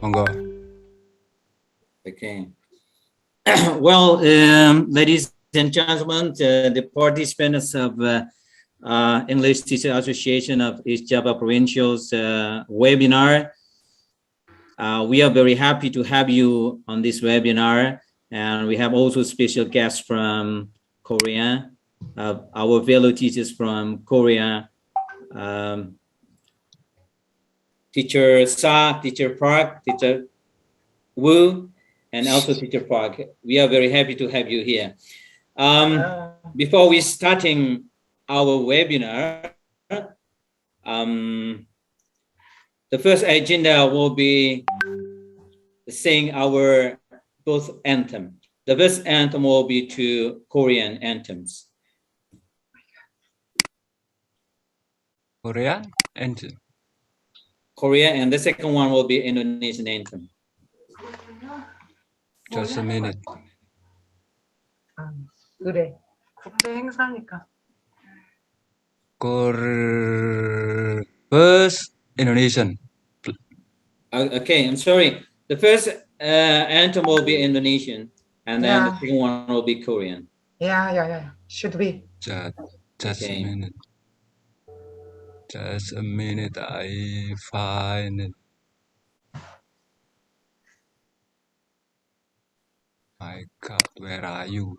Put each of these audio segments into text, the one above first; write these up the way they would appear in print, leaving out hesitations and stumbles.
Monggo. Okay. Well, ladies and gentlemen, the participants of English Teacher Association of East Java Provincial's webinar. We are very happy to have you on this webinar, and we have also special guests from Korea, our fellow teachers from Korea, Teacher Sa, Teacher Park, Teacher Woo, and also Teacher Park. We are very happy to have you here. Before we starting our webinar, the first agenda will be sing our both anthem. The first anthem will be two Korean anthems. Korea and Korea, and the second one will be Indonesian anthem. just a minute. 그래. 국제 행사니까. First Indonesian. Okay, I'm sorry. The first anthem will be Indonesian, and then the second one will be Korean. Yeah. Should be. Just Okay. a minute. Just a minute. I find it. My God, where are you?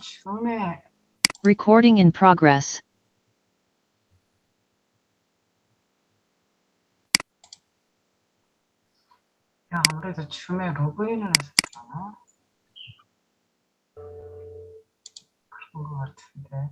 춤에 Recording in progress. 아무래도 춤에 로그인을 했었잖아. 그런 것 같은데.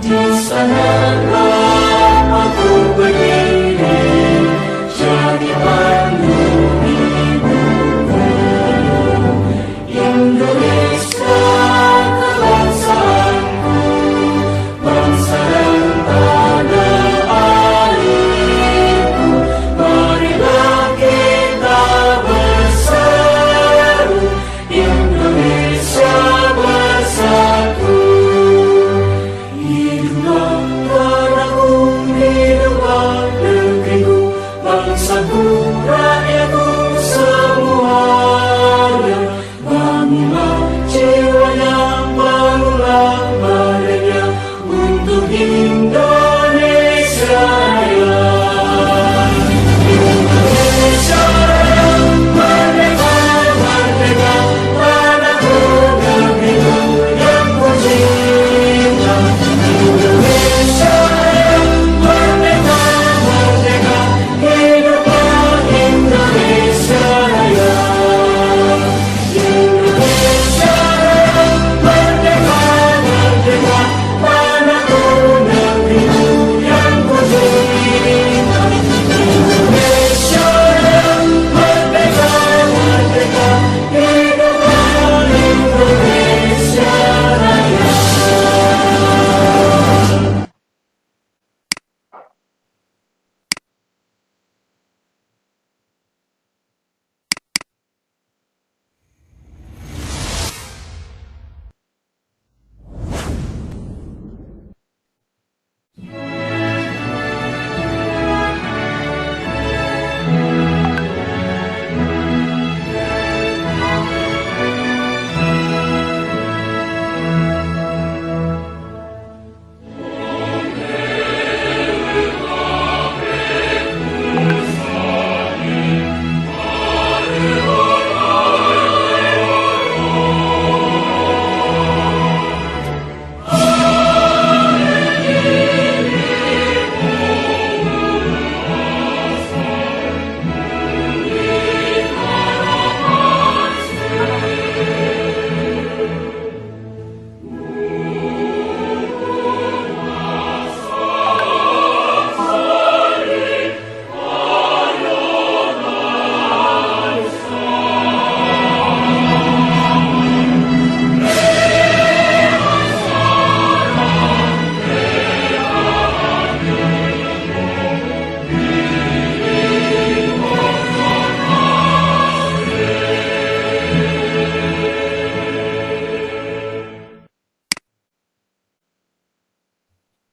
Di sana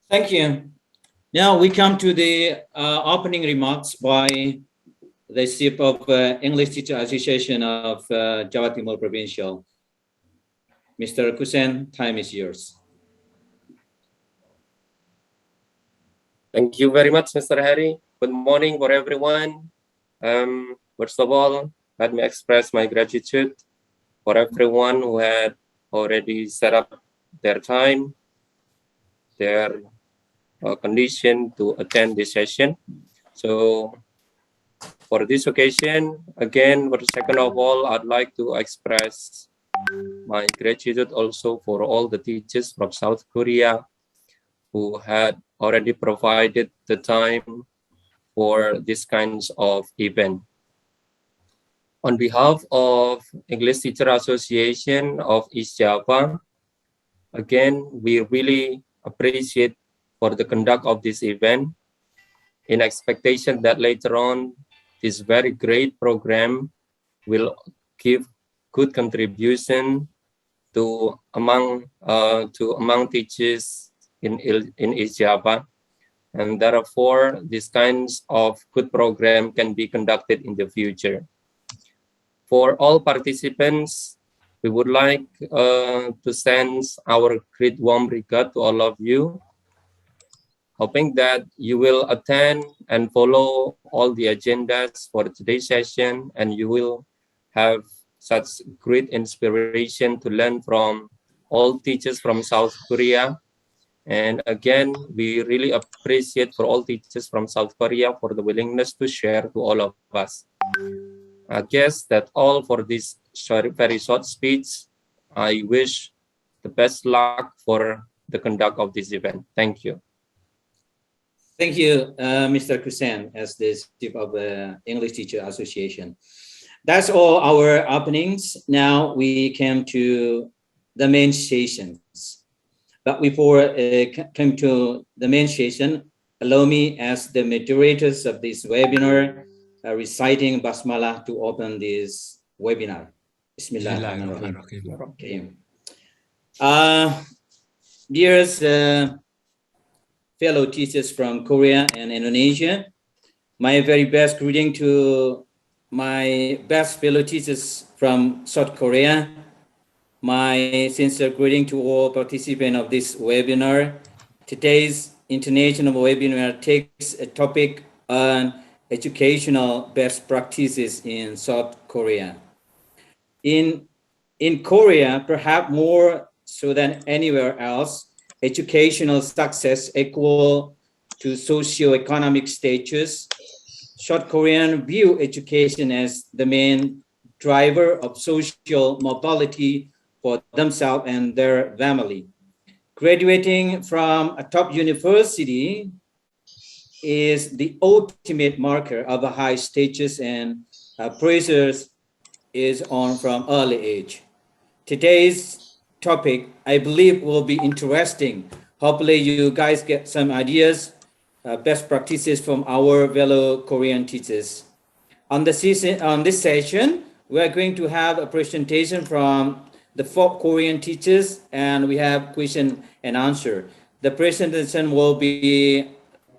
Thank you. Now we come to the opening remarks by the Chief of English Teacher Association of Jawa Timur Provincial. Mr. Kusen, time is yours. Thank you very much, Mr. Harry. Good morning for everyone. First of all, let me express my gratitude for everyone who had already set up their time, their condition to attend this session. So for this occasion, again, for the second of all, I'd like to express my gratitude also for all the teachers from South Korea who had already provided the time for this kinds of event. On behalf of English Teacher Association of East Java, again, we really appreciate for the conduct of this event in expectation that later on, this very great program will give good contribution to among teachers in East Java. And therefore, these kinds of good program can be conducted in the future. For all participants, we would like to send our great warm regard to all of you, hoping that you will attend and follow all the agendas for today's session, and you will have such great inspiration to learn from all teachers from South Korea. And again, we really appreciate for all teachers from South Korea for the willingness to share to all of us. I guess that's all for this very short speech. I wish the best luck for the conduct of this event. Thank you. Thank you, Mr. Kusen, as the Chief of the English Teacher Association. That's all our openings. Now we came to the main sessions. But before come to the main session, allow me as the moderators of this webinar reciting Basmala to open this webinar. Bismillahirrahmanirrahim. Dear fellow teachers from Korea and Indonesia, my very best greeting to my best fellow teachers from South Korea. My sincere greeting to all participants of this webinar. Today's international webinar takes a topic on educational best practices in South Korea. In Korea, perhaps more so than anywhere else, educational success equal to socio-economic status. South Koreans view education as the main driver of social mobility for themselves and their family. Graduating from a top university is the ultimate marker of a high status, and pressure is on from early age. Today's topic, I believe, will be interesting. Hopefully you guys get some ideas, best practices from our fellow Korean teachers. On this session, we are going to have a presentation from the 4 Korean teachers, and we have question and answer. The presentation will be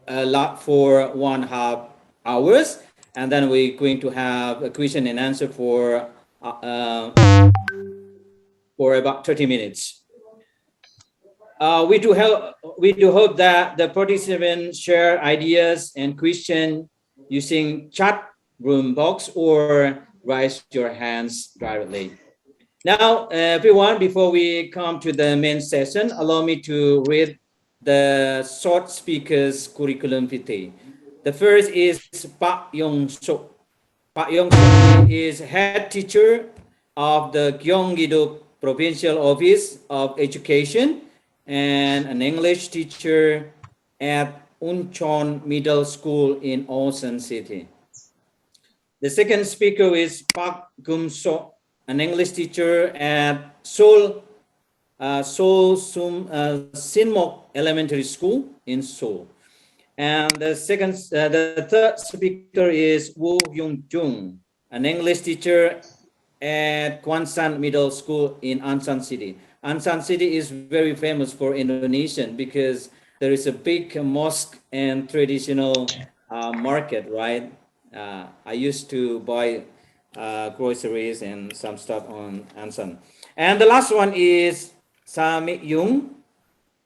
a lot for 1.5 hours, and then we're going to have a question and answer for about 30 minutes. We do hope that the participants share ideas and questions using chat room box or raise your hands directly. Now, everyone, before we come to the main session, allow me to read the short speakers curriculum vitae. The first is Pak Yong Sook. Pak Yong Sook is head teacher of the Gyeonggi-do Provincial Office of Education and an English teacher at Uncheon Middle School in Osan City. The second speaker is Pak Geum, an English teacher at Seoul Sinmok Elementary School in Seoul. And the third speaker is Hyum Jung, an English teacher at Kwansan Middle School in Ansan City. Ansan City is very famous for Indonesian because there is a big mosque and traditional market, right? I used to buy groceries and some stuff on Ansan. And the last one is Mik Yung.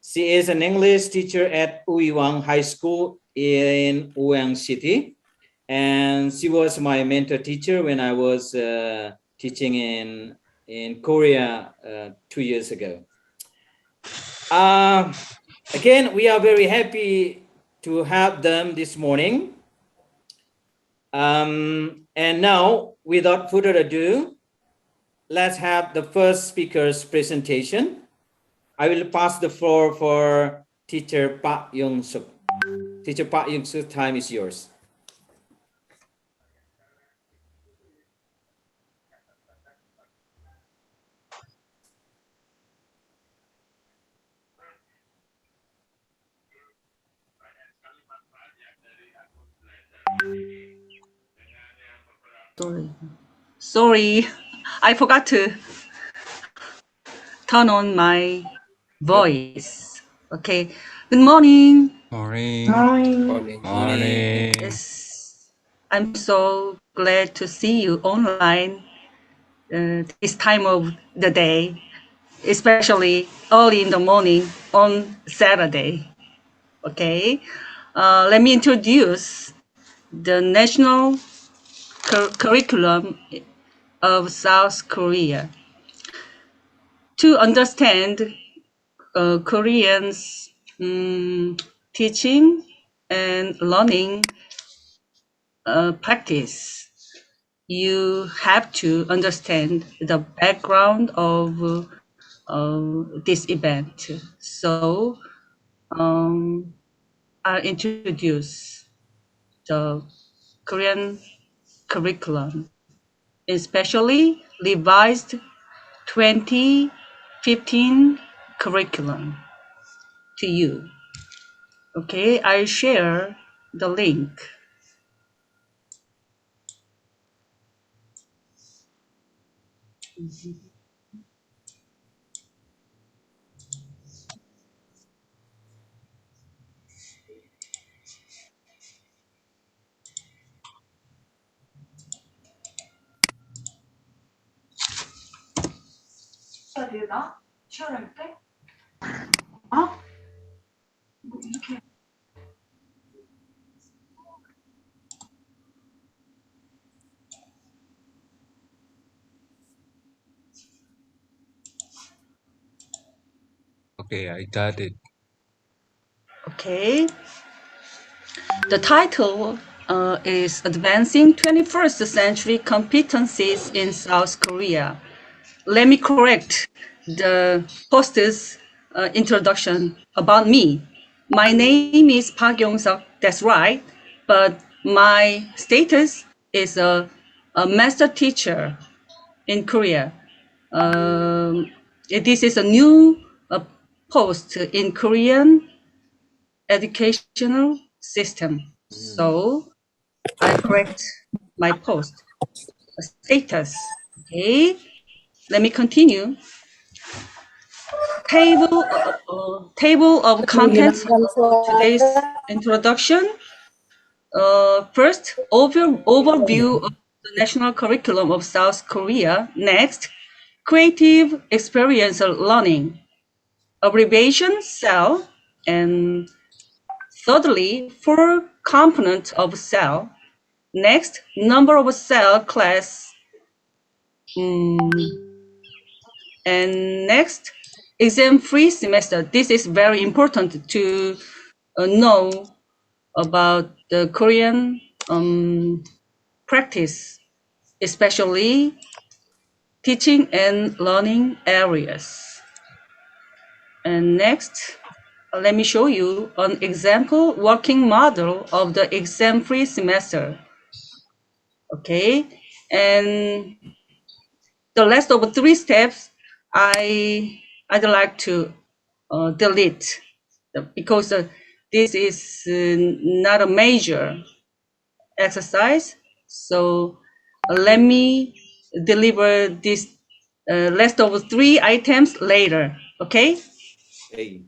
She is an English teacher at Uiwang High School in Uiwang City. And she was my mentor teacher when I was teaching in Korea 2 years ago. Again, we are very happy to have them this morning. And now, without further ado, let's have the first speaker's presentation. I will pass the floor for Teacher Pak Yung Sook. Teacher Pak Yung Sook, time is yours. Sorry, I forgot to turn on my voice. Okay. Good morning. Morning. Morning. Morning. Yes, I'm so glad to see you online this time of the day, especially early in the morning on Saturday. Okay. Let me introduce the national curriculum of South Korea. To understand Koreans teaching and learning practice, you have to understand the background of this event. So I'll introduce the Korean curriculum, especially revised 2015 curriculum to you. Okay, I share the link. 되나? 시원할 때? 어? 뭐 이렇게 Okay, I got it. Okay. The title is Advancing 21st Century Competencies in South Korea. Let me correct the post's introduction about me. My name is Park Yong-seok, that's right, but my status is a master teacher in Korea. This is a new post in Korean educational system. So I correct my post status. Okay, let me continue. Table of contents of today's introduction. First, overview of the national curriculum of South Korea. Next, creative experiential learning. Abbreviation, CEL, and thirdly, 4 components of CEL. Next, number of CEL class. And next, exam-free semester. This is very important to know about the Korean practice, especially teaching and learning areas. And next, let me show you an example working model of the exam-free semester. Okay, and the last of 3 steps, I'd like to delete because this is not a major exercise. So let me deliver this last of 3 items later. Okay. Hey.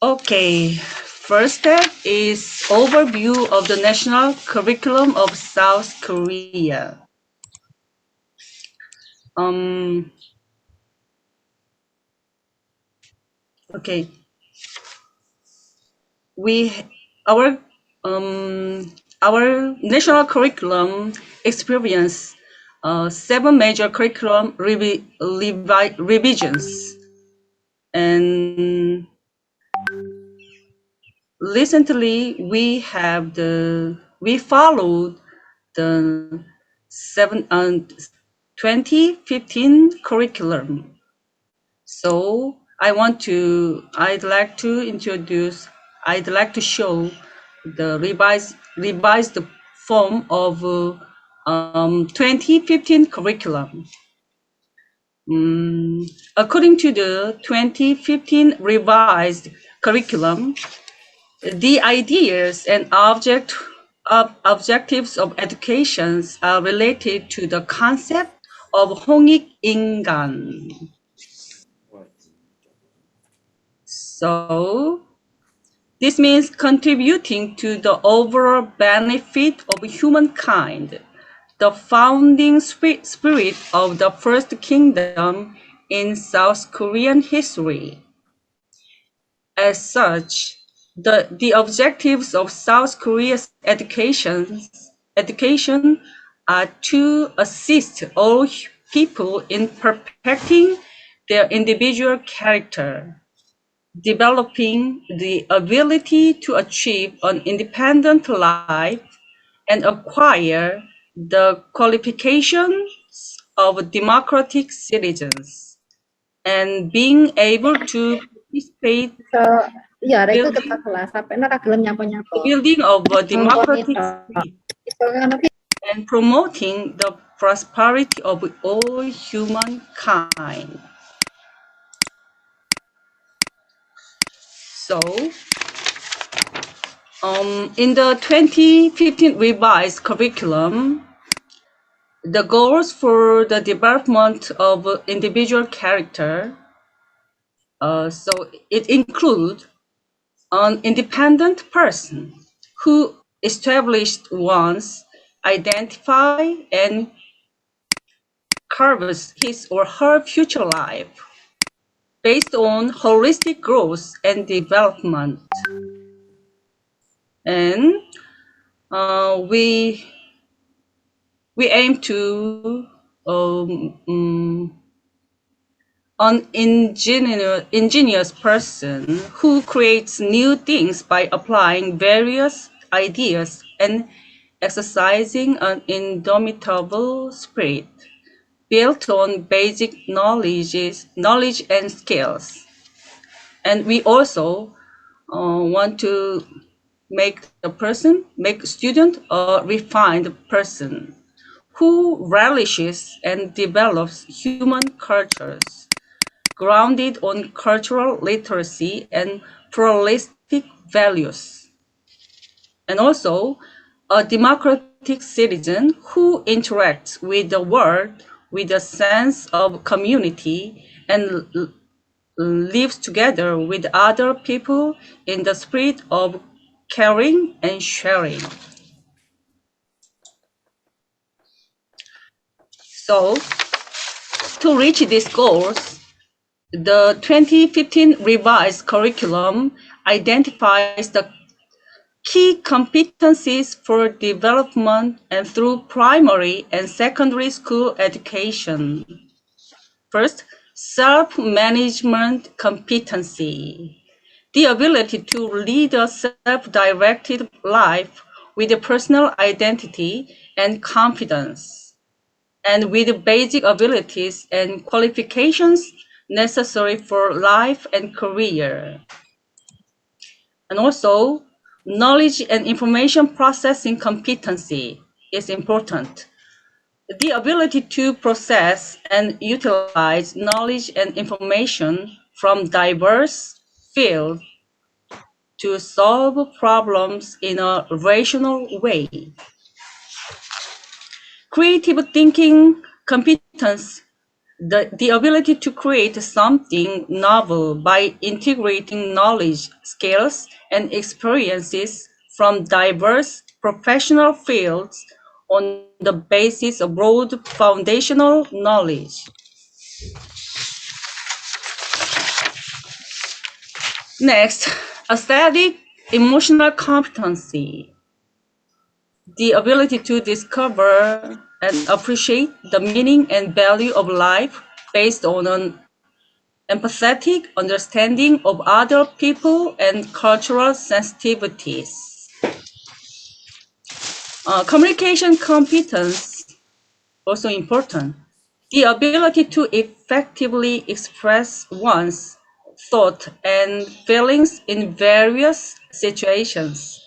Okay, first step is overview of the national curriculum of South Korea. Okay, we our national curriculum experience 7 major curriculum revisions, and recently we followed the 2015 curriculum. So I'd like to show the revised form of 2015 curriculum. According to the 2015 revised curriculum, the ideas and objectives of education are related to the concept of 홍익 인간. So this means contributing to the overall benefit of humankind, the founding spirit of the First Kingdom in South Korean history. As such, the objectives of South Korea's education are to assist all people in perfecting their individual character, developing the ability to achieve an independent life, and acquire the qualifications of democratic citizens, and being able to participate Iya, itu kita kelas sampai nara gelem nyapa-nyapa. building of a democratic state and promoting the prosperity of all humankind. So, in the 2015 revised curriculum, the goals for the development of individual character, so it includes an independent person who established one's identify and carves his or her future life based on holistic growth and development. And we aim to an ingenious person who creates new things by applying various ideas and exercising an indomitable spirit built on basic knowledge and skills. And we also want to make student a refined person who relishes and develops human cultures grounded on cultural literacy and pluralistic values. And also a democratic citizen who interacts with the world with a sense of community and lives together with other people in the spirit of caring and sharing. So, to reach these goals, the 2015 revised curriculum identifies the key competencies for development and through primary and secondary school education. First, self-management competency, the ability to lead a self-directed life with a personal identity and confidence, and with basic abilities and qualifications necessary for life and career. And also, knowledge and information processing competency is important. The ability to process and utilize knowledge and information from diverse fields to solve problems in a rational way. Creative thinking competence the ability to create something novel by integrating knowledge, skills, and experiences from diverse professional fields on the basis of broad foundational knowledge. Next, aesthetic emotional competency. The ability to discover and appreciate the meaning and value of life based on an empathetic understanding of other people and cultural sensitivities. Communication competence, also important. The ability to effectively express one's thought and feelings in various situations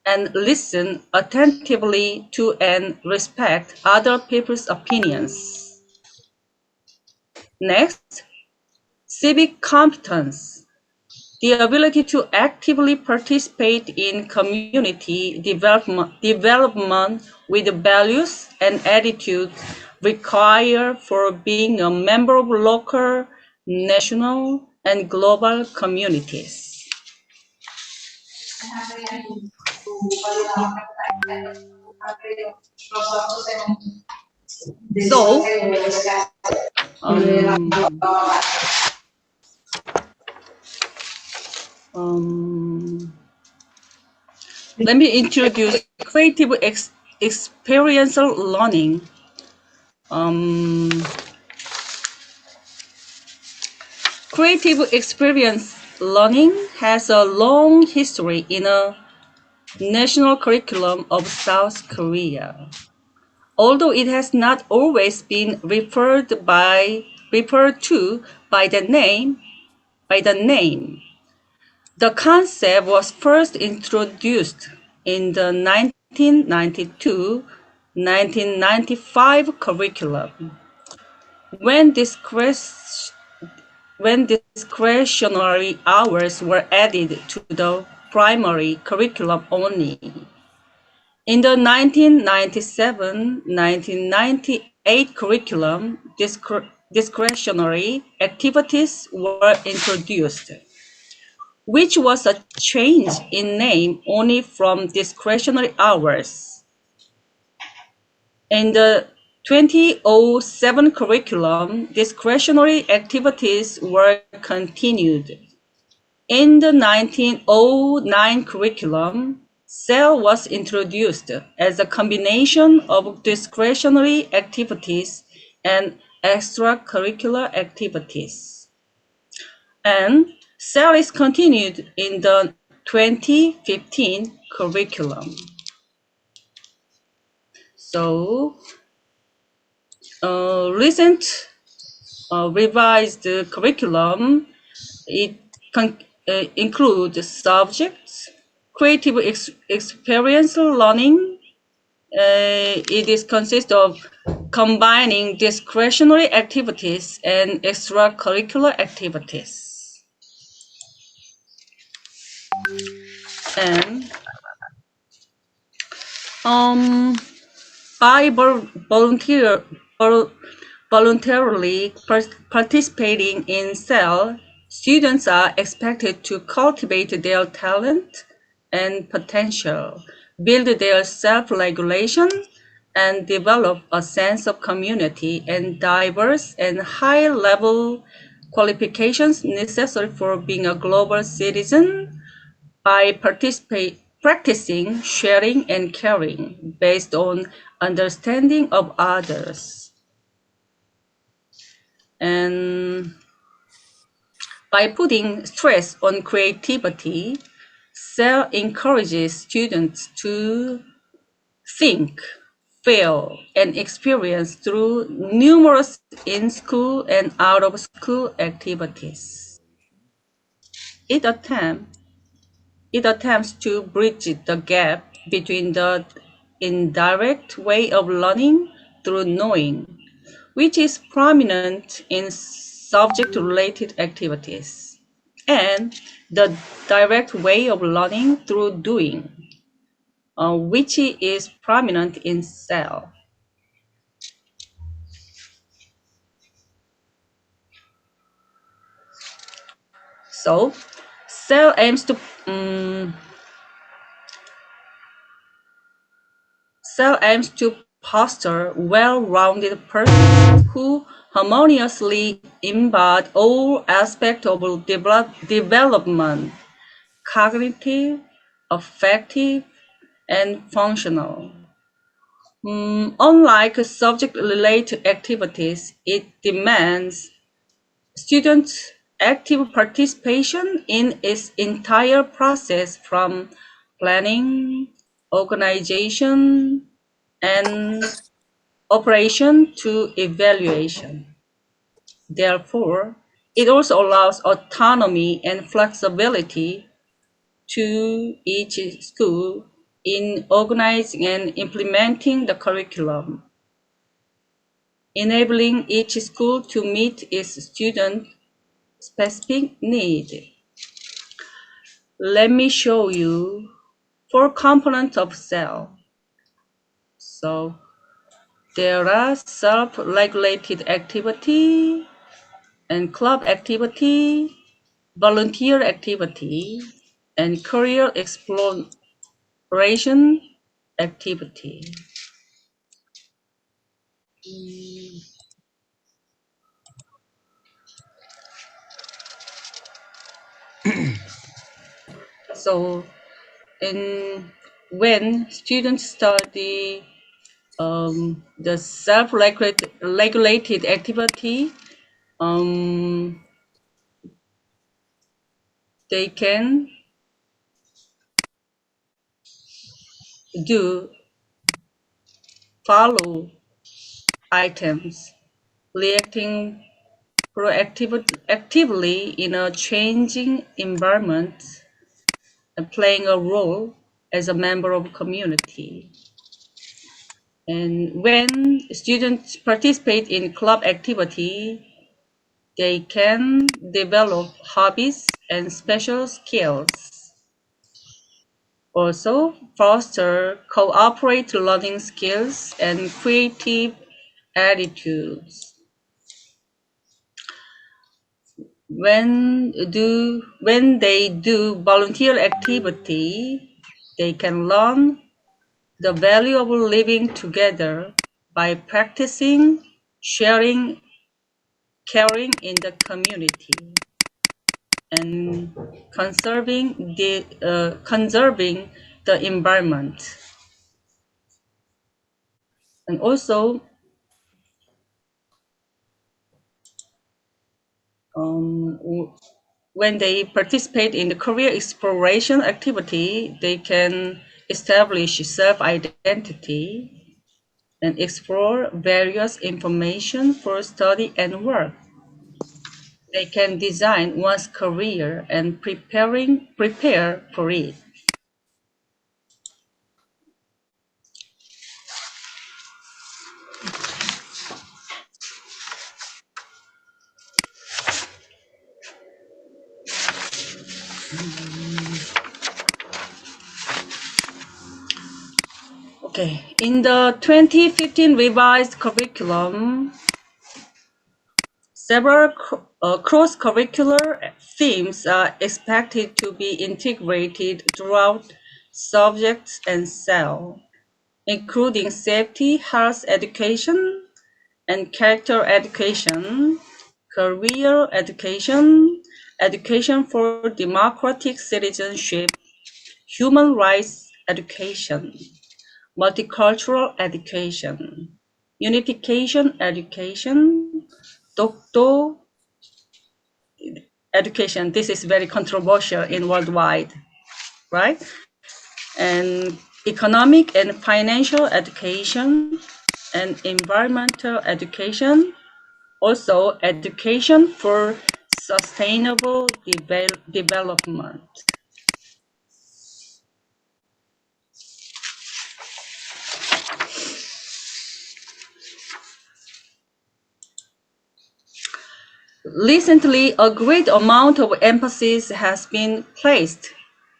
and listen attentively to and respect other people's opinions. Next, civic competence. The ability to actively participate in community development with the values and attitudes required for being a member of local, national, and global communities. So, let me introduce creative experiential learning. Creative experience learning has a long history in a national curriculum of South Korea. Although it has not always been referred to by the name, the concept was first introduced in the 1992-1995 curriculum, when discretionary hours were added to the primary curriculum only. In the 1997-1998 curriculum, discretionary activities were introduced, which was a change in name only from discretionary hours. In the 2007 curriculum, discretionary activities were continued. In the 1909 curriculum, SEL was introduced as a combination of discretionary activities and extracurricular activities. And SEL is continued in the 2015 curriculum. So, recent revised curriculum, it includes subjects, creative experiential learning. It is consists of combining discretionary activities and extracurricular activities. And by voluntarily participating in SEL, students are expected to cultivate their talent and potential, build their self-regulation, and develop a sense of community and diverse and high-level qualifications necessary for being a global citizen by practicing sharing and caring based on understanding of others. And by putting stress on creativity, SEL encourages students to think, feel, and experience through numerous in-school and out-of-school activities. It attempts to bridge the gap between the indirect way of learning through knowing, which is prominent in subject-related activities, and the direct way of learning through doing, which is prominent in SEL. So, Cell aims to foster well-rounded persons who harmoniously embody all aspects of development, cognitive, affective, and functional. Unlike subject-related activities, it demands students' active participation in its entire process from planning, organization, and operation to evaluation. Therefore, it also allows autonomy and flexibility to each school in organizing and implementing the curriculum, enabling each school to meet its student-specific need. Let me show you 4 components of cell. So there are self-regulated activity and club activity, volunteer activity, and career exploration activity. So, when students study the self-regulated activity, they can follow items, reacting actively in a changing environment, and playing a role as a member of a community. And when students participate in club activity, they can develop hobbies and special skills. Also, foster cooperative learning skills and creative attitudes. When they do volunteer activity, they can learn the value of living together by practicing sharing, caring in the community, and conserving the environment. And also, when they participate in the career exploration activity, they can establish self-identity and explore various information for study and work. They can design one's career and prepare for it. Okay, in the 2015 revised curriculum, several cross-curricular themes are expected to be integrated throughout subjects and cell, including safety, health education, and character education, career education, education for democratic citizenship, human rights education, multicultural education, unification education, doctor education. This is very controversial in worldwide, right? And economic and financial education and environmental education, also education for sustainable development. Recently, a great amount of emphasis has been placed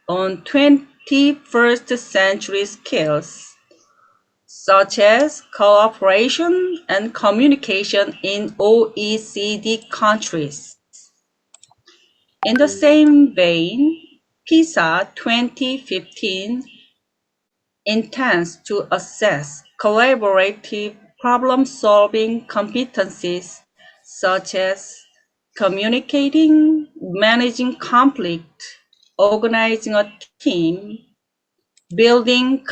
on 21st century skills, such as cooperation and communication in OECD countries. In the same vein, PISA 2015 intends to assess collaborative problem-solving competencies such as communicating, managing conflict, organizing a team, building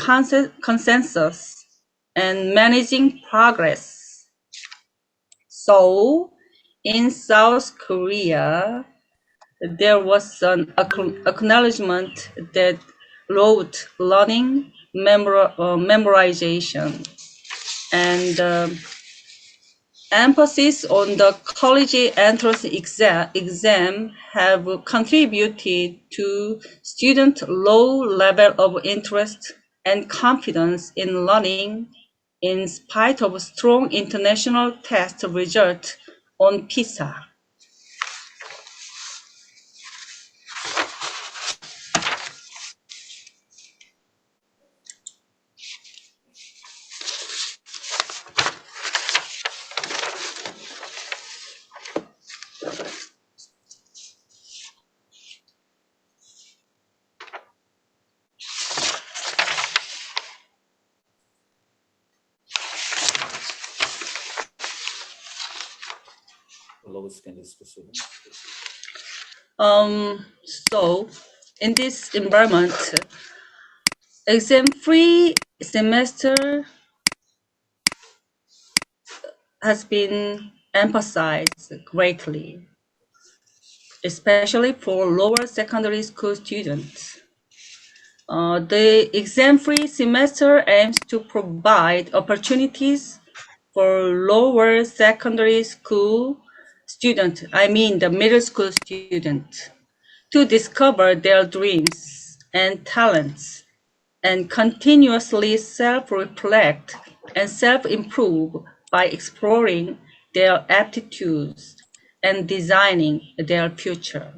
consensus, and managing progress. So, in South Korea, there was an acknowledgement that rote learning, memorization, and emphasis on the college entrance exam have contributed to student low level of interest and confidence in learning in spite of strong international test result on PISA. So in this environment, exam-free semester has been emphasized greatly, especially for lower secondary school students. The exam-free semester aims to provide opportunities for lower secondary school students, I mean the middle school student, to discover their dreams and talents and continuously self-reflect and self-improve by exploring their aptitudes and designing their future.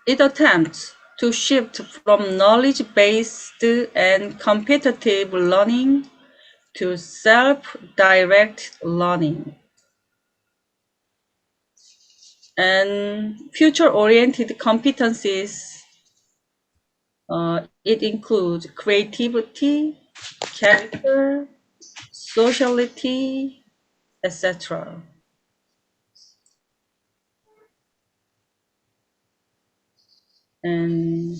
It attempts to shift from knowledge-based and competitive learning to self-direct learning. And future-oriented competencies, it includes creativity, character, sociality, etc. And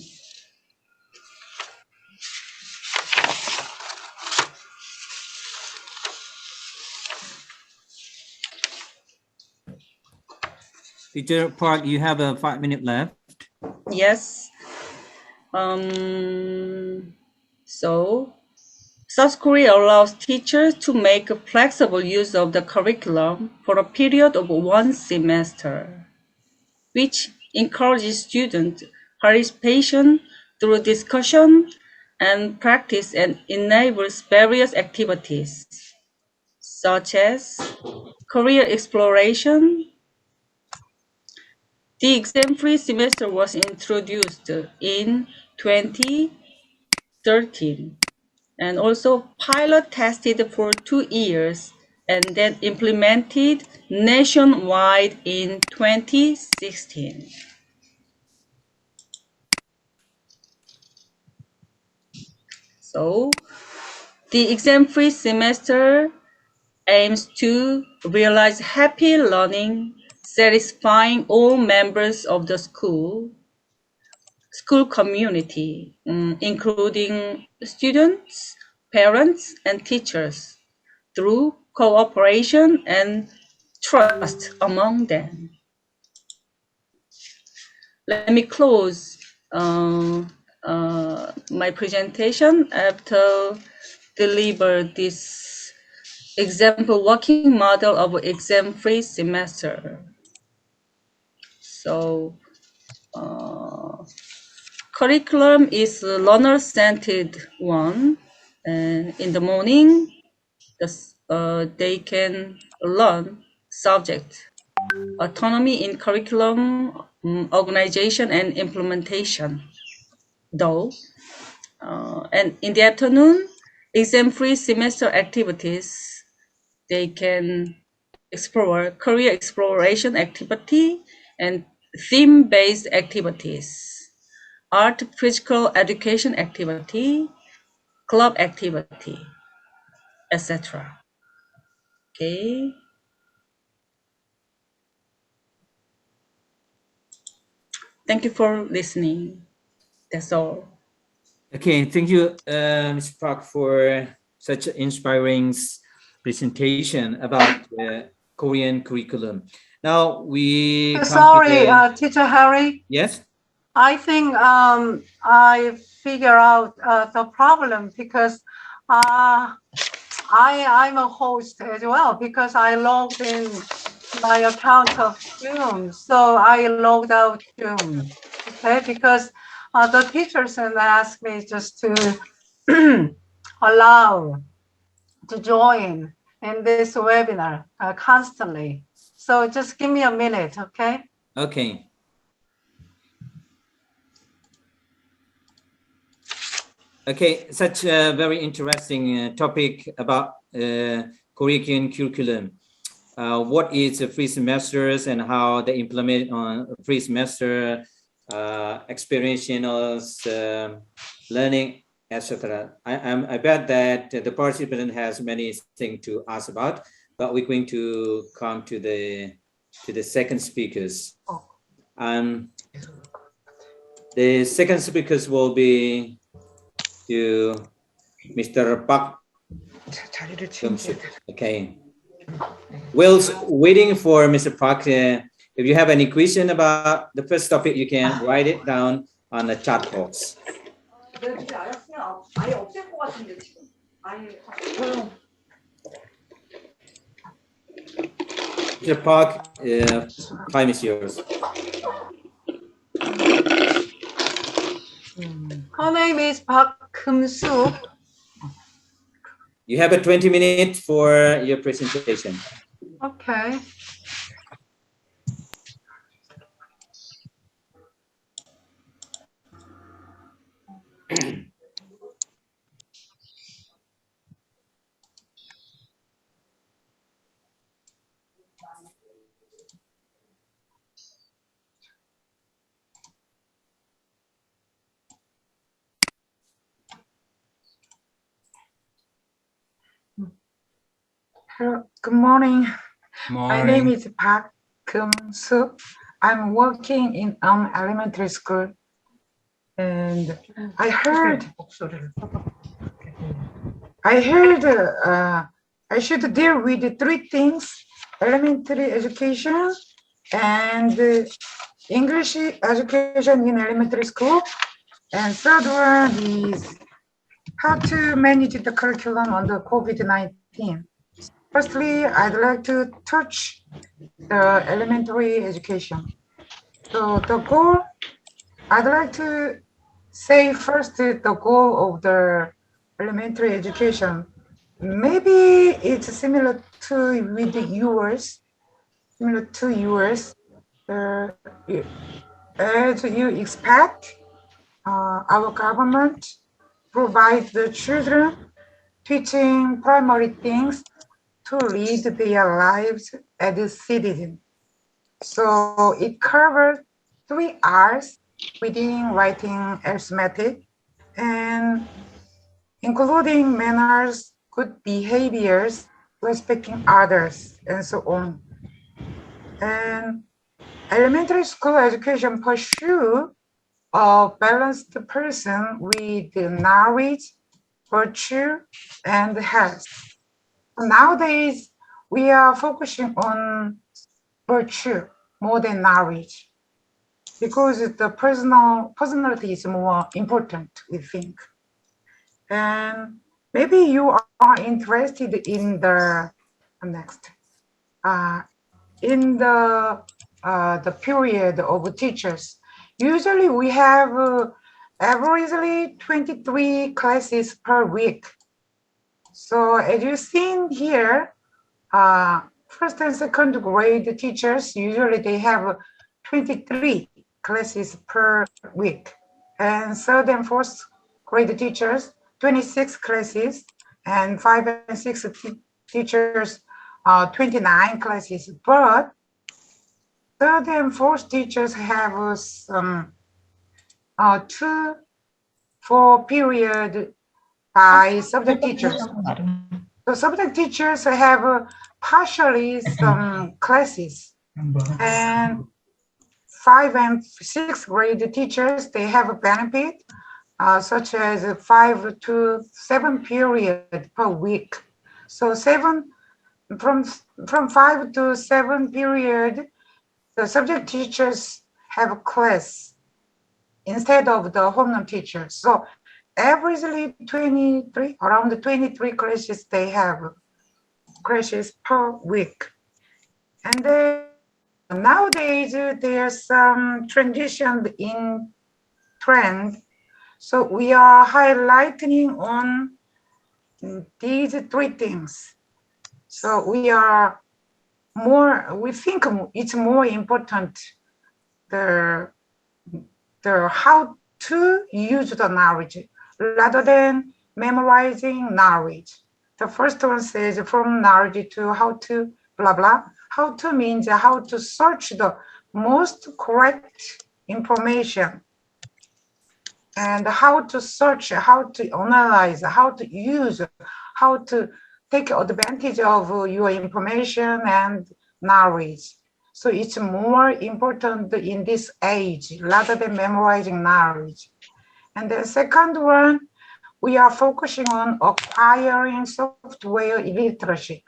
Teacher Park, you have a 5 minute left. yes, so South Korea allows teachers to make flexible use of the curriculum for a period of 1 semester, which encourages student participation through discussion and practice and enables various activities, such as career exploration. The exam-free semester was introduced in 2013 and also pilot tested for 2 years and then implemented nationwide in 2016. So the exam-free semester aims to realize happy learning, satisfying all members of the school community, including students, parents, and teachers, through cooperation and trust among them. Let me close my presentation after deliver this example working model of exam-free semester. So curriculum is a learner-centered one, and in the morning they can learn subject autonomy in curriculum, organization, and implementation. Though, and in the afternoon, exam-free semester activities, they can explore career exploration activity and theme-based activities, art, physical education activity, club activity, etc. Okay. Thank you for listening. That's all. Okay, thank you, Mr. Park, for such an inspiring presentation about the Korean curriculum. Now we come Sorry, to the, Teacher Harry. yes? I think I figure out the problem because I'm a host as well because I logged in my account of Geum, so I logged out Geum. Okay, because the teachers asked me just to allow to join in this webinar constantly. So just give me a minute, okay? Okay. Okay, such a very interesting topic about Korean curriculum. What is a free semesters and how they implement on free semester, experiential learning, etc. I bet that the participant has many things to ask about, but we're going to come to the second speakers. The second speakers will be to Mr. Park. Okay. While waiting for Mr. Park, if you have any question about the first topic, you can write it down on the chat box. Mr. Park, time is yours. Her name is Park Sook. You have a 20 minutes for your presentation. Okay. Hello, good morning. Morning. My name is Park Sook. I'm working in elementary school, and I heard I should deal with three things: elementary education and English education in elementary school, and third one is how to manage the curriculum on the COVID-19. Firstly, I'd like to touch the elementary education. So the goal, I'd like to say first the goal of the elementary education. Maybe it's similar to with yours, as you expect, our government provides the children teaching primary things to lead their lives as a citizen. So it covers 3 R's: reading, writing, arithmetic, and including manners, good behaviors, respecting others, and so on. And elementary school education pursue a balanced person with knowledge, virtue, and health. Nowadays, we are focusing on virtue more than knowledge because the personality is more important, we think. And maybe you are interested in the next, in the period of teachers. Usually we have averagely 23 classes per week. So as you've seen here, first and second grade teachers, usually they have 23 classes per week. And third and fourth grade teachers, 26 classes, and 5 and 6 teachers, 29 classes. But third and fourth teachers have some 2-4 period by subject teachers. So subject teachers have partially some classes, and 5 and 6 grade teachers, they have a benefit such as 5 to 7 period per week. So from 5 to 7 period, the subject teachers have a class instead of the homeroom teachers. So averagely around 23 classes they have classes per week. And then nowadays there's some transition in trend. So we are highlighting on these 3 things. So we think it's more important the how to use the knowledge rather than memorizing knowledge. The first one says from knowledge to how to blah blah. How to means how to search the most correct information, and how to search, how to analyze, how to use, how to take advantage of your information and knowledge. So it's more important in this age rather than memorizing knowledge. And the second one, we are focusing on acquiring software literacy.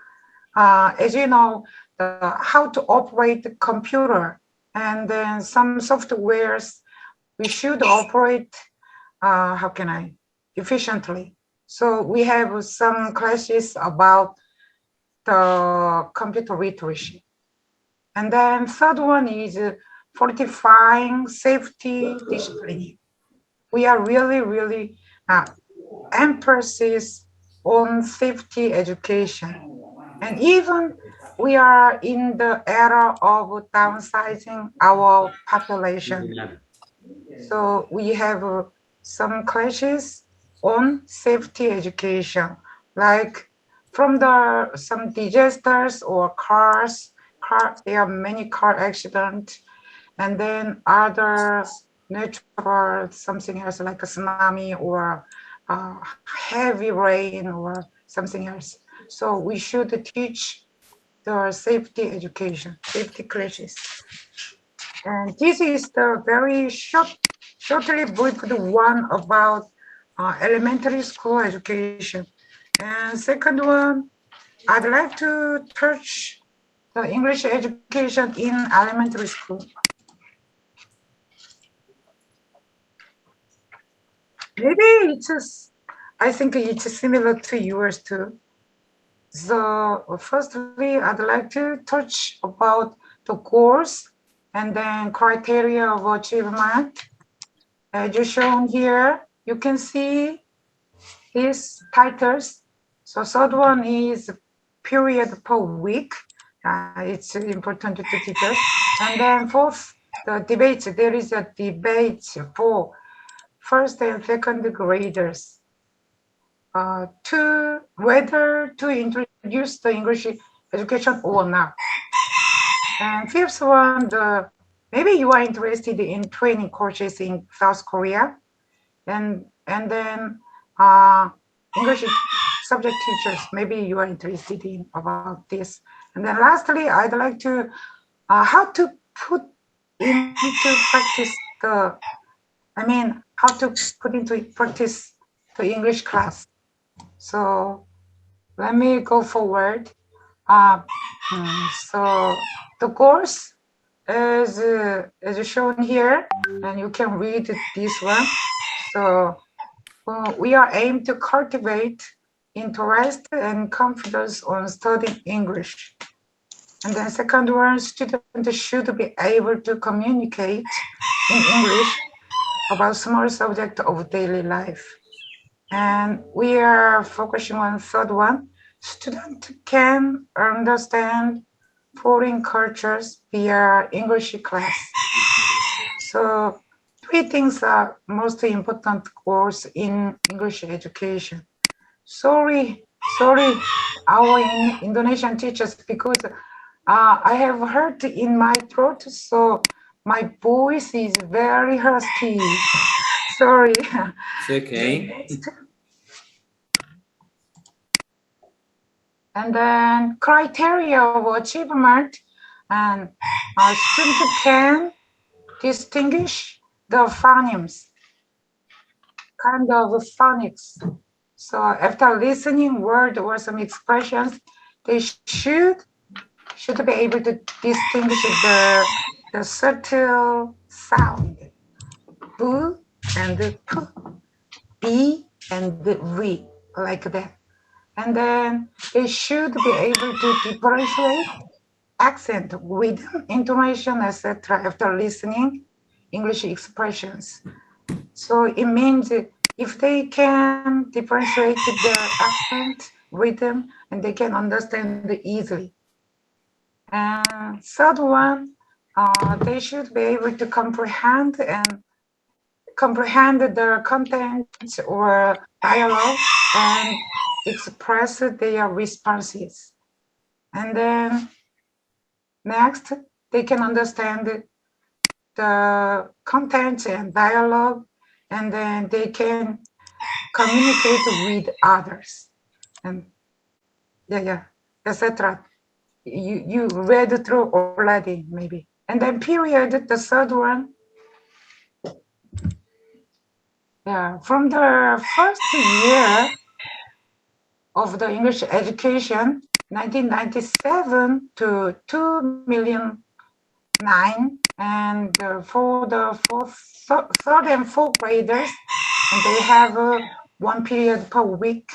As you know, how to operate the computer, and then some softwares we should operate efficiently. So we have some classes about the computer literacy. And then third one is fortifying safety discipline. We are really emphasis on safety education. And even we are in the era of downsizing our population. So we have some classes on safety education, like from some disasters or there are many car accidents, and then other natural something else like a tsunami or heavy rain or something else. So we should teach the safety education, safety classes. And this is the very shortly briefed one about elementary school education. And second one, I'd like to touch the English education in elementary school. Maybe I think it's similar to yours too. So firstly, I'd like to touch about the goals and then criteria of achievement. As you shown here, you can see these titles. So third one is period per week. It's important to teachers. And then fourth, the debates. There is a debate for first and second graders to whether to introduce the English education or not. And fifth one, maybe you are interested in training courses in South Korea, and then English subject teachers, maybe you are interested in about this. And then lastly, I'd like to how to put into practice how to put into practice the English class. So let me go forward. So the course is shown here, and you can read this one. So we are aimed to cultivate interest and confidence on studying English. And then second one, students should be able to communicate in English about small subject of daily life. And we are focusing on third one, student can understand foreign cultures via English class. So 3 things are most important goals in English education. Sorry, our Indonesian teachers, because I have hurt in my throat, so my voice is very husky. Sorry. It's okay. And then criteria of achievement, and a student can distinguish the phonemes, kind of phonics. So after listening word or some expressions, they should be able to distinguish the subtle sound, bu and the p, b and the v, like that. And then they should be able to differentiate accent, rhythm, intonation, etc. after listening English expressions. So it means if they can differentiate the accent, rhythm, and they can understand it easily. And third one, they should be able to comprehend the content or dialogue and express their responses. And then next, they can understand the content and dialogue, and then they can communicate with others. And etc. You read through already, maybe. And then period, the third one. Yeah, from the first year of the English education, 1997 to 2009, and for the third and fourth graders, and they have one period per week,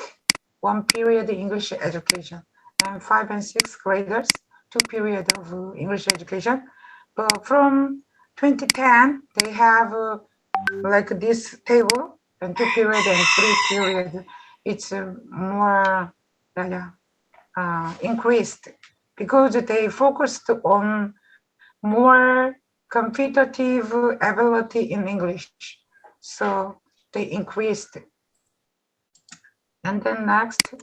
one period English education, and 5th and 6th graders, 2 periods of English education. But from 2010, they have like this table, and 2 period and 3 period. It's more increased because they focused on more competitive ability in English. So they increased. And then next,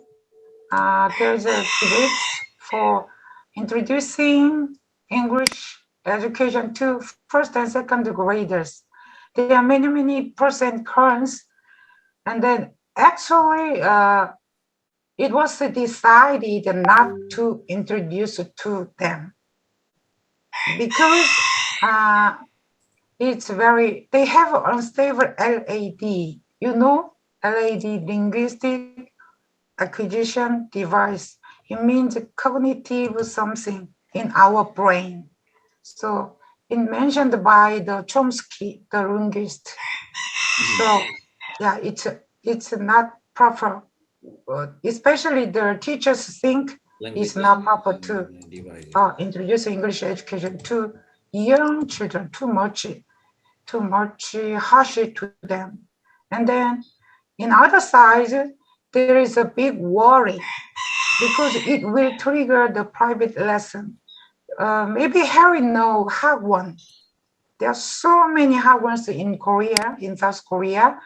there's a debate for introducing English education to first and second graders. There are many pros and cons. And then actually, it was decided not to introduce to them because they have unstable LAD. You know, LAD, linguistic acquisition device. It means cognitive something in our brain. So it mentioned by the Chomsky, the linguist. So yeah, it's not proper. Especially the teachers think it's not proper to introduce English education to young children, too much harsh to them. And then in other side, there is a big worry because it will trigger the private lesson. Maybe Harry know Hagwon. There are so many Hagwons in Korea, in South Korea,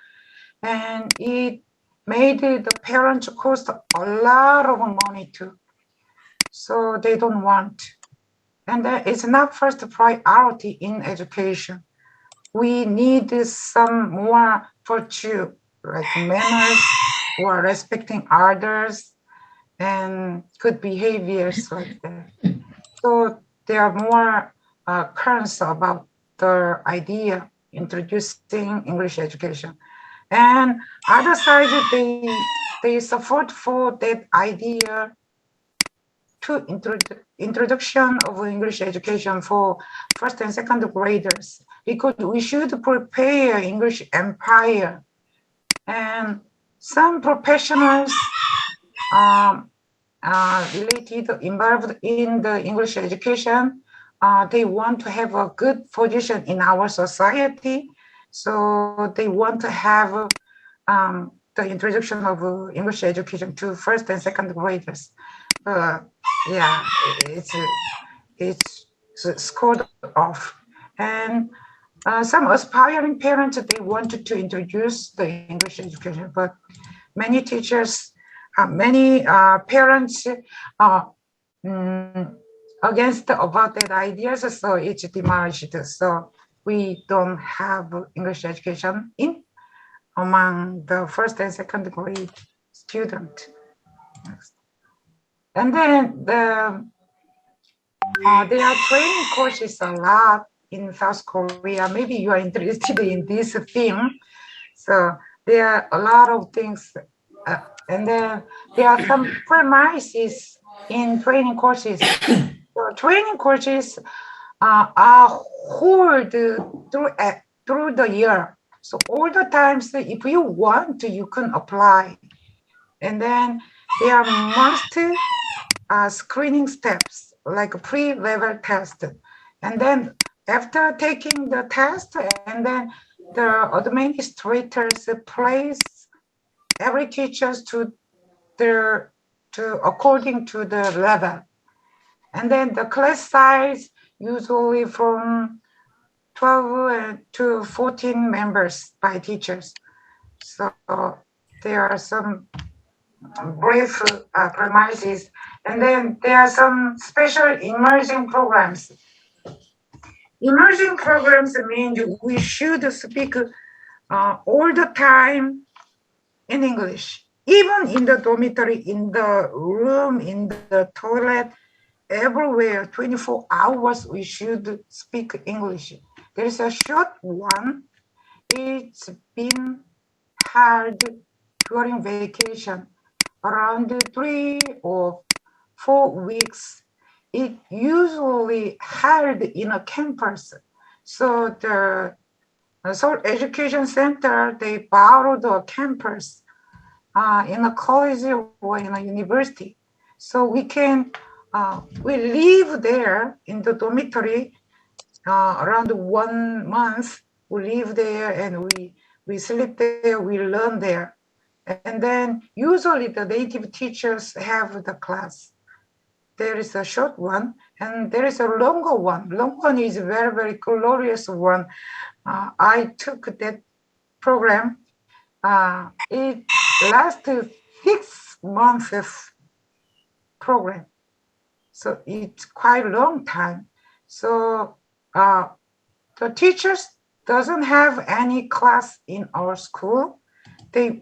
and it made the parents cost a lot of money too. So they don't want. And it's not first priority in education. We need some more virtue, like manners or respecting others and good behaviors like that. So there are more currents about the idea introducing English education. And other side, they support for that idea to introduction of English education for first and second graders, because we should prepare English empire. And some professionals involved in the English education, they want to have a good position in our society. So they want to have the introduction of English education to first and second graders. Yeah, it's scored off. And some aspiring parents, they wanted to introduce the English education, but many teachers, many parents against about that ideas, so it's demolished. So we don't have English education in among the first and second grade student. And then there are training courses a lot in South Korea. Maybe you are interested in this theme. So there are a lot of things. And then there are some premises in training courses. So training courses are held through the year. So all the times, if you want, you can apply. And then there must screening steps like a pre-level test. And then after taking the test, and then the administrators place every teacher according to the level. And then the class size usually from 12 to 14 members by teachers. So there are some brief premises, and then there are some special immersion programs. Immersion programs mean we should speak all the time in English, even in the dormitory, in the room, in the toilet, everywhere, 24 hours, we should speak English. There is a short one. It's been held during vacation, around 3 or 4 weeks. It usually held in a campus. So the Seoul Education Center, they borrowed a campus in a college or in a university. So we can, we live there in the dormitory around 1 month. We live there and we sleep there, we learn there. And then usually the native teachers have the class. There is a short one and there is a longer one. Long one is a very, very glorious one. I took that program. It lasted 6 months of program. So it's quite a long time. So the teachers doesn't have any class in our school. They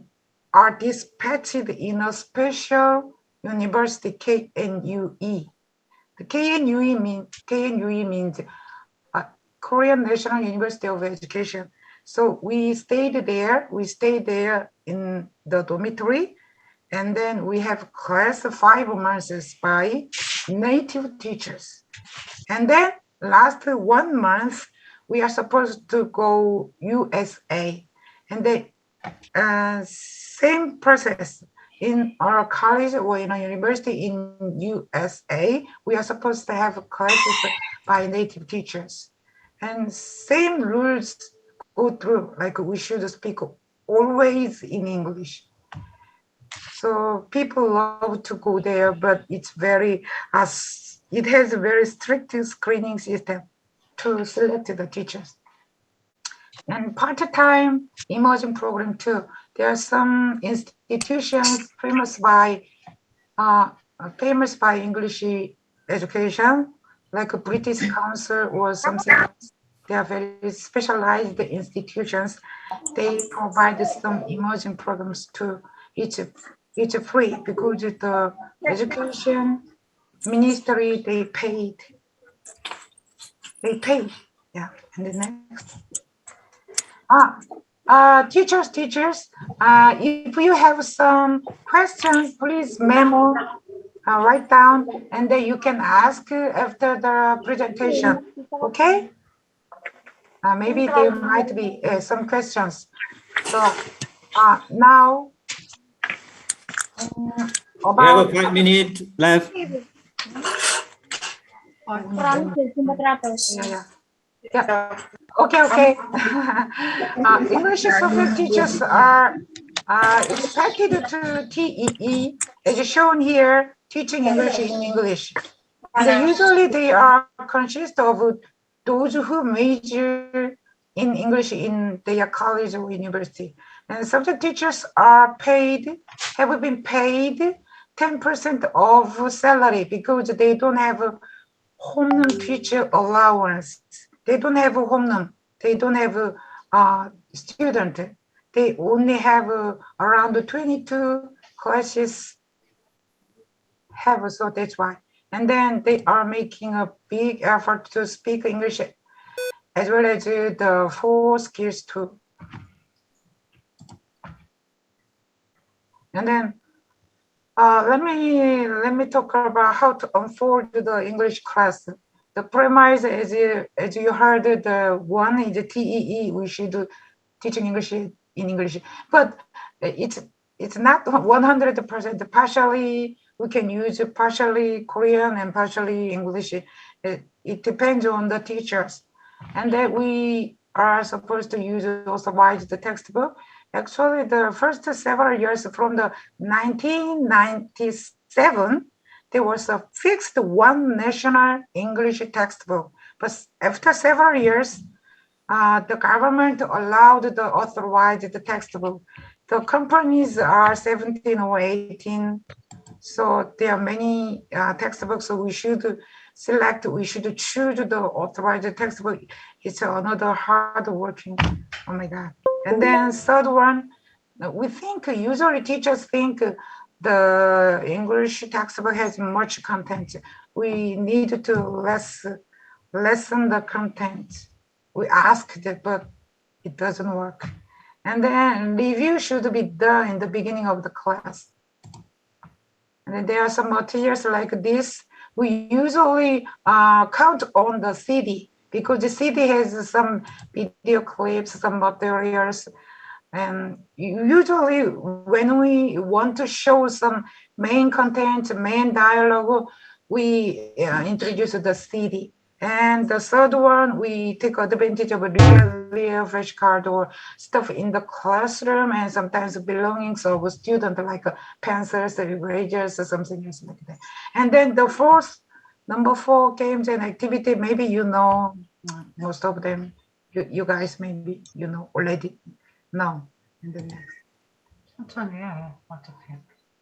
are dispatched in a special university, KNUE. The KNUE means Korean National University of Education. So we stayed there in the dormitory, and then we have class 5 months by native teachers. And then last 1 month, we are supposed to go USA. And the same process in our college or in a university in USA, we are supposed to have classes by native teachers. And same rules go through, like we should speak always in English. So people love to go there, but it's very, it has a very strict screening system to select the teachers. And part-time immersion program too. There are some institutions famous by English education, like a British Council or something else. They are very specialized institutions. They provide some immersion programs too. It's free because the education ministry, they paid. Yeah, and the next. Teachers, if you have some questions, please memo, write down, and then you can ask after the presentation, okay? Maybe there might be some questions. So now, We have a 5 minutes left. Yeah. Okay. English subject teachers are expected to TEE, as shown here, teaching English in English. And usually they are consist of those who major in English in their college or university. And subject teachers are paid, have been paid 10% of salary because they don't have a home teacher allowance. They don't have a home. They don't have a student. They only have around 22 classes have, so that's why. And then they are making a big effort to speak English as well as the 4 skills too. And then let me talk about how to unfold the English class. The premise, as you heard, the one is the TEE. We should do teaching English in English, but it's not 100%. Partially we can use partially Korean and partially English. It depends on the teachers, and that we are supposed to use authorized the textbook. Actually, the first several years from the 1997, there was a fixed one national English textbook. But after several years, the government allowed the authorized textbook. The companies are 17 or 18, so there are many textbooks. So we should select, we should choose the authorized textbook. It's another hard working. Oh my God. And then third one, we think usually teachers think the English textbook has much content. We need to lessen the content. We asked it, but it doesn't work. And then review should be done in the beginning of the class. And then there are some materials like this. We usually count on the CD because the CD has some video clips, some materials. And usually when we want to show some main content, main dialogue, we introduce the CD. And the third one, we take advantage of really a flashcard or stuff in the classroom and sometimes belongings of a student like pencils, erasers, or something else like that. And then the fourth, number 4, games and activity, maybe you know most of them. You guys maybe you know already. No. And then next.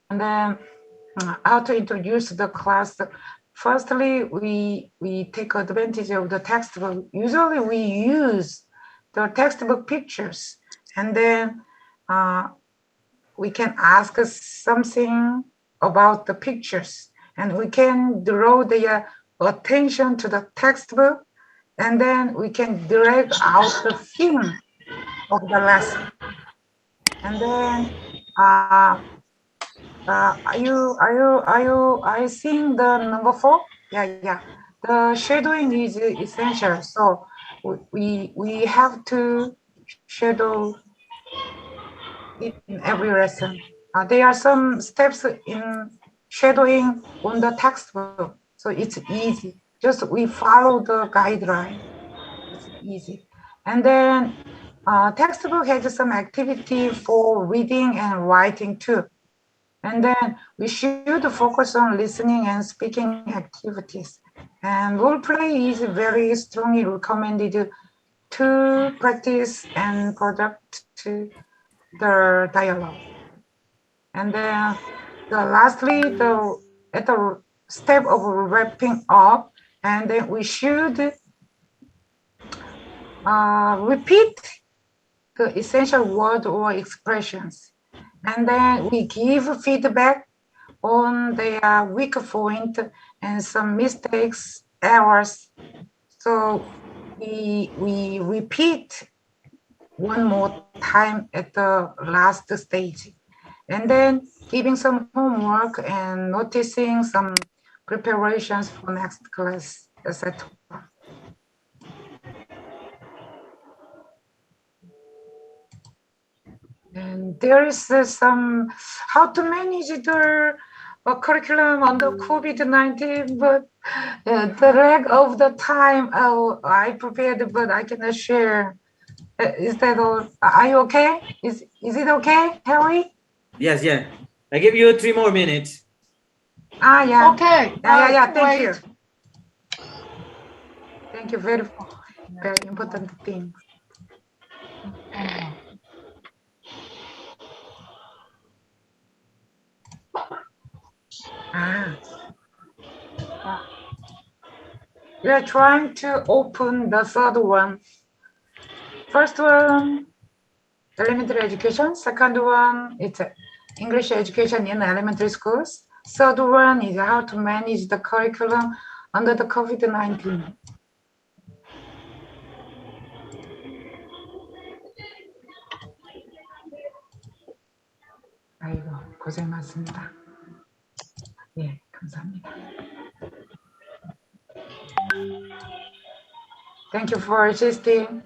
And then how to introduce the class. Firstly, we take advantage of the textbook. Usually we use the textbook pictures, and then we can ask something about the pictures, and we can draw their attention to the textbook, and then we can drag out the theme of the lesson. And then are you seeing the number 4? Yeah. The shadowing is essential. So we have to shadow in every lesson. There are some steps in shadowing on the textbook, so it's easy. Just we follow the guideline. It's easy. And then textbook has some activity for reading and writing too. And then we should focus on listening and speaking activities. And role play is very strongly recommended to practice and conduct the dialogue. And then lastly, at the step of wrapping up, and then we should repeat the essential word or expressions. And then we give feedback on their weak point and some mistakes, errors. So we repeat one more time at the last stage. And then giving some homework and noticing some preparations for next class, etc. And there is some how to manage the curriculum under COVID-19, but the lack of the time I prepared, but I cannot share. Is that all? Are you okay? Is it okay, Harry? Yes, yeah. I give you 3 more minutes. Yeah. Okay. Yeah. Thank wait. you. Thank you. Very, very important thing. We are trying to open the third one. First one, elementary education. Second one, it's English education in elementary schools. Third one is how to manage the curriculum under the COVID-19. 아이고, 고생 많습니다. 예, 감사합니다. Thank you for assisting.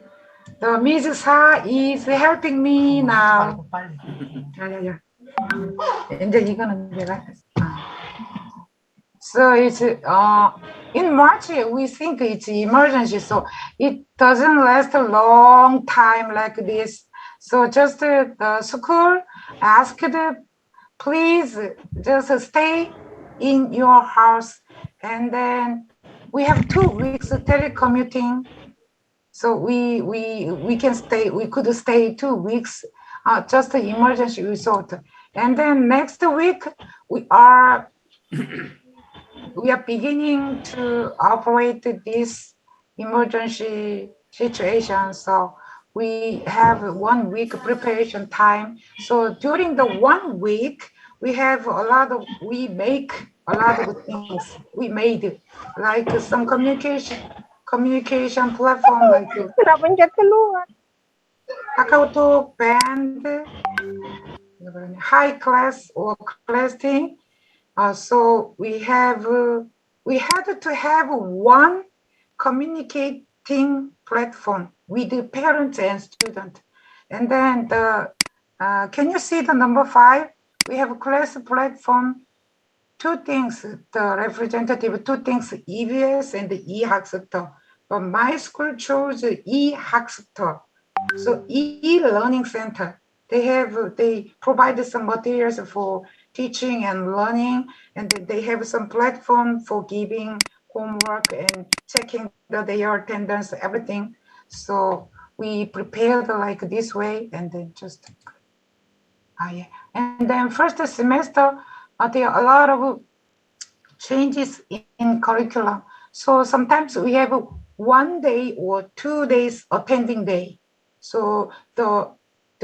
The Ms. Sa is helping me now. 야야야. 이제 이거는 내가. So it's in March we think it's emergency, so it doesn't last a long time like this. So just the school asked, please just stay in your house, and then we have 2 weeks of telecommuting. So we can stay. We could stay 2 weeks, just an emergency resort, and then next week we are beginning to operate this emergency situation. So we have 1 week preparation time. So during the 1 week, we make a lot of things. We made like some communication platform like Kakao Band, high class or class thing. So we had to have one communicating platform with the parents and students. And then can you see the number 5? We have a class platform, 2 things, the representative, 2 things, EBS and the e-학습터. But my school chose e-학습터. So e-learning center. They provided some materials for teaching and learning, and they have some platform for giving homework and checking their attendance, everything. So we prepared like this way, and then just and then first semester there are a lot of changes in curriculum. So sometimes we have 1 day or 2 days attending day. So the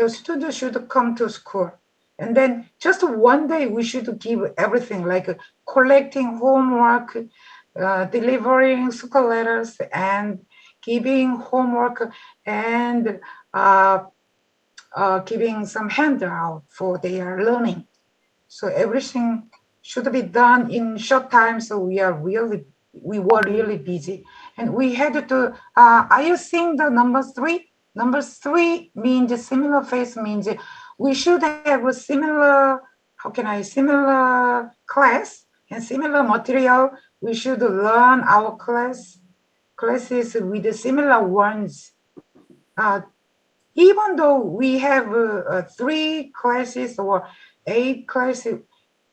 students should come to school. And then just 1 day, we should give everything like collecting homework, delivering school letters, and giving homework, and giving some handout for their learning. So everything should be done in short time. So we were really busy, and we had to. Are you seeing the number 3? Number 3 means similar phase, means we should have a similar, similar class and similar material. We should learn our classes with the similar ones. Even though we have 3 classes or 8 classes,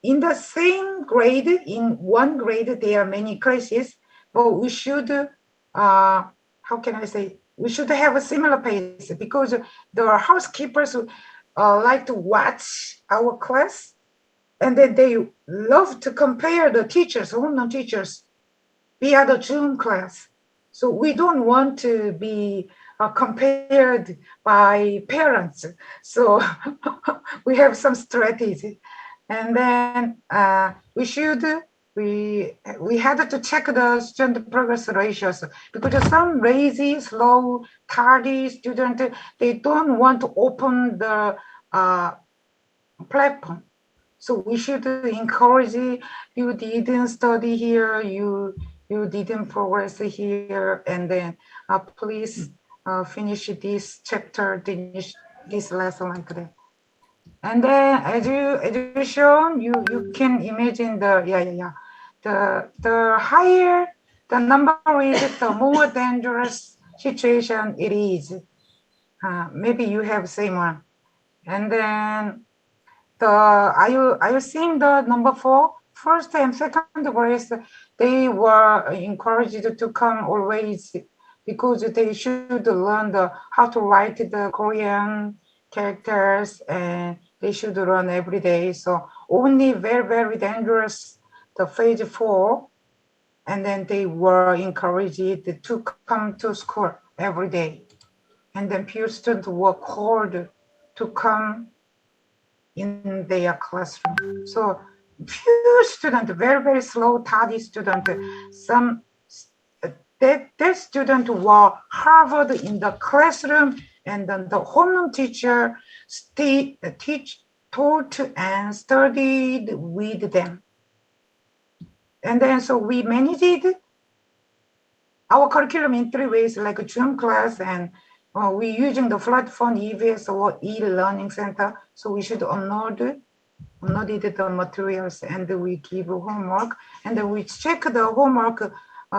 in the same grade, in 1 grade, there are many classes, but we should, we should have a similar pace, because the housekeepers like to watch our class, and then they love to compare the teachers, unknown teachers, via the Zoom class. So we don't want to be compared by parents. So we have some strategy. And then we had to check the student progress ratios, because some lazy, slow, tardy student, they don't want to open the platform. So we should encourage, you didn't study here, you didn't progress here, and then please finish this chapter, finish this lesson like that. And then as you shown, you can imagine the higher the number is, the more dangerous situation it is. Maybe you have same one. And then are you seeing the number 4? First and second grades, they were encouraged to come always because they should learn how to write the Korean characters, and they should run every day. So only very, very dangerous, the phase 4, and then they were encouraged to come to school every day. And then few students were called to come in their classroom. So few students, very, very slow, tardy student, some that student were Harvard in the classroom, and then the homeroom teacher taught and studied with them. And then so we managed our curriculum in 3 ways, like a Zoom class, and we using the platform EVS or e-learning center. So we should download the materials, and we give homework, and then we check the homework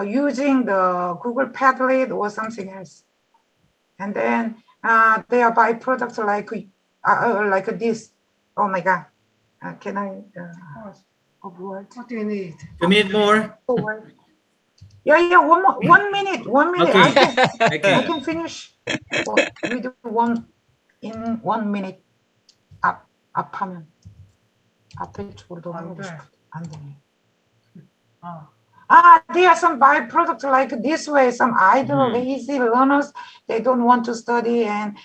using the Google Padlet or something else. And then they are byproducts like this. Oh my God. Can I avoid? What do you need? 2 minutes more? Yeah, 1 minute. Okay. I can finish with 1 minute. 앞하면 앞에 쪽으로 넘어가고 싶어. 안 돼. There are some byproducts like this way. Some idle, lazy learners, they don't want to study, and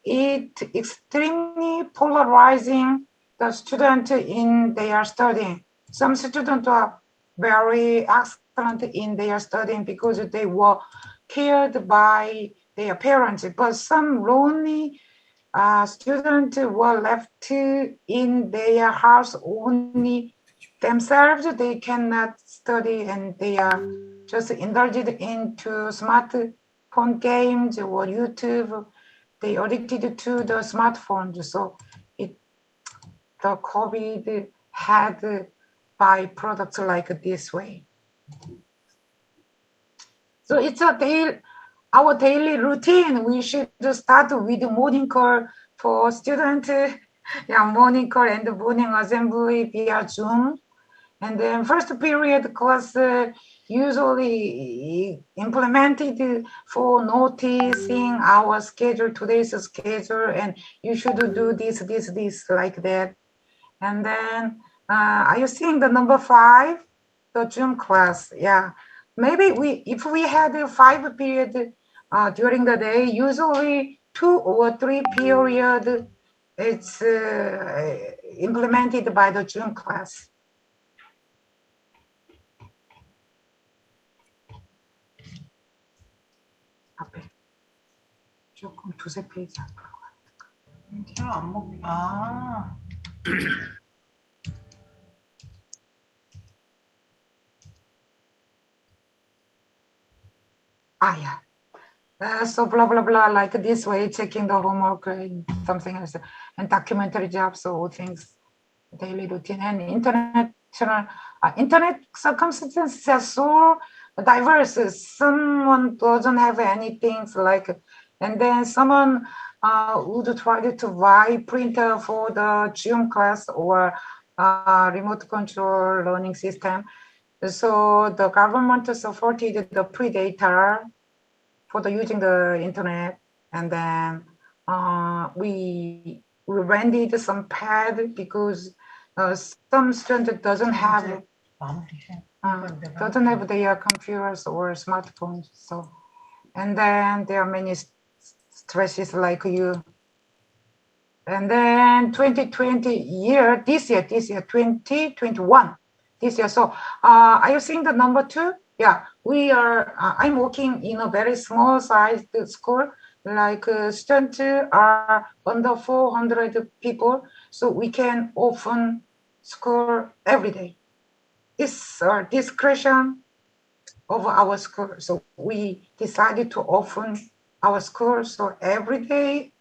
it extremely polarizing the student in their studying. Some students are very excellent in their studying because they were cared by their parents, but some lonely students were left in their house only themselves. They cannot study, and they are just indulged into smartphone games or YouTube. They addicted to the smartphones. So the COVID had byproducts like this way. So it's our daily routine. We should start with the morning call for students, morning call and the morning assembly via Zoom. And then first period class usually implemented for noticing our schedule, today's schedule, and you should do this, like that. And then are you seeing the number 5, the Zoom class? Yeah, maybe if we had a 5 period during the day, usually 2 or 3 period, it's implemented by the Zoom class. 앞에 조금 2-3 페이지 앞으로 잘안 먹. Yeah. So blah blah blah, like this way, checking the homework and something else, and documentary jobs, all things, daily routine, and internet circumstances are so diverse. Someone doesn't have anything like, and then someone would try to buy printer for the Zoom class or remote control learning system. So the government supported the pre-data for the using the internet, and then we rented some pad because some student doesn't have their computers or smartphones. So, and then there are many stresses like you. And then 2020 this year 2021 this year. So are you seeing the number 2? Yeah, we are. I'm working in a very small sized school. Like students are under 400 people, so we can open school every day. It's our discretion of our school. So we decided to open our school. So every day,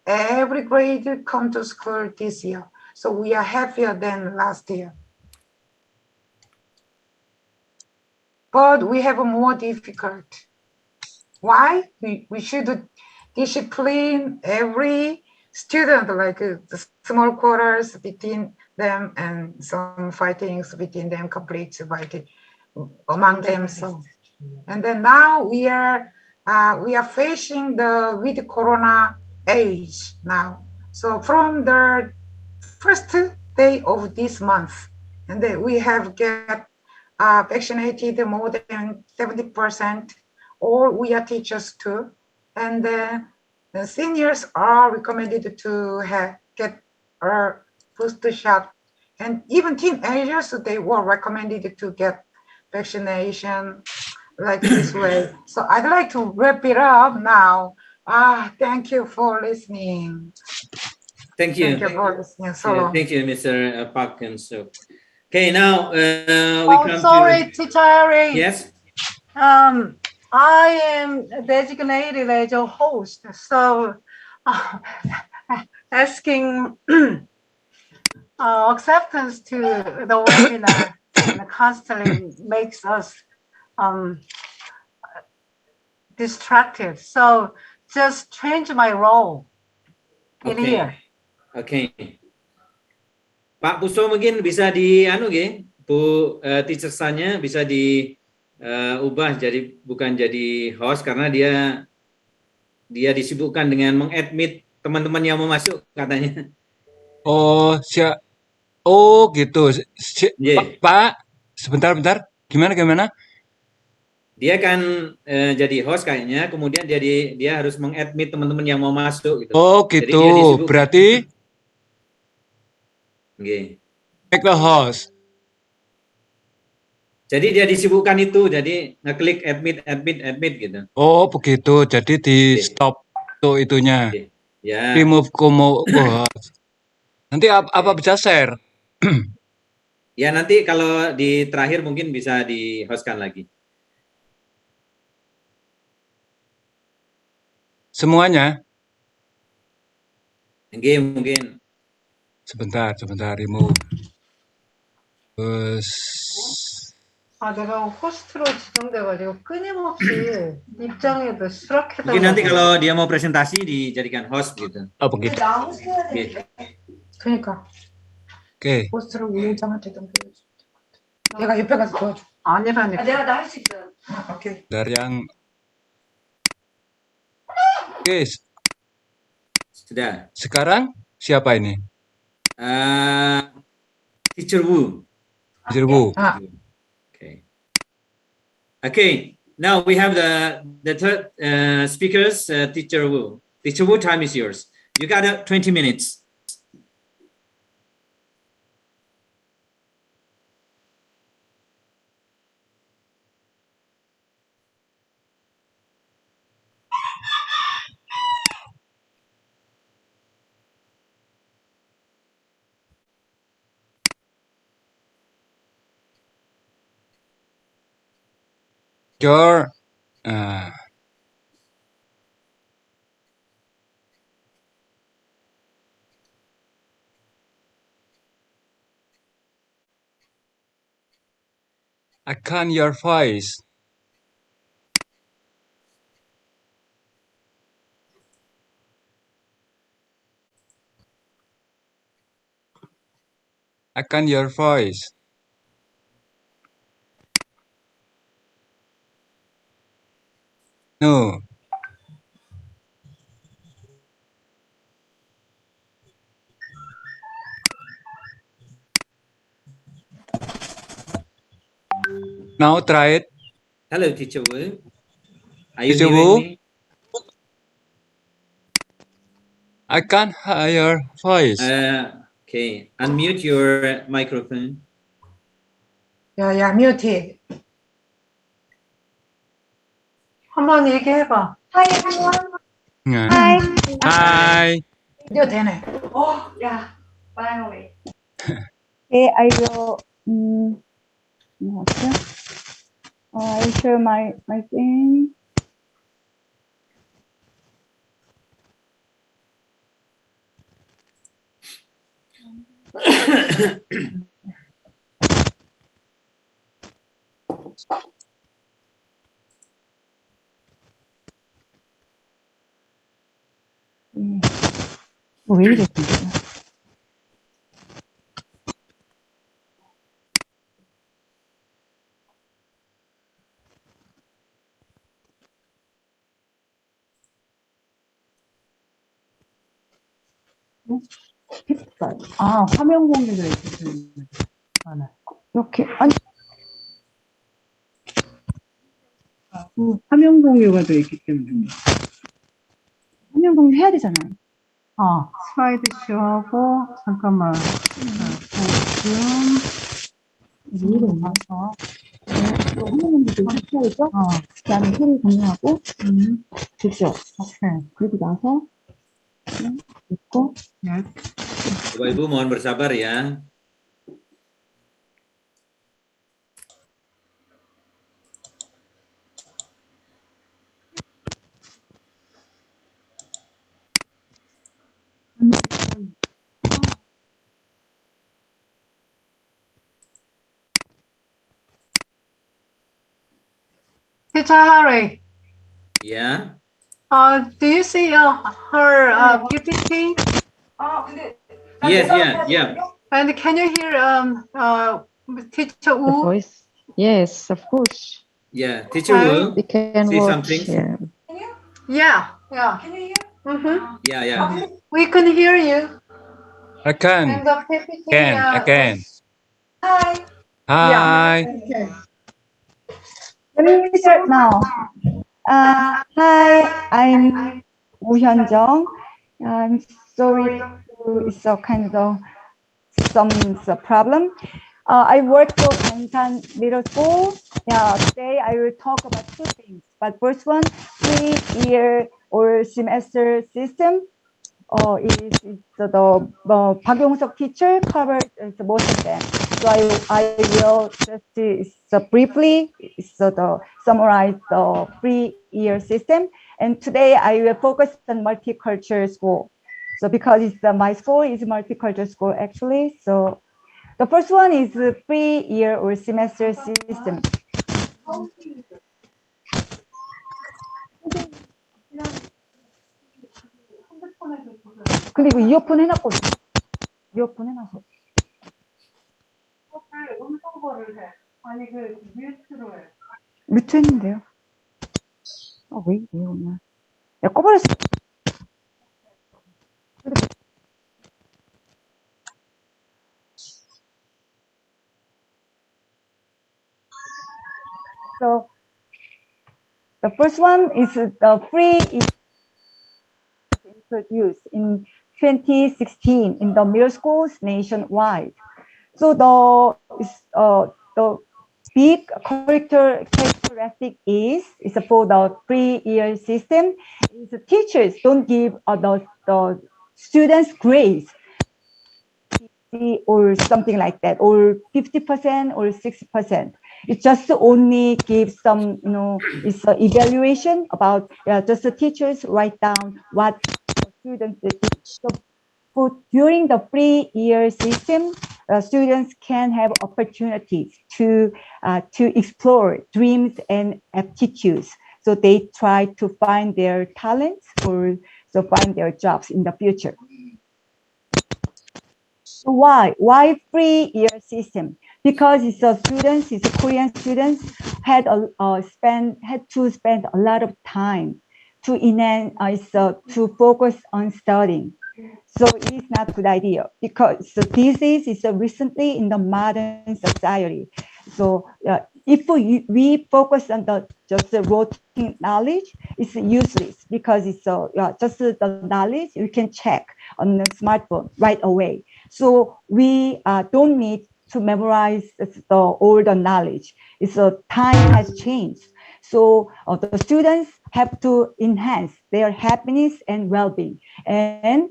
every grade come to school this year. So we are happier than last year. But we have a more difficult. Why? We should discipline every student, like the small quarters between them, and some fightings between them, complete fighting among them. So, and then now we are we are facing the with Corona age now. So from the first day of this month, and then we have get vaccinated more than 70%. All we are teachers too, and then the seniors are recommended to get a booster shot, and even teenagers they were recommended to get vaccination like this way. So I'd like to wrap it up now. Thank you for listening. Thank you. Thank you for listening so long. Thank you, Mr. Park and Sook. Okay, now we Oh, come sorry, to... Teacher Harry. Yes? I am designated as a host, so asking acceptance to the webinar constantly makes us distracted. So just change my role in Okay. here. Okay. Pak Puso mungkin bisa di Bu teacher Sanya bisa diubah jadi bukan jadi host karena dia disibukkan dengan mengadmit teman-teman yang mau masuk katanya. Oh, oh gitu. Yeah. Pak, sebentar. Gimana? Dia kan jadi host kayaknya, kemudian dia harus mengadmit teman-teman yang mau masuk gitu. Oh gitu. Berarti make a host. Jadi dia disibukkan itu, jadi ngeklik admit gitu. Oh begitu. Jadi di stop tuh itunya. Ya. Remove host. Nanti apa bisa share? Ya nanti kalau di terakhir mungkin bisa di hostkan lagi. Semuanya? Mungkin. Sebentar, remove. terus 내가 호스트로 지정돼가지고 끊임없이 입장에도 수락해달라고. Mungkin nanti kalau dia mau presentasi dijadikan host gitu. oh begitu. 그러니까. 오케이. 호스트를 우회장한테 넘겨야지. 내가 옆에 가서 도와줘. 아니라니까. 내가 나 할 수 있어. 오케이. Dari yang Oke. Sudah. Sekarang siapa ini? Teacher Wu. Teacher Wu. Okay. Now we have the third speakers, Teacher Wu. Teacher Wu, time is yours. You got 20 minutes. Your I can't your voice. I can't your voice. No. Now try it. Hello, Teacher Wu. Are you Teacher hearing Wu? me? I can't hear your voice. Okay, unmute your microphone. 야, 뮤트. 한번 얘기해봐. Hi everyone. Hi. Hi. 이거 되네. 야, finally. Okay, I will. I share my thing. 왜 이래 진짜. 아, 화면 공개가 있기 때문에. 이렇게, 아니. 화면 공유가 되어 있기 때문에. 화면 공유 해야 되잖아요. 슬라이드 쇼하고, 잠깐만. 지금, 가서. 화면 공유 되게 해야죠? 그 다음에 소리 공유하고, 됐죠? 오케이. 그리고 나서, 있고, Bapak Ibu mohon bersabar ya. Teacher Harry, Ya. do you see her PPT? Yes, yeah. And can you hear Teacher The Wu? voice. Yes, of course. Yeah, Teacher Wu, We can say watch. something. Yeah. Yeah. Can you hear? Mm-hmm. Yeah. We can hear you. I can. And the PPT. I can. Hi. Hi. Let me start now. Hi, I'm Hyum Jung. I'm sorry it's a kind of some problem. I work for Bansan Middle School. Today I will talk about two things. But first one, 3-year or semester system. Is the Pak Yong-seok teacher covered most of them. So I will just briefly summarize the 3-year system. And today I will focus on multicultural school. So because my school is multicultural school actually. So the first one is 3-year or semester system. 근데 이거 이어폰 해놨거든. 이어폰 해놔서. 음성거를 해. 아니 뮤트로 해. 뮤트 했는데요. 왜 오냐. 야 꺼버렸어. So the first one is the free introduced in 2016 in the middle schools nationwide. So the big characteristic is for the 3-year system is the teachers don't give the students grades or something like that, or 50% or 60%. It just only gives some, it's an evaluation about just the teachers write down what the students did. So during the 3-year system, students can have opportunities to explore dreams and aptitudes. So they try to find their talents or so find their jobs in the future. So why 3-year system? Because Korean students had to spend a lot of time to focus on studying. So it is not a good idea because this is recently in the modern society. So if we focus on just the routine knowledge, it's useless because it's just the knowledge you can check on the smartphone right away. So we don't need to memorize all the knowledge. Time has changed. So the students have to enhance their happiness and well-being, and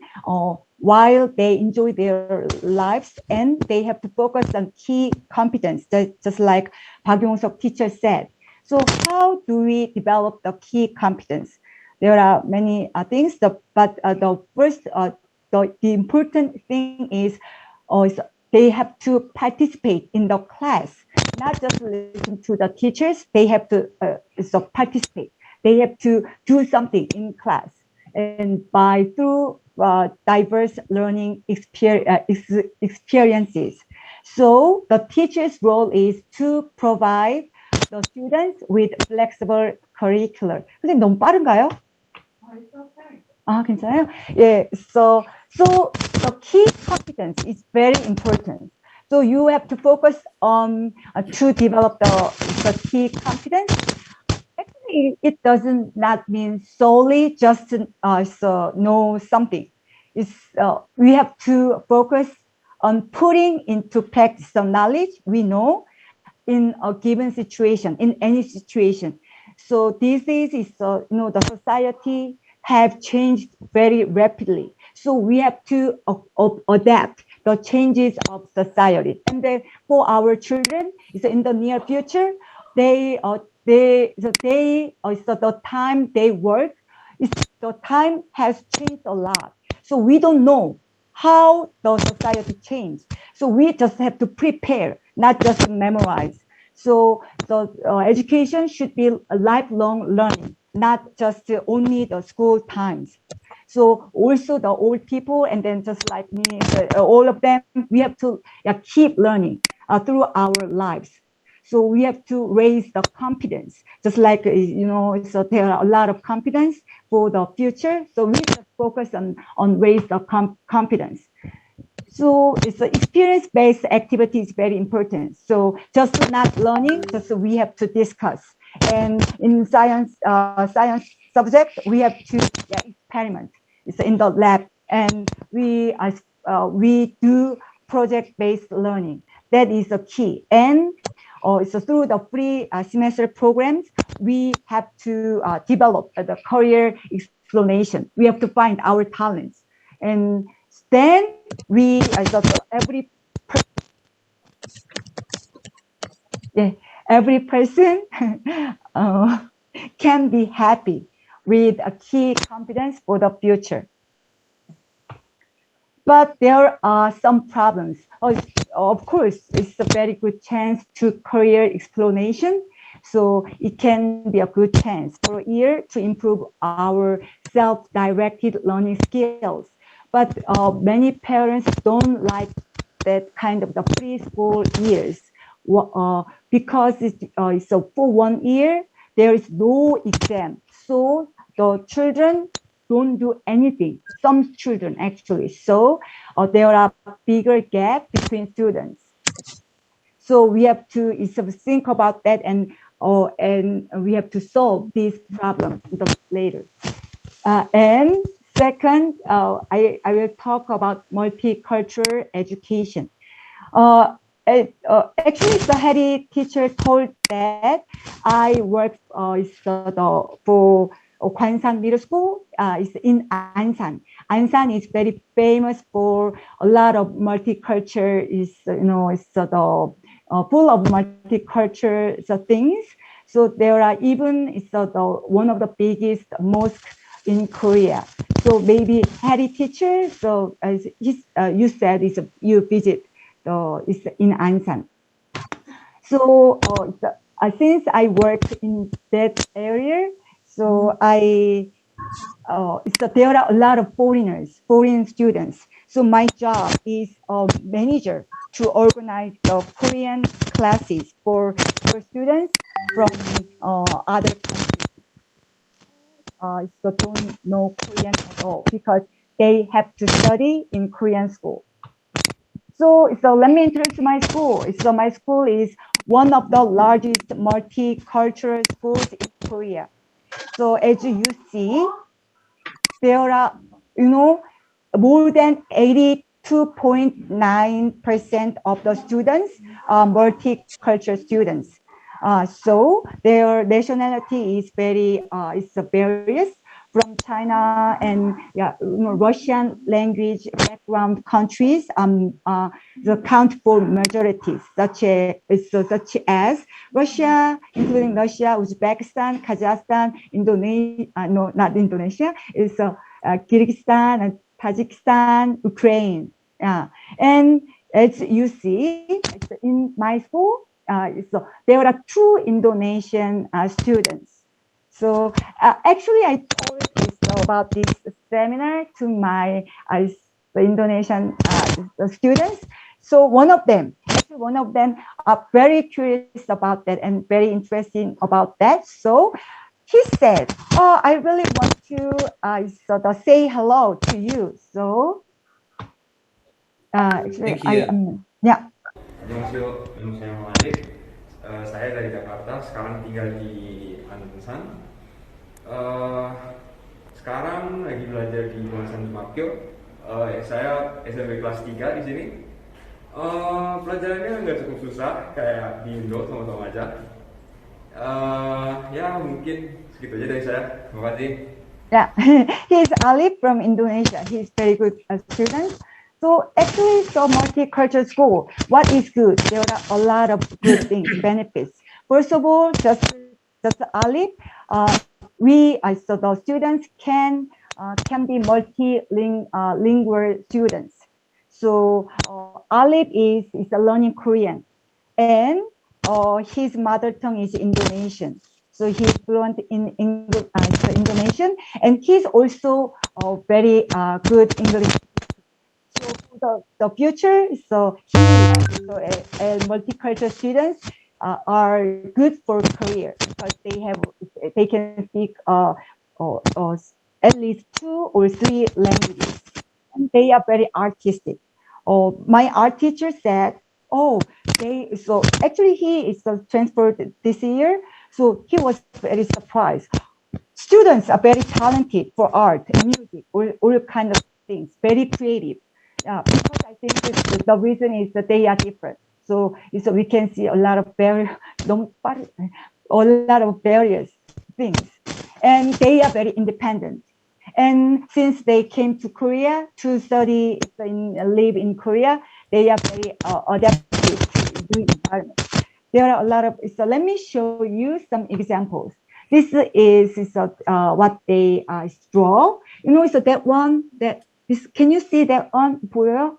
while they enjoy their lives, and they have to focus on key competence, just like Pak Yong-seok teacher said. So how do we develop the key competence? There are many things, but the first, the important thing is they have to participate in the class, not just listen to the teachers. They have to participate. They have to do something in class, and through diverse learning experiences. So the teacher's role is to provide the students with flexible curriculum. 선생님 너무 빠른가요? 괜찮아요? 예, so the key competence is very important. So you have to focus on to develop the key competence. Actually, it doesn't not mean solely just know something. It's we have to focus on putting into practice the knowledge we know in a given situation, in any situation. So these days, the society have changed very rapidly. So we have to adapt the changes of society. And then for our children, in the near future, the time they work, the time has changed a lot. So we don't know how the society changed. So we just have to prepare, not just memorize. So the education should be a lifelong learning, not just only the school times. So also the old people, and then just like me, all of them, we have to keep learning through our lives. So we have to raise the confidence, just like, so there are a lot of confidence for the future. So we just focus on raise the confidence. So it's experience-based activity is very important. So just not learning, just we have to discuss. And in science subject, we have to experiment. It's in the lab, and we do project-based learning. That is the key. And so through the free semester programs, we have to develop the career exploration. We have to find our talents, and then we every person can be happy with a key competence for the future. But there are some problems. Of course, it's a very good chance to career exploration. So it can be a good chance for a year to improve our self-directed learning skills. But many parents don't like that kind of the preschool years because it's for 1 year, there is no exam. So the children don't do anything. Some children actually. So there are bigger gap between students. So we have to think about that, and we have to solve these problems later. And second, I will talk about multicultural education. Actually, the head teacher told that I work for Kwansan Middle School is in Ansan. Ansan is very famous for a lot of multicultural. Full of multicultural things. So there are even one of the biggest mosques in Korea. So maybe head teacher. So as you said, you visit. It's in Ansan. So since I work in that area, so there are a lot of foreign students. So my job is a manager to organize the Korean classes for students from other countries. So don't know Korean at all because they have to study in Korean school. So let me introduce my school. So my school is one of the largest multicultural schools in Korea. So as you see, there are, more than 82.9% of the students are multicultural students. So their nationality is various from China and Russian language background countries. Count for majorities such as Russia, including Russia, Uzbekistan, Kazakhstan, Indonesia. No, not Indonesia. It's Kyrgyzstan and Tajikistan, Ukraine. And as you see, in my school, there are 2 Indonesian students. So actually, I told about this seminar to my Indonesian students. So one of them are very curious about that and very interested about that. So he said, "Oh, I really want to say hello to you." So Actually, Thank you. Yeah. Annyeonghaseyo, nama saya Muhammad. Saya dari Jakarta, sekarang tinggal di Ansan. Sekarang lagi belajar di Ansan Makyo. Saya SMP kelas 3 di sini. Pelajarannya nggak cukup susah, kayak di Indo, sama-sama aja. Ya mungkin segitu aja dari saya. Terima kasih. Yeah, he's Ali from Indonesia. He's very good student. So actually, so multicultural school, what is good? There are a lot of good things, benefits. First of all, just Ali, so the students can be multilingual students. So Alip is learning Korean, and his mother tongue is Indonesian. So he's fluent in Indonesian, and he's also very good English. So for the future, so multicultural students are good for career because they can speak at least 2 or 3 languages, and they are very artistic. My art teacher said, so actually he is transferred this year, so he was very surprised. Students are very talented for art and music, all kind of things, very creative. Because I think the reason is that they are different. So we can see a lot of various things, and they are very independent. And since they came to Korea to study live in Korea, they are very adapted to the environment. There are a lot of, so let me show you some examples. This is what they draw. You know, so that one, can you see that one, 보여요?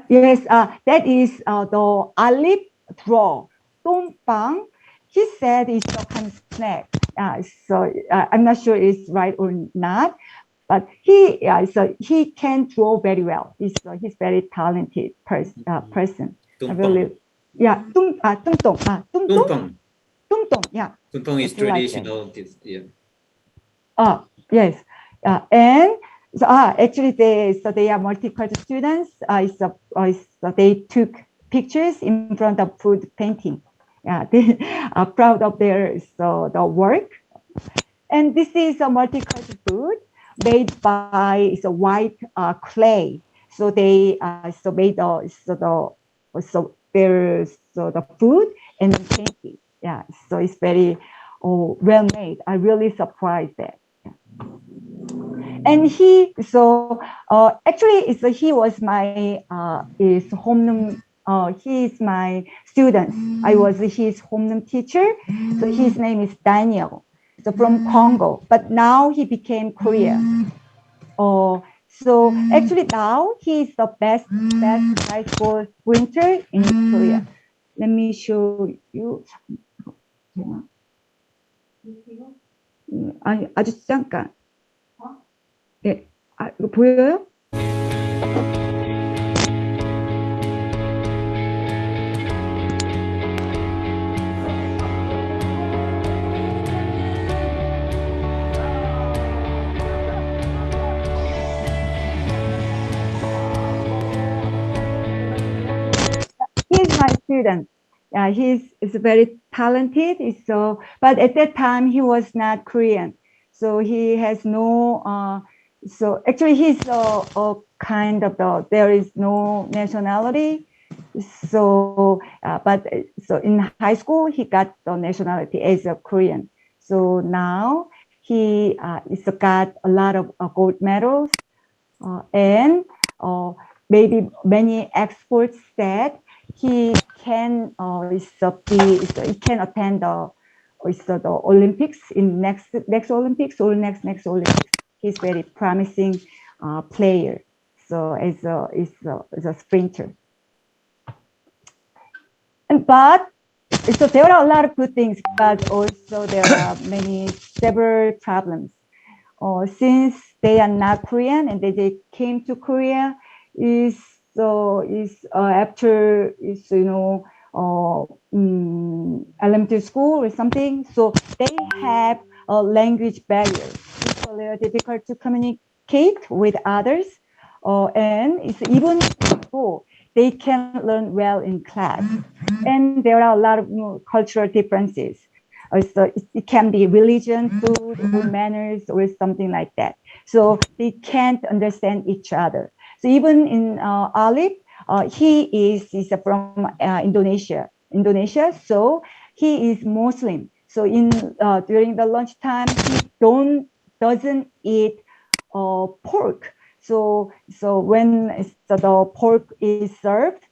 Yes, that is the Alip draw. Tongbang, he said it's a kind of snack. So I'm not sure it's right or not, but he can draw very well. He's very talented person. Really, yeah. Tumtong. Yeah. Tuntong is traditional. Yeah. Yes. And so actually they are multicultural students. So they took pictures in front of food painting. Yeah, they are proud of their the work. And this is a multicultural food made by white clay. So they made the food and then paint it. Yeah, so it's very well made. I really surprised that. And he actually he was my homeroom. He is my student. I was his homeroom teacher. So his name is Daniel. So from Congo, but now he became Korean. So actually now he is the best high school sprinter in Korea. Let me show you. 아주 잠깐. 네, 이거 보여요? He's my student. Yeah, he's very talented. But at that time he was not Korean, so he has no. So actually, he's a kind of there is no nationality. So, so in high school he got the nationality as a Korean. So now he got a lot of gold medals, and maybe many experts said he can he can attend the Olympics in next Olympics or next Olympics. He's very promising player. So as a sprinter. But so there are a lot of good things, but also there are several problems. Since they are not Korean and they came to Korea, after elementary school or something, so they have a language barrier. So they are difficult to communicate with others, and it's even school, they can learn well in class. And there are a lot of cultural differences. So it can be religion, food, or manners, or something like that. So they can't understand each other. So even in Alip, he is from Indonesia. So he is Muslim. So during the lunchtime, he doesn't eat pork. So when the pork is served,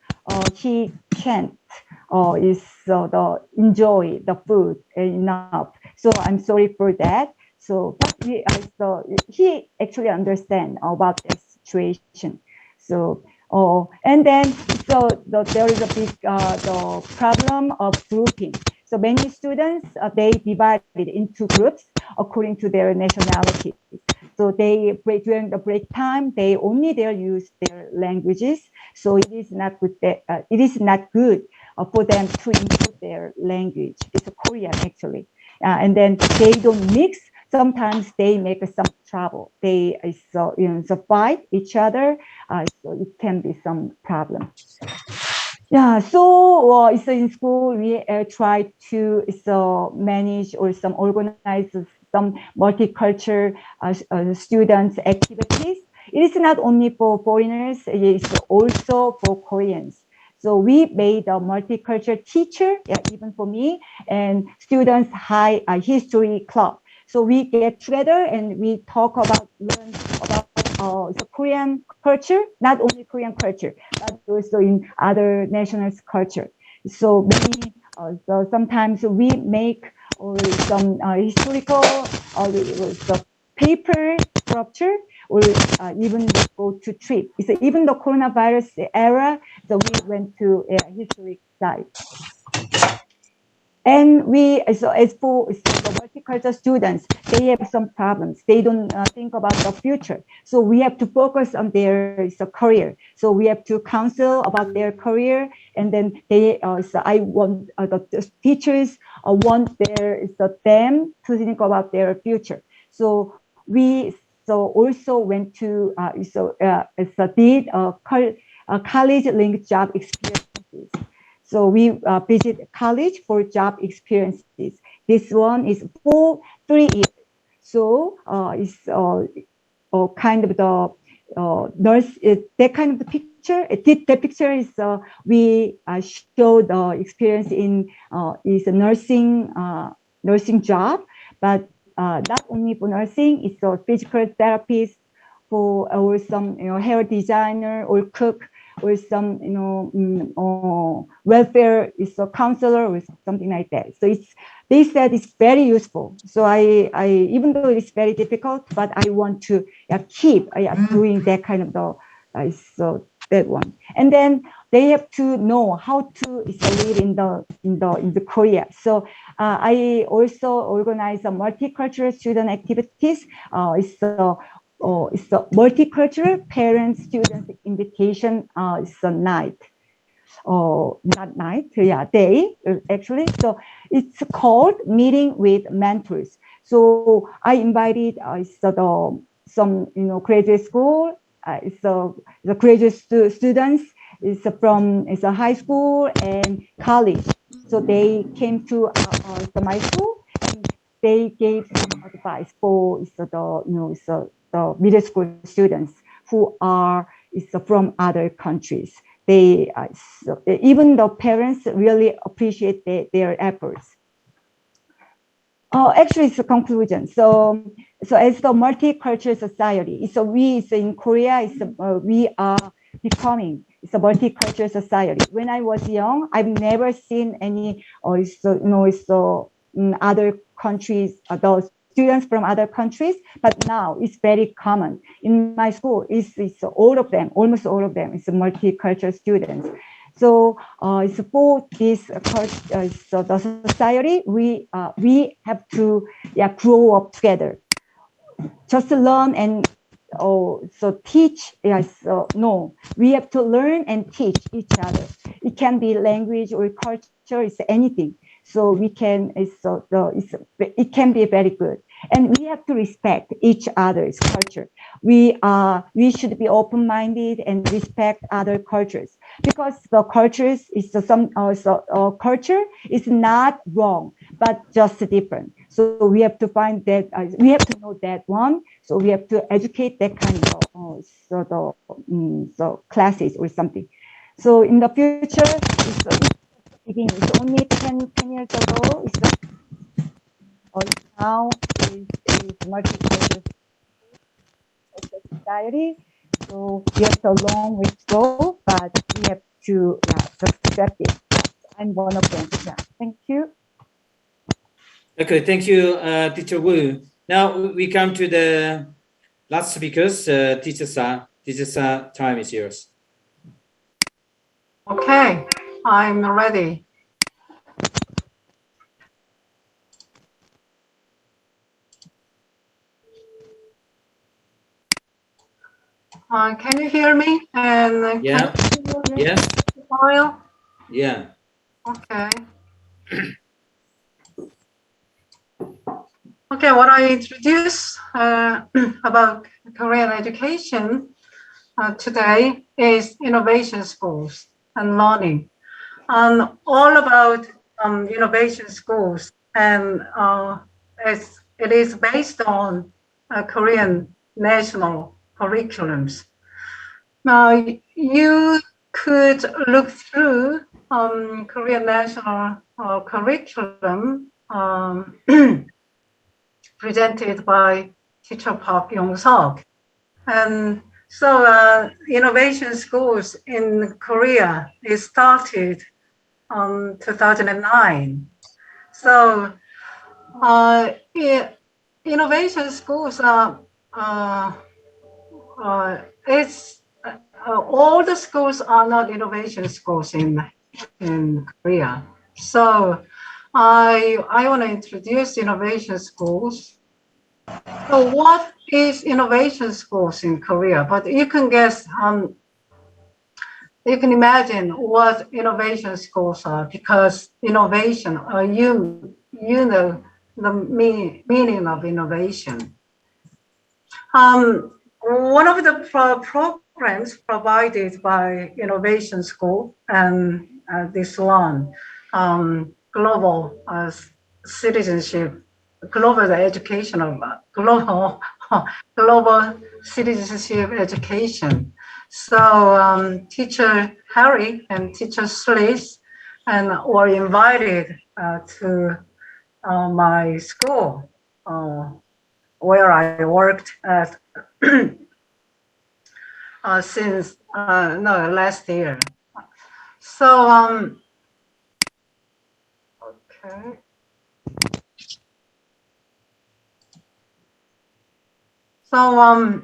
he can't enjoy the food enough. So I'm sorry for that. So he actually understand about the situation. So and then there is a big the problem of grouping. So many students they divided into groups according to their nationality. So during the break time, they only use their languages. So it is not good. It is not good for them to improve their language. It's Korean actually, and then they don't mix. Sometimes they make some trouble. They fight each other. So it can be some problem. Yeah, so in school we try to manage or organize some multicultural students activities. It is not only for foreigners; it is also for Koreans. So we made a multicultural teacher, even for me, and students high history club. So we get together and we learn about the Korean culture, not only Korean culture, but also in other nationals' culture. So sometimes we make some historical paper sculpture, or even go to trip. So even the coronavirus era, so we went to a historic site. And as for the multicultural students, they have some problems. They don't think about the future. So we have to focus on their career. So we have to counsel about their career. And then I want the teachers want them to think about their future. So we also went to did college linked job experiences. So we visit college for job experiences. This one is for 3 years. So it's kind of the nurse. That kind of the picture. That picture is we show the experience in is a nursing job, but not only for nursing. It's a physical therapist or some hair designer or cook, or some welfare is a counselor or something like that. So they said it's very useful. So I even though it's very difficult, but I want to keep doing that kind of that one. And then they have to know how to live in the Korea. So I also organize a multicultural student activities. It's a multicultural parent-student invitation. It's a night. Not night, day actually. So it's called meeting with mentors. So I invited some graduate school. The graduate students is from a high school and college. So they came to my school and they gave some advice for the middle school students who are from other countries. They even the parents really appreciate their efforts. Actually, it's a conclusion. So as the multicultural society, we in Korea, we are becoming a multicultural society. When I was young, I've never seen any other countries, those students from other countries, but now it's very common. In my school, it's almost all of them, it's multicultural students. So it's for this the society, we have to grow up together, just to learn and teach. No, we have to learn and teach each other. It can be language or culture, it's anything. So we can it can be very good. and we have to respect each other's culture. We should be open-minded and respect other cultures, because the cultures is culture is not wrong, but just different. So we have to find that, we have to know that one. So we have to educate that kind of so classes or something. So in the future, it's only 10 years ago. Now is multicultural society. So we have a long way to go, but we have to accept it. I'm one of them. Yeah. Thank you. Okay, thank you, Teacher Wu. Now we come to the last speakers, Teacher Sa. Teacher Sa, time is yours. Okay, I'm ready. Can you hear me? And yeah. Yes. File? Yeah. Okay. Okay, what I introduce about Korean education today is innovation schools and learning. All about innovation schools, and it is based on Korean national curriculums. Now, you could look through Korean national curriculum presented by teacher Park Yong-seok. And so innovation schools in Korea is started 2009. So innovation schools are all the schools are not innovation schools in Korea. So I want to introduce innovation schools. So what is innovation schools in Korea? But you can guess, you can imagine what innovation schools are, because innovation, you know the meaning of innovation. One of the programs provided by Innovation School and this one, global citizenship, global education of global citizenship education. So teacher Harry and teacher Sliss and were invited to my school where I worked at since last year. So okay. So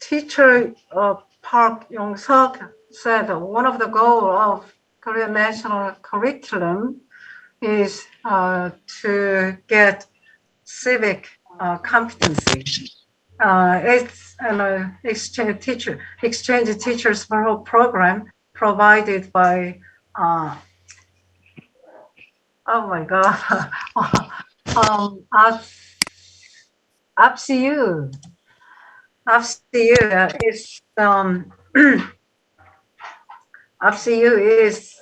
teacher Park Yong-seok said one of the goals of Korean national curriculum is to get civic competency. It's an exchange teachers program provided by oh my God, APCU. APCU is APCU is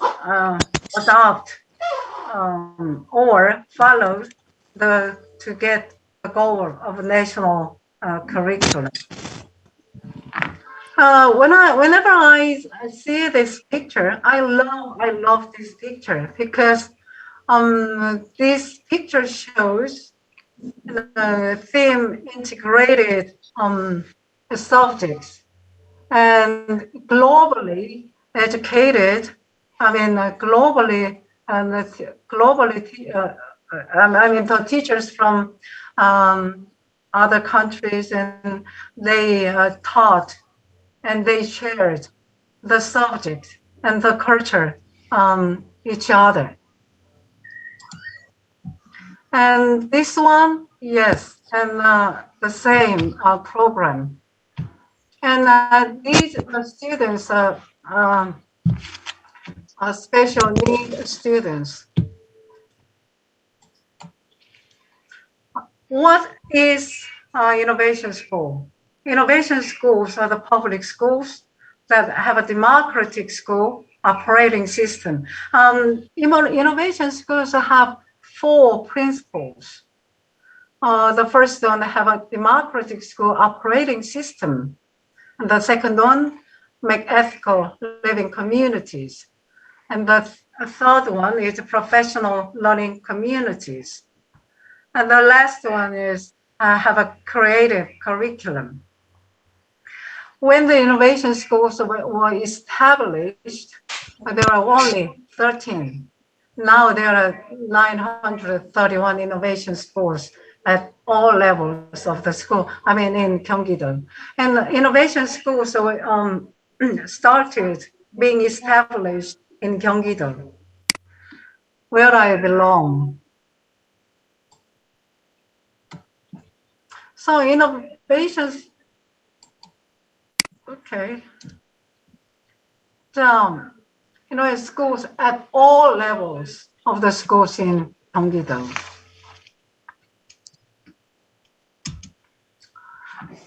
adopt or follow to get the goal of national curriculum. Whenever I see this picture, I love this picture, because this picture shows the theme integrated subjects and globally educated. I mean, globally and globally. I mean, the teachers from other countries, and they taught and they shared the subject and the culture each other. And this one, yes, and the same program. And these students are special need students. What is innovation school? Innovation schools are the public schools that have a democratic school operating system. Innovation schools have 4 principles. The first one have a democratic school operating system. And the second one, make ethical living communities. And the third one is professional learning communities. And the last one is have a creative curriculum. When the innovation schools were established, there are only 13. Now there are 931 innovation schools at all levels of the school, in Gyeonggi-do. And innovation schools started being established in Gyeonggi-do, where I belong. So innovations, okay. Schools at all levels of the schools in Gyeonggi-do.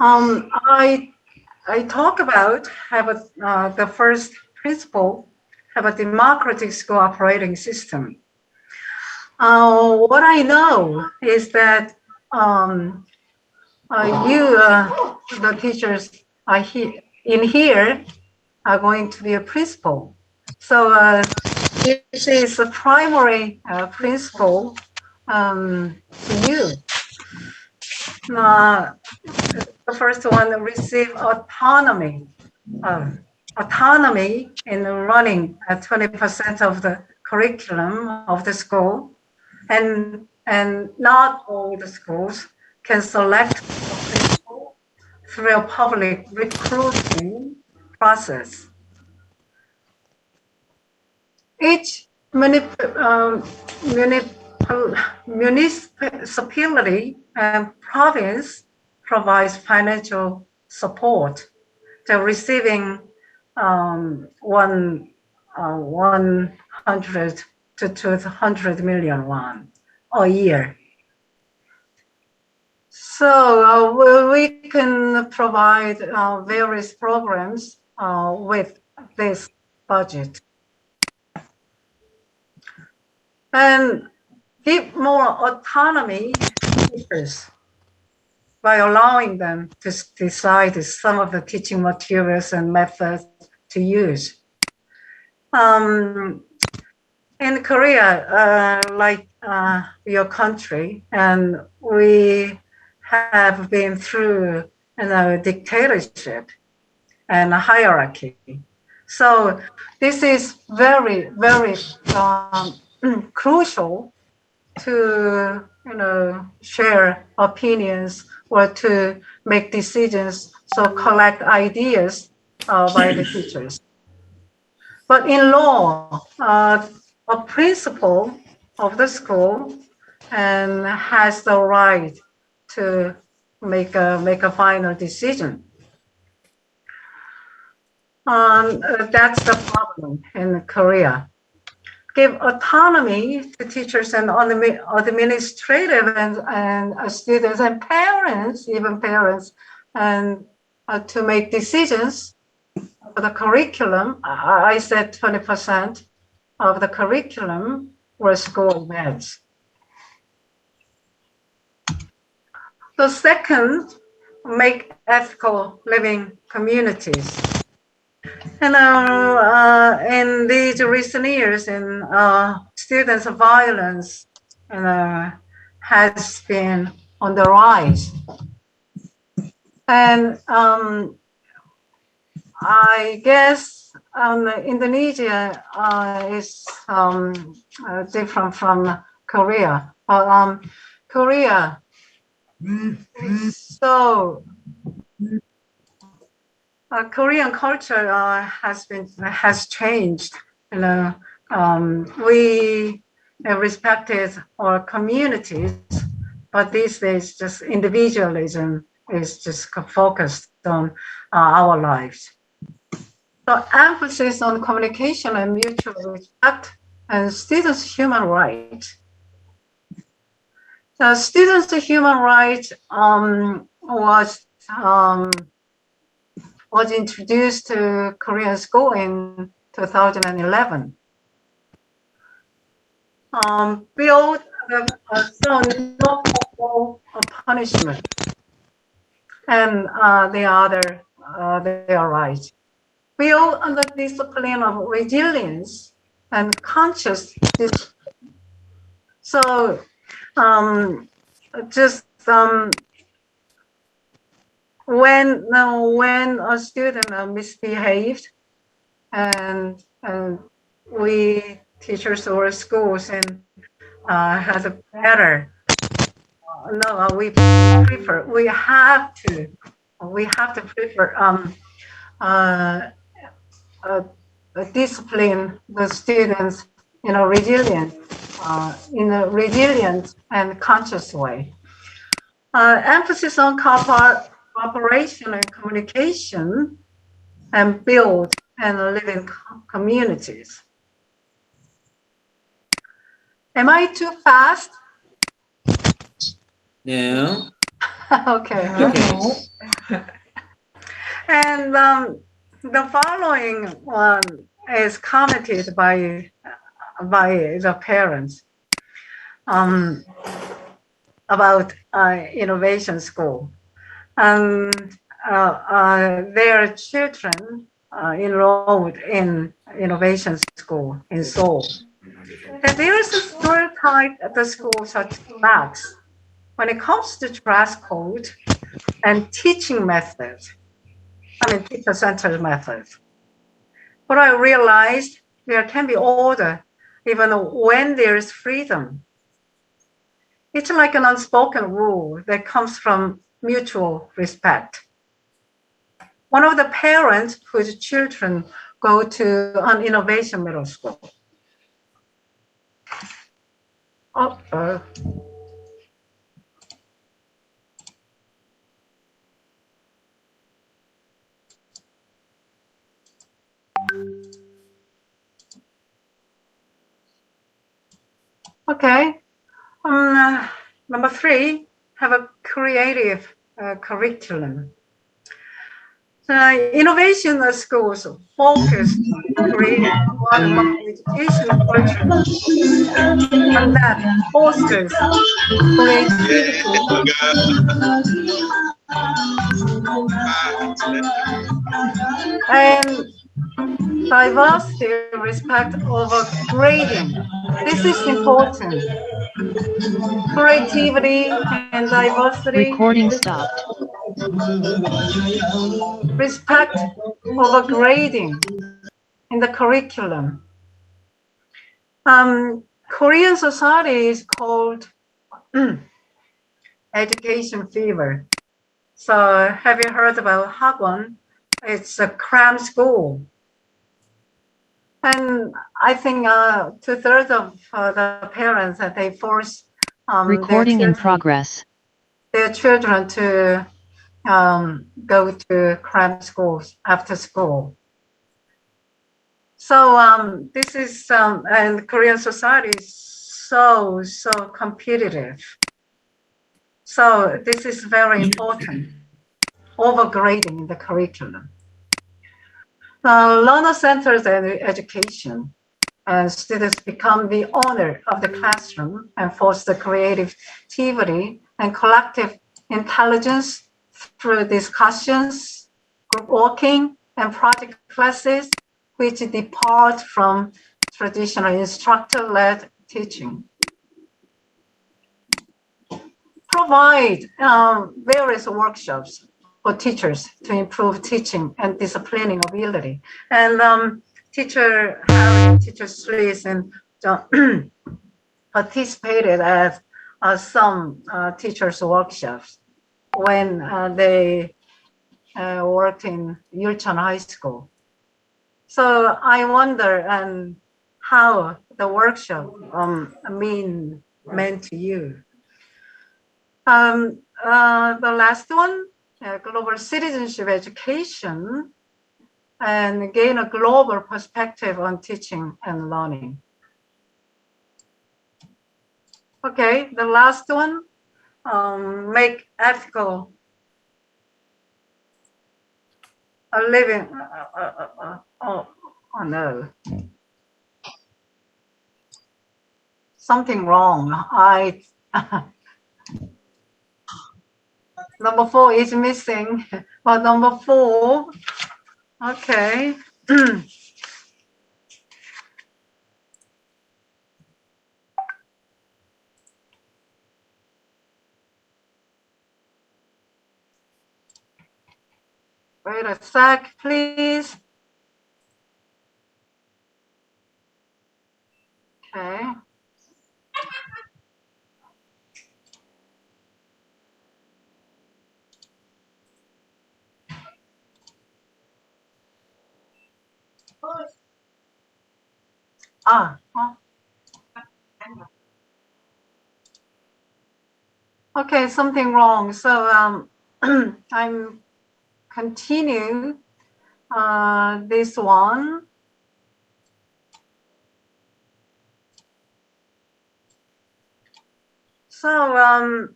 I talk about the first principle, have a democratic school operating system. What I know is that the teachers are here are going to be a principal. So this is a primary principle to you. The first one, receive autonomy. Autonomy in running 20% of the curriculum of the school, and not all the schools can select a principal through a public recruiting process. Each municipality and province provides financial support to receiving 100 to 200 million won a year. So we can provide various programs with this budget. And give more autonomy to teachers by allowing them to decide some of the teaching materials and methods to use. In Korea, like your country, and we have been through dictatorship and hierarchy. So this is very, very crucial to share opinions or to make decisions, so collect ideas by the teachers. But in law, a principal of the school and has the right to make a final decision. That's the problem in Korea. Give autonomy to teachers and administrative and students and parents, even parents, and to make decisions for the curriculum. I said 20% of the curriculum were school events. The second, make ethical living communities. And in these recent years, students' violence has been on the rise. And I guess Indonesia is different from Korea. Korea is so Korean culture has changed. We respected our communities, but these days just individualism is just focused on our lives. So emphasis on communication and mutual respect and students' human rights. The students' human rights was introduced to Korean school in 2011. Build so no corporal punishment, and they are right. Build on the discipline of resilience and conscious discipline. So just when a student misbehaved, and we teachers or schools and has a better we have to prefer discipline the students in a resilient and conscious way. Emphasis on cooperation and communication, and build and live in communities. Am I too fast? No. Okay. And the following one is commented by the parents about innovation school, and their children enrolled in innovation school in Seoul. And there is a stereotype at the school such lacks when it comes to dress code and teaching methods. I mean, teacher-centered methods. But I realized there can be order even when there is freedom. It's like an unspoken rule that comes from mutual respect. One of the parents whose children go to an innovation middle school. Okay. Number 3, have a creative curriculum. Innovation schools focus on creating one education culture, and that fosters creativity and diversity, respect over grading. This is important. Creativity and diversity. Recording stopped. Respect over grading in the curriculum. Korean society is called education fever. So have you heard about Hagwon? It's a cram school. And I think 2/3 of the parents that they force Recording in progress. their children to go to cram schools after school. So this is and Korean society is so competitive. So this is very important. Overgrading in the curriculum. Learner-centered education. Students become the owner of the classroom and foster creativity and collective intelligence through discussions, group working, and project classes, which depart from traditional instructor-led teaching. Provide various workshops for teachers to improve teaching and disciplining ability. And Teacher Slees and participated at some teachers' workshops when they worked in Yulchon High School. So I wonder how the workshop meant to you. The last one, global citizenship education, and gain a global perspective on teaching and learning. Okay, the last one, make ethical a living. Oh no, something wrong. Number 4 is missing, but number 4, okay. Wait a sec, please. Okay. Okay, something wrong. So I'm continue this one. So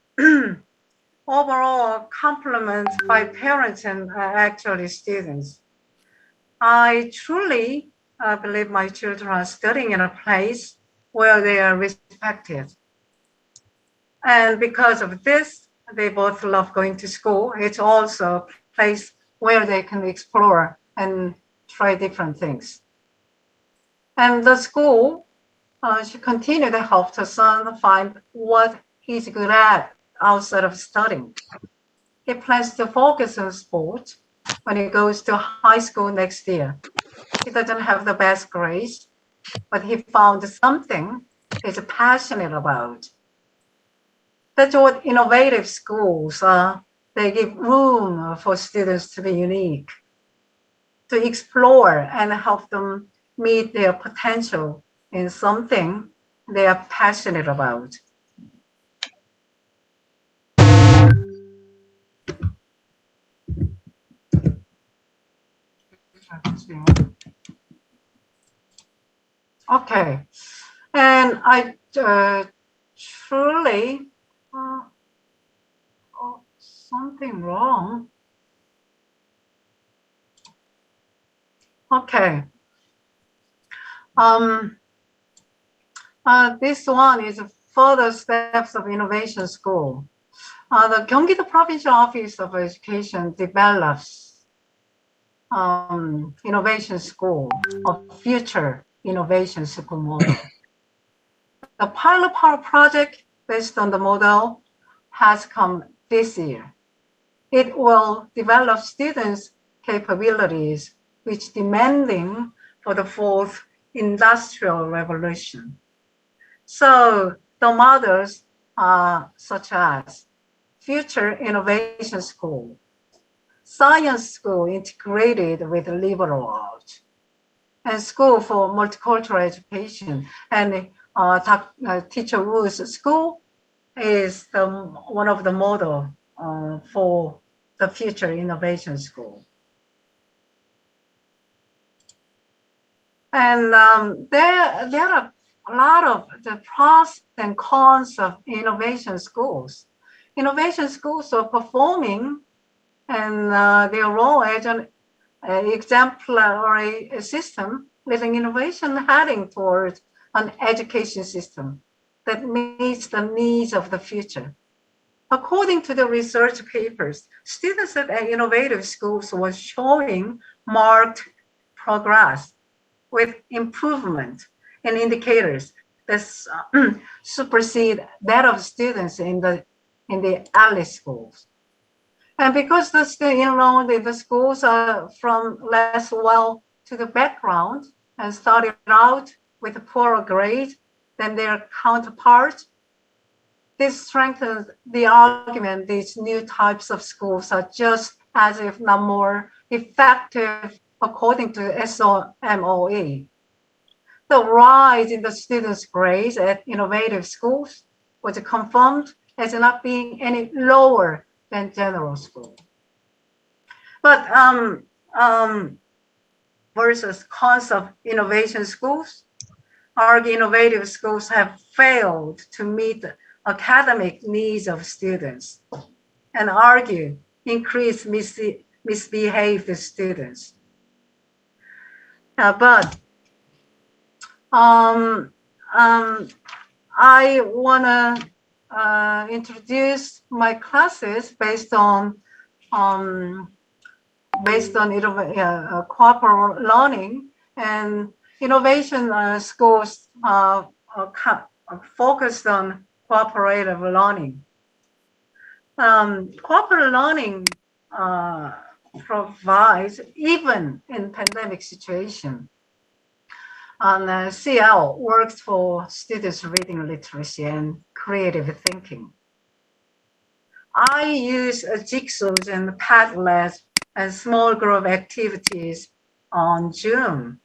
overall compliment by parents and actually students. I truly believe my children are studying in a place where they are respected. And because of this, they both love going to school. It's also a place where they can explore and try different things. And the school should continue to help the son find what he's good at outside of studying. He plans to focus on sport when he goes to high school next year. He doesn't have the best grades, but he found something he's passionate about. That's what innovative schools are. They give room for students to be unique, to explore and help them meet their potential in something they are passionate about. Okay, and I truly, something wrong. Okay. This one is further steps of innovation school. The Gyeonggi Provincial Office of Education develops innovation school, a future innovation school model. The pilot project based on the model has come this year. It will develop students' capabilities, which demanding for the fourth industrial revolution. So the models are such as future innovation school, science school integrated with liberal arts, and school for multicultural education. And Teacher Wu's school is one of the model for the future innovation school. And there are a lot of the pros and cons of innovation schools. Innovation schools are performing and their role as an exemplary system, leading innovation heading towards an education system that meets the needs of the future. According to the research papers, students at innovative schools were showing marked progress with improvement in indicators that supersede that of students in the early schools. And because the schools are from less well to the background and started out with a poorer grade than their counterparts, this strengthens the argument these new types of schools are just as if not more effective according to SOMOE. The rise in the students' grades at innovative schools was confirmed as not being any lower than general school. But versus cons of innovation schools, our innovative schools have failed to meet academic needs of students and argue increased misbehaved students. But I want to introduce my classes based on cooperative learning and innovation schools focused on cooperative learning. Cooperative learning provides, even in pandemic situation, CL works for students' reading literacy and creative thinking. I use jigsaws and Padlet and small group activities on Geum.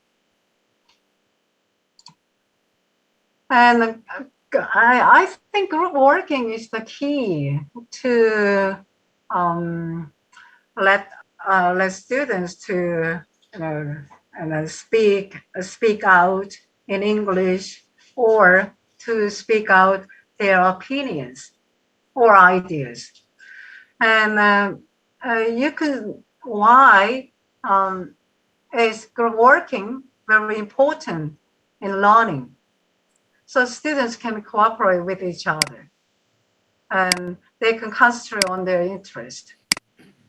And I think group working is the key to let students to speak out in English or to speak out their opinions or ideas. And why is group working very important in learning? So students can cooperate with each other and they can concentrate on their interest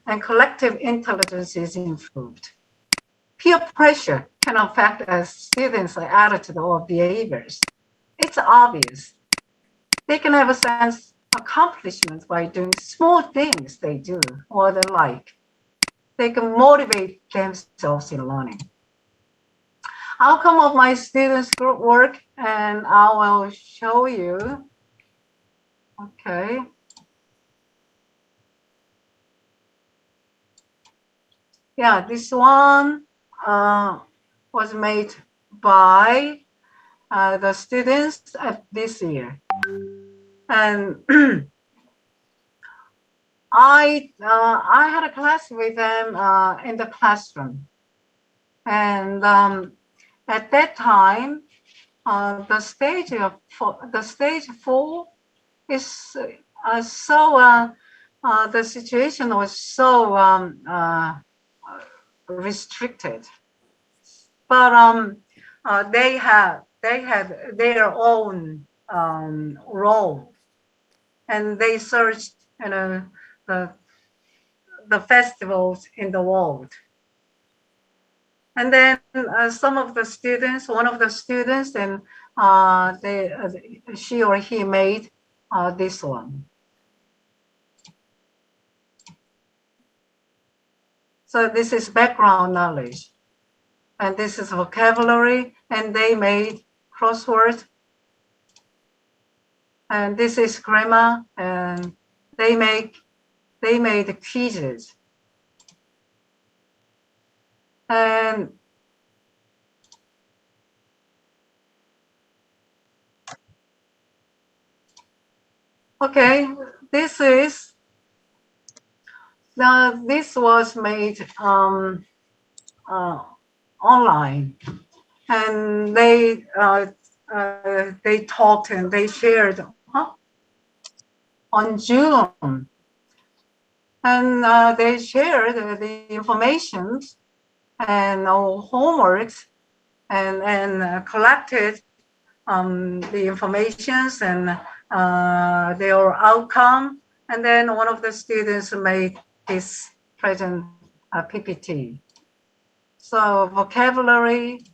and collective intelligence is improved. Peer pressure can affect students' attitude or behaviors. It's obvious. They can have a sense of accomplishment by doing small things they do or they like. They can motivate themselves in learning. Outcome of my students' group work, and I will show you. Okay. Yeah, this one was made by the students this year. And I had a class with them in the classroom. And at that time, the stage 4 is the situation was so restricted, but they had their own role, and they searched the festivals in the world. And then some of the students, one of the students, and she or he made this one. So this is background knowledge, and this is vocabulary, and they made crossword, and this is grammar, and they made quizzes. And okay, this was made online, and they talked and they shared on June, and they shared the information and homeworks and collected the informations and their outcome. And then one of the students made this present PPT. So vocabulary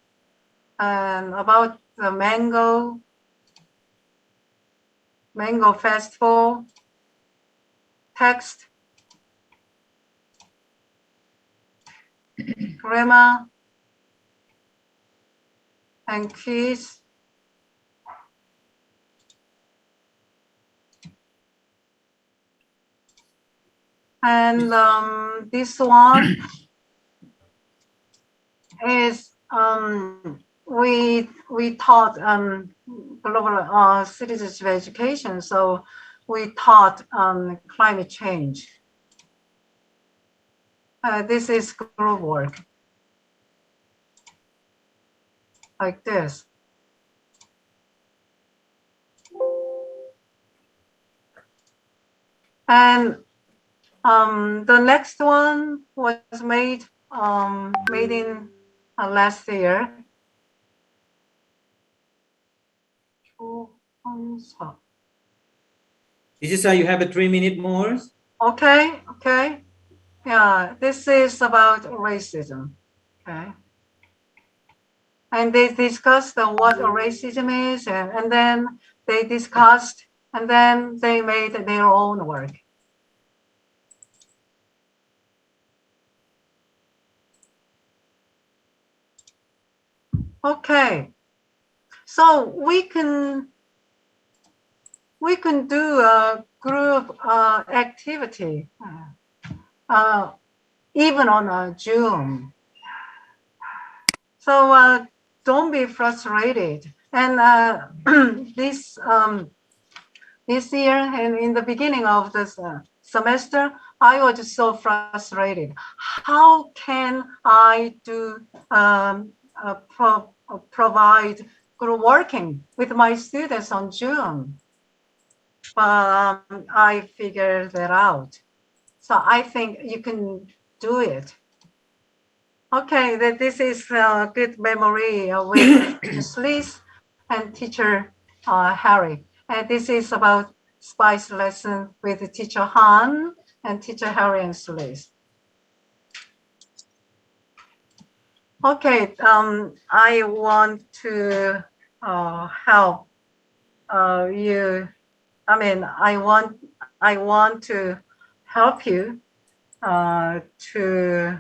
and about the mango festival, text, grammar, and quiz. And this one is we taught global citizenship education, so we taught climate change. This is group work, like this. And the next one was made in last year. This is how you have a 3-minute more. Okay. Yeah, this is about racism. Okay. And they discussed what racism is, and then they discussed, and then they made their own work. Okay, so we can do a group activity, even on a Zoom. So don't be frustrated. And this year and in the beginning of this semester, I was so frustrated. How can I do provide group working with my students on Zoom? I figured that out. So I think you can do it. Okay, this is a good memory with Liz and teacher Harry. And this is about spice lesson with teacher Han and teacher Harry and Liz. Okay, I want to help you. I mean, I want to help you to,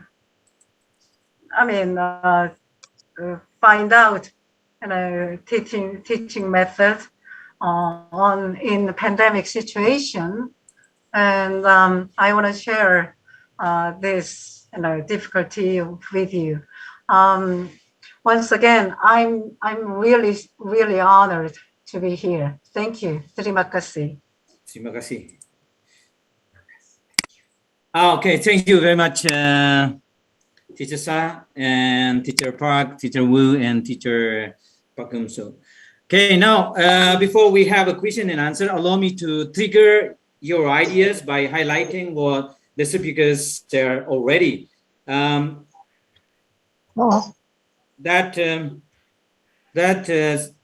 find out teaching methods in the pandemic situation, and I want to share this difficulty with you. Once again, I'm really honored to be here. Thank you. Terima kasih. Terima kasih. Okay, thank you very much, Teacher Sa and Teacher Park, Teacher Wu, and Teacher Park Hum-so. Okay, now before we have a question and answer, allow me to trigger your ideas by highlighting what the speakers share already.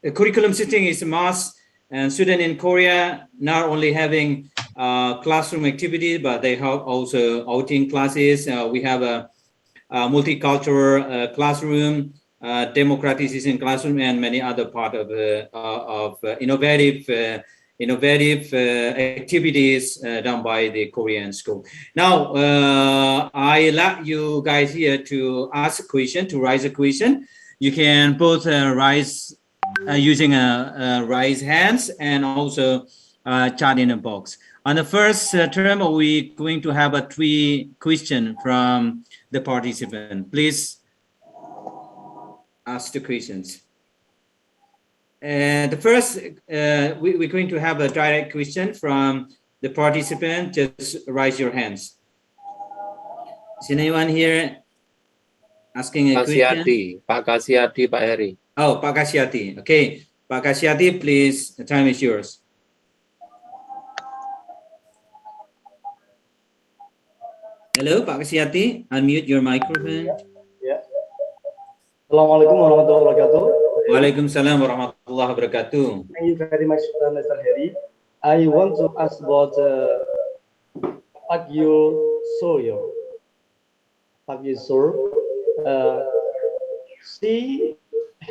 Curriculum setting is a must, and students in Korea not only having classroom activity, but they have also outing classes. We have a multicultural classroom, democratization classroom, and many other part of innovative activities done by the Korean school. Now, I allow you guys here to ask a question, to raise a question. You can both raise using raise hands and also chat in a box. On the first term, we're going to have a 3 question from the participant. Please ask the questions. The first, we're going to have a direct question from the participant. Just raise your hands. Is anyone here asking a question? Pak Kasyati, Pak Heri. Oh, Pak Kasyati. Okay, Pak Kasyati, please, the time is yours. Hello, Pak Kasyati, unmute your microphone. Yeah. Assalamualaikum warahmatullahi wabarakatuh. Waalaikumsalam warahmatullahi wabarakatuh. Thank you very much, Mr. Harry. I want to ask about Pak Yu Soyo. Pak Yu Soyo. She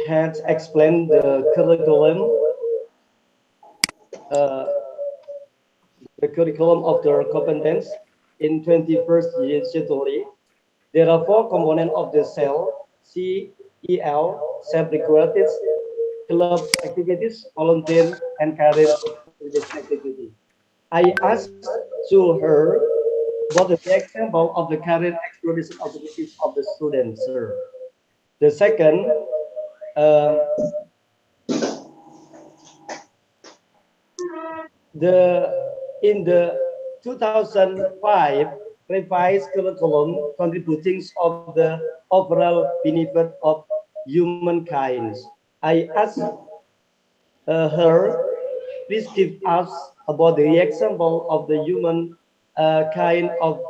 had explained the curriculum of the competence in 21st century. There are 4 components of the cell: CEL, self-regulated, club activities, volunteer, and career activity. I asked to her what the example of the career exploration activities of the students, sir. The second, in the 2005 revised curriculum contributing of the overall benefit of humankind, I asked her, please give us about the example of the human kind of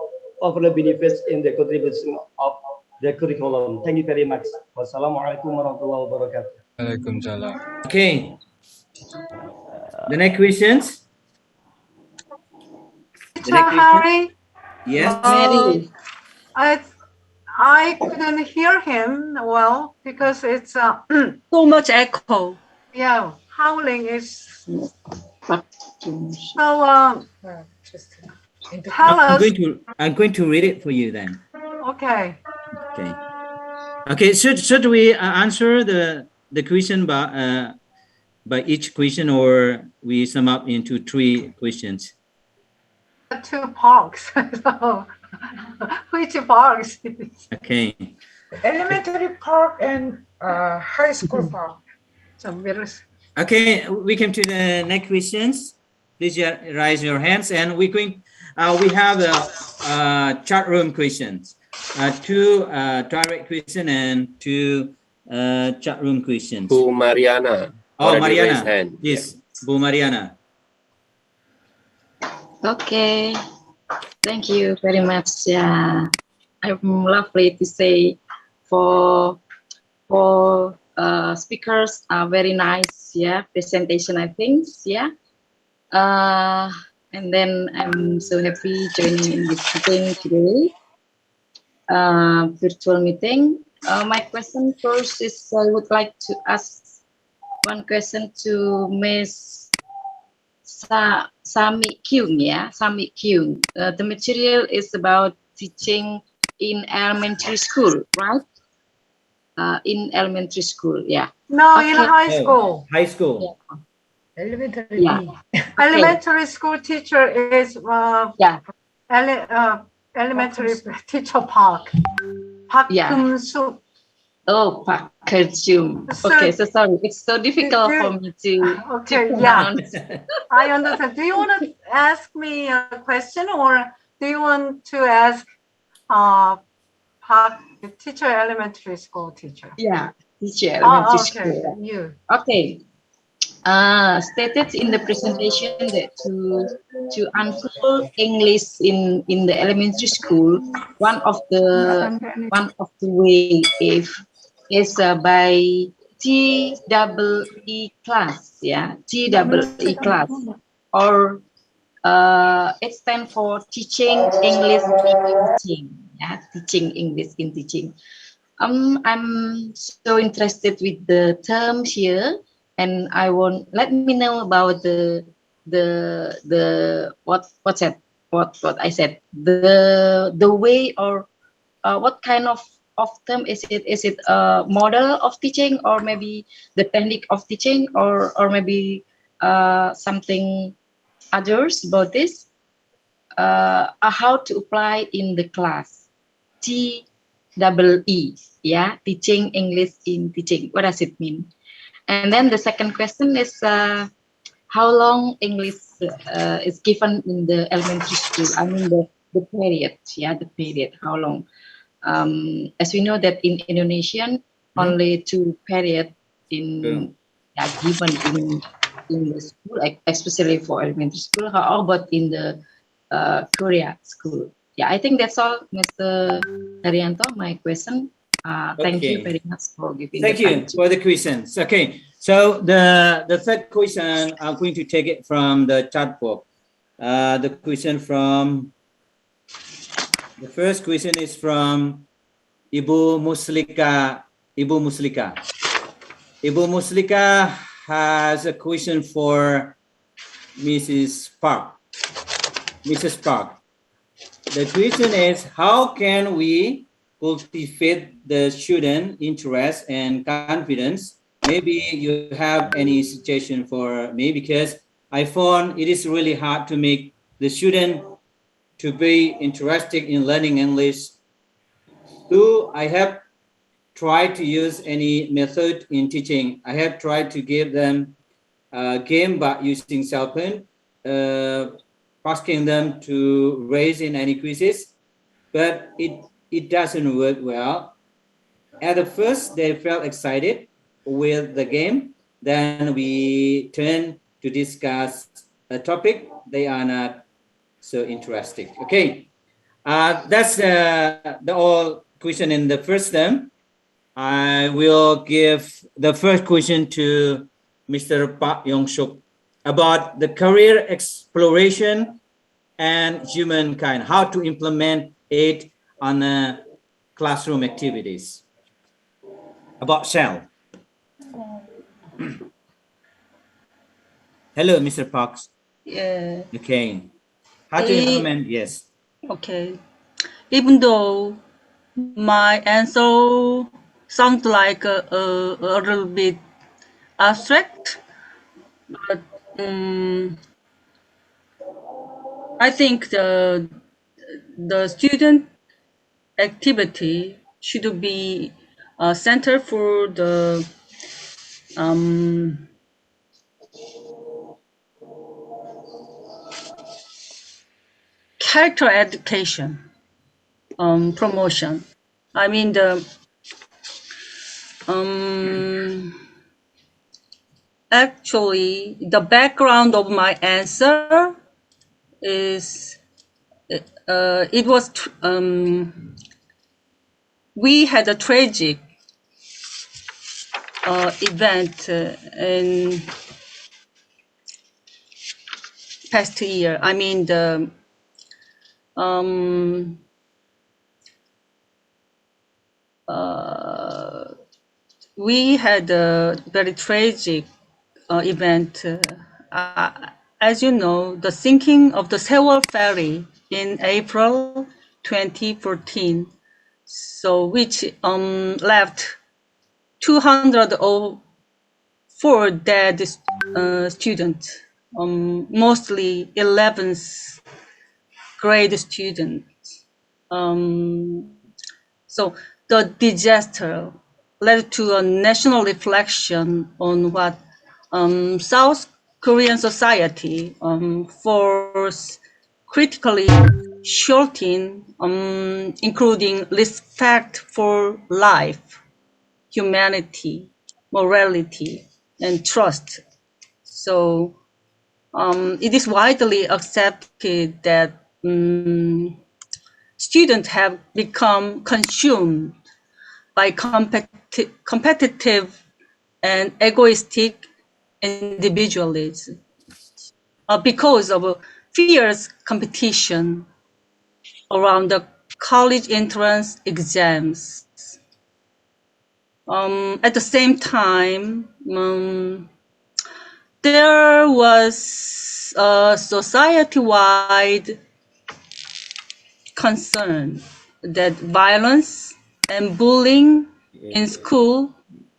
overall benefits in the contribution of the curriculum. Thank you very much. Wassalamualaikum warahmatullahi wabarakatuh. Waalaikumsalam. Okay. The next questions. The next question. Harry, Yes. I couldn't hear him well because it's So much echo. yeah, howling is so. Tell us. I'm going to read it for you then. Okay. Okay. Okay. Should we answer the question by each question, or we sum up into 3 questions? 2 parks. So, which parks? Okay. Elementary park and high school park. Okay, we come to the next questions. Please raise your hands, and we have the chat room questions. 2 direct question and 2 chat room questions. Bu Mariana. Oh, already raised Mariana. hand. Yes, Bu Mariana. Okay. Thank you very much. Yeah, I'm lovely to say for speakers are very nice. Yeah, presentation I think. Yeah. And then I'm so happy joining in this meeting today. Virtual meeting. My question first is I would like to ask one question to Miss Mik Yung. Yeah, Mik Yung. The material is about teaching in elementary school, right? In elementary school, yeah. No, Okay. in high school. High school. Yeah. Elementary. Yeah. Elementary school teacher is Yeah. Elementary teacher Park. Park Yeah. Geum. Oh, Geum. Okay, so sorry, it's so difficult for me to pronounce. I understand. Do you want to ask me a question, or do you want to ask Park teacher, elementary school teacher? Yeah, teacher, elementary okay. school. You. Okay. Stated in the presentation that to unfold English in the elementary school, one of the way is by TEE class, yeah, TEE class, or it stands for teaching English in teaching, yeah, teaching English in teaching. I'm so interested with the term here. And I want let me know about the what I said, the way, or what kind of term is it? Is it a model of teaching, or maybe the technique of teaching, or maybe something others about this? How to apply in the class? TEE, yeah, teaching English in teaching. What does it mean? And then the second question is how long English is given in the elementary school? I mean the period, yeah, the period, how long? As we know that in Indonesian, only 2 periods given in the school, especially for elementary school. How about in the Korea school? Yeah, I think that's all, Mr. Haryanto, my question. Thank you very much for giving. Thank you for the questions. Okay, so the third question, I'm going to take it from the chat box. The first question is from Ibu Muslika. Ibu Muslika has a question for Mrs. Park. The question is, how can we cultivate the student interest and confidence? Maybe you have any suggestion for me, because I found it is really hard to make the student to be interested in learning English. So I have tried to use any method in teaching. I have tried to give them a game by using cell phone, asking them to raise in any quizzes, but it doesn't work well. At the first, they felt excited with the game. Then we turn to discuss a topic they are not So interesting. Okay, that's the all question in the first term. I will give the first question to Mr. Park Yong-suk about the career exploration and humankind, how to implement it on classroom activities. About Shell. Hello, Mr. Parks. Yeah. Okay. How to implement? Yes. Okay. Even though my answer sounds like a little bit abstract, but I think the student activity should be center for the character education promotion. I mean the actually the background of my answer is it was we had a tragic event in past year. I mean the we had a very tragic event. As you know, the sinking of the Seok ferry in April 2014, so which left 204 dead students, mostly 11th grade students. So the disaster led to a national reflection on what South Korean society force critically shorting, including respect for life, humanity, morality, and trust. So it is widely accepted that students have become consumed by competitive and egoistic individualism because of fierce competition around the college entrance exams. At the same time, there was a society-wide concern that violence and bullying in school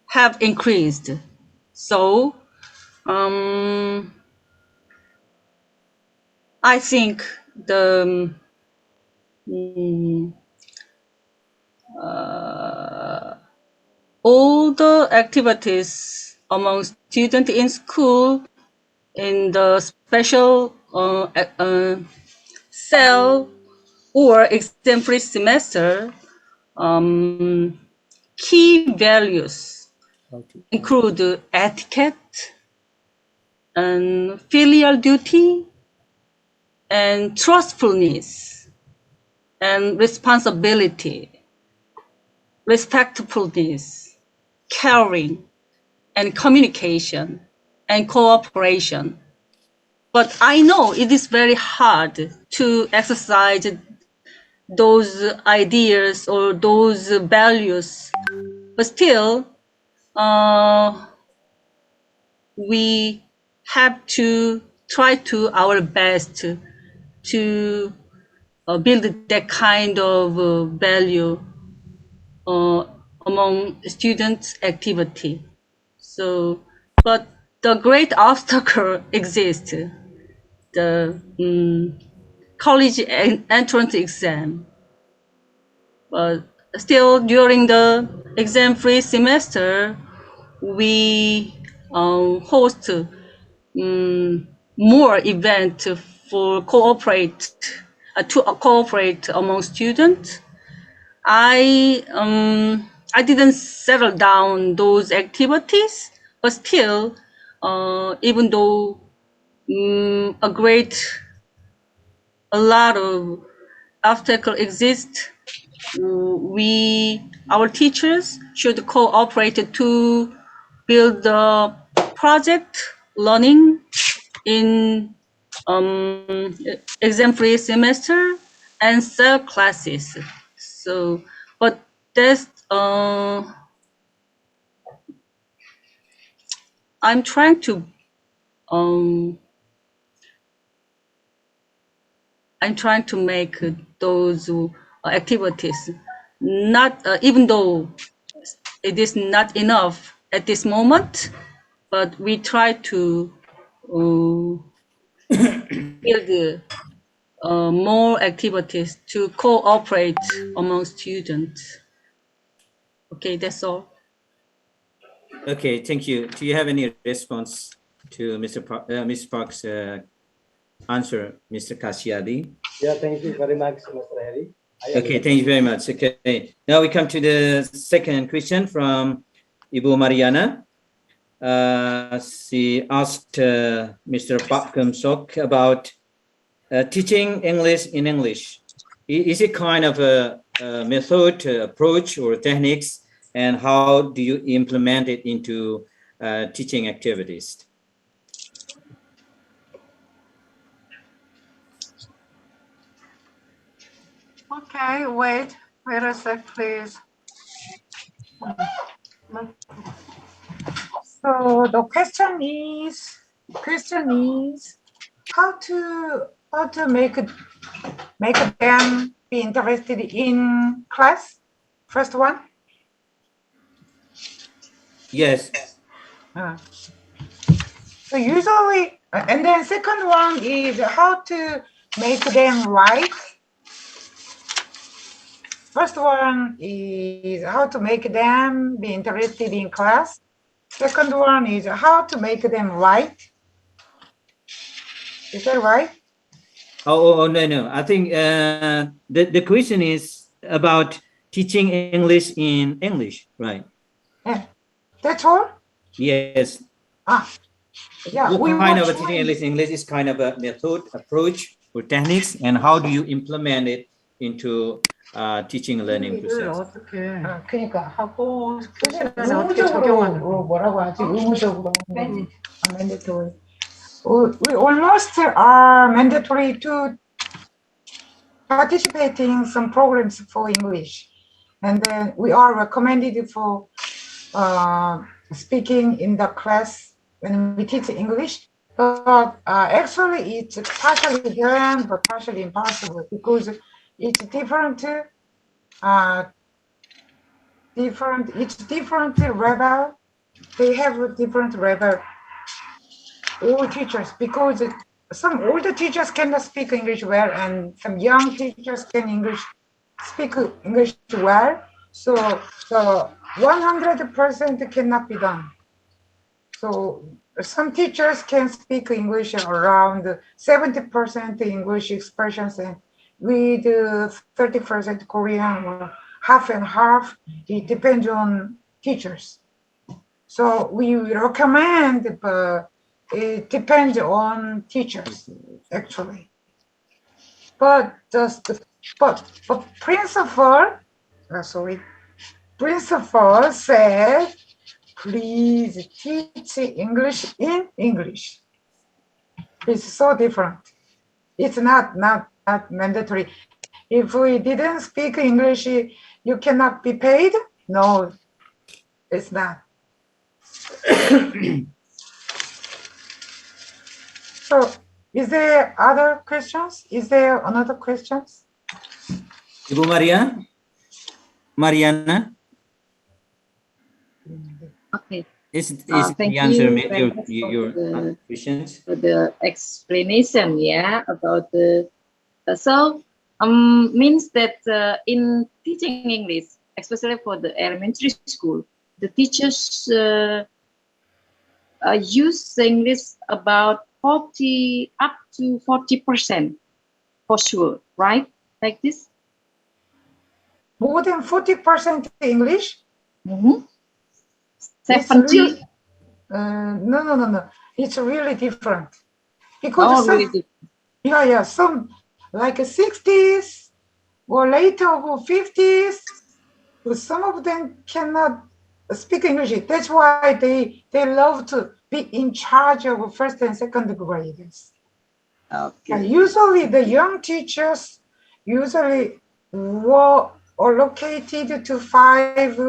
have increased. So I think the all the activities among students in school in the special cell or exam-free semester, key values include etiquette and filial duty and trustfulness and responsibility, respectfulness, caring, and communication and cooperation. But I know it is very hard to exercise those ideas or those values, but still we have to try to our best to build that kind of value among students' activity. So, but the great obstacle exists, the college entrance exam. But still, during the exam-free semester, we host more events for to cooperate among students. I didn't settle down those activities, but still, even though a great a lot of obstacles exist, our teachers should cooperate to build the project learning in exam-free semester and self classes. So, but that's I'm trying to make those activities not even though it is not enough at this moment, but we try to build more activities to cooperate among students. Okay, that's all. Okay, thank you. Do you have any response to Ms. Park's answer, Mr. Kashyadi? Yeah, thank you very much, Mr. Harry. Okay, thank you very much. Okay, now we come to the second question from Ibu Mariana. She asked Mr. Pak Sook about teaching English in English. Is it kind of a method, approach, or techniques, and how do you implement it into teaching activities? Okay, wait a sec, please. So the question is how to make them be interested in class. First one. Yes. So usually, and then second one is how to make them write. First one is how to make them be interested in class. Second one is how to make them write. Is that right? Oh no. I think the question is about teaching English in English, right? Yeah. That's all? Yes. Yeah. What kind of a teaching English is kind of a method, approach, or techniques, and how do you implement it into teaching and learning process? 그러니까 하고 의무적으로 뭐라고 하지? 의무적으로 mandatory. We almost are mandatory to participate in some programs for English, and then we are recommended for speaking in the class when we teach English. But actually, it's partially done, but partially impossible because it's different. It's different level. They have a different level. All teachers, because some older teachers cannot speak English well, and some young teachers can speak English well. So the 100% cannot be done. So some teachers can speak English around 70% English expressions, and with 30% Korean, or half and half. It depends on teachers. So we recommend, but it depends on teachers actually. But principal said, please teach English in English. It's so different. It's not mandatory. If we didn't speak English, you cannot be paid? No, it's not. So, is there other questions? Is there another questions? Ibu Mariana? Okay. Is thank the answer you your questions? For the explanation, yeah, about the means that in teaching English, especially for the elementary school, the teachers use English about 40 up to 40% for sure, right? Like this? More than 40% English? Mm-hmm. 70? No. It's really different. Because some, really different. Some like 60s or later of 50s. But some of them cannot speak English. That's why they love to be in charge of first and second graders. Okay. Usually the young teachers usually were allocated to 5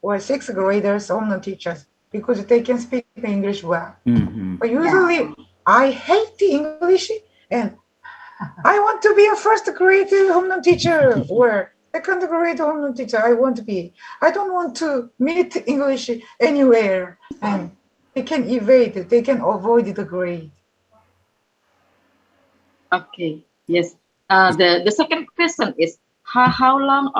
or 6 graders, Home teachers, because they can speak English well. But usually I hate the English and I want to be a first grade Home teacher or second grade Home teacher. I want to be. I don't want to meet English anywhere, and they can evade, they can avoid the grade. Okay. Yes. The second question is how long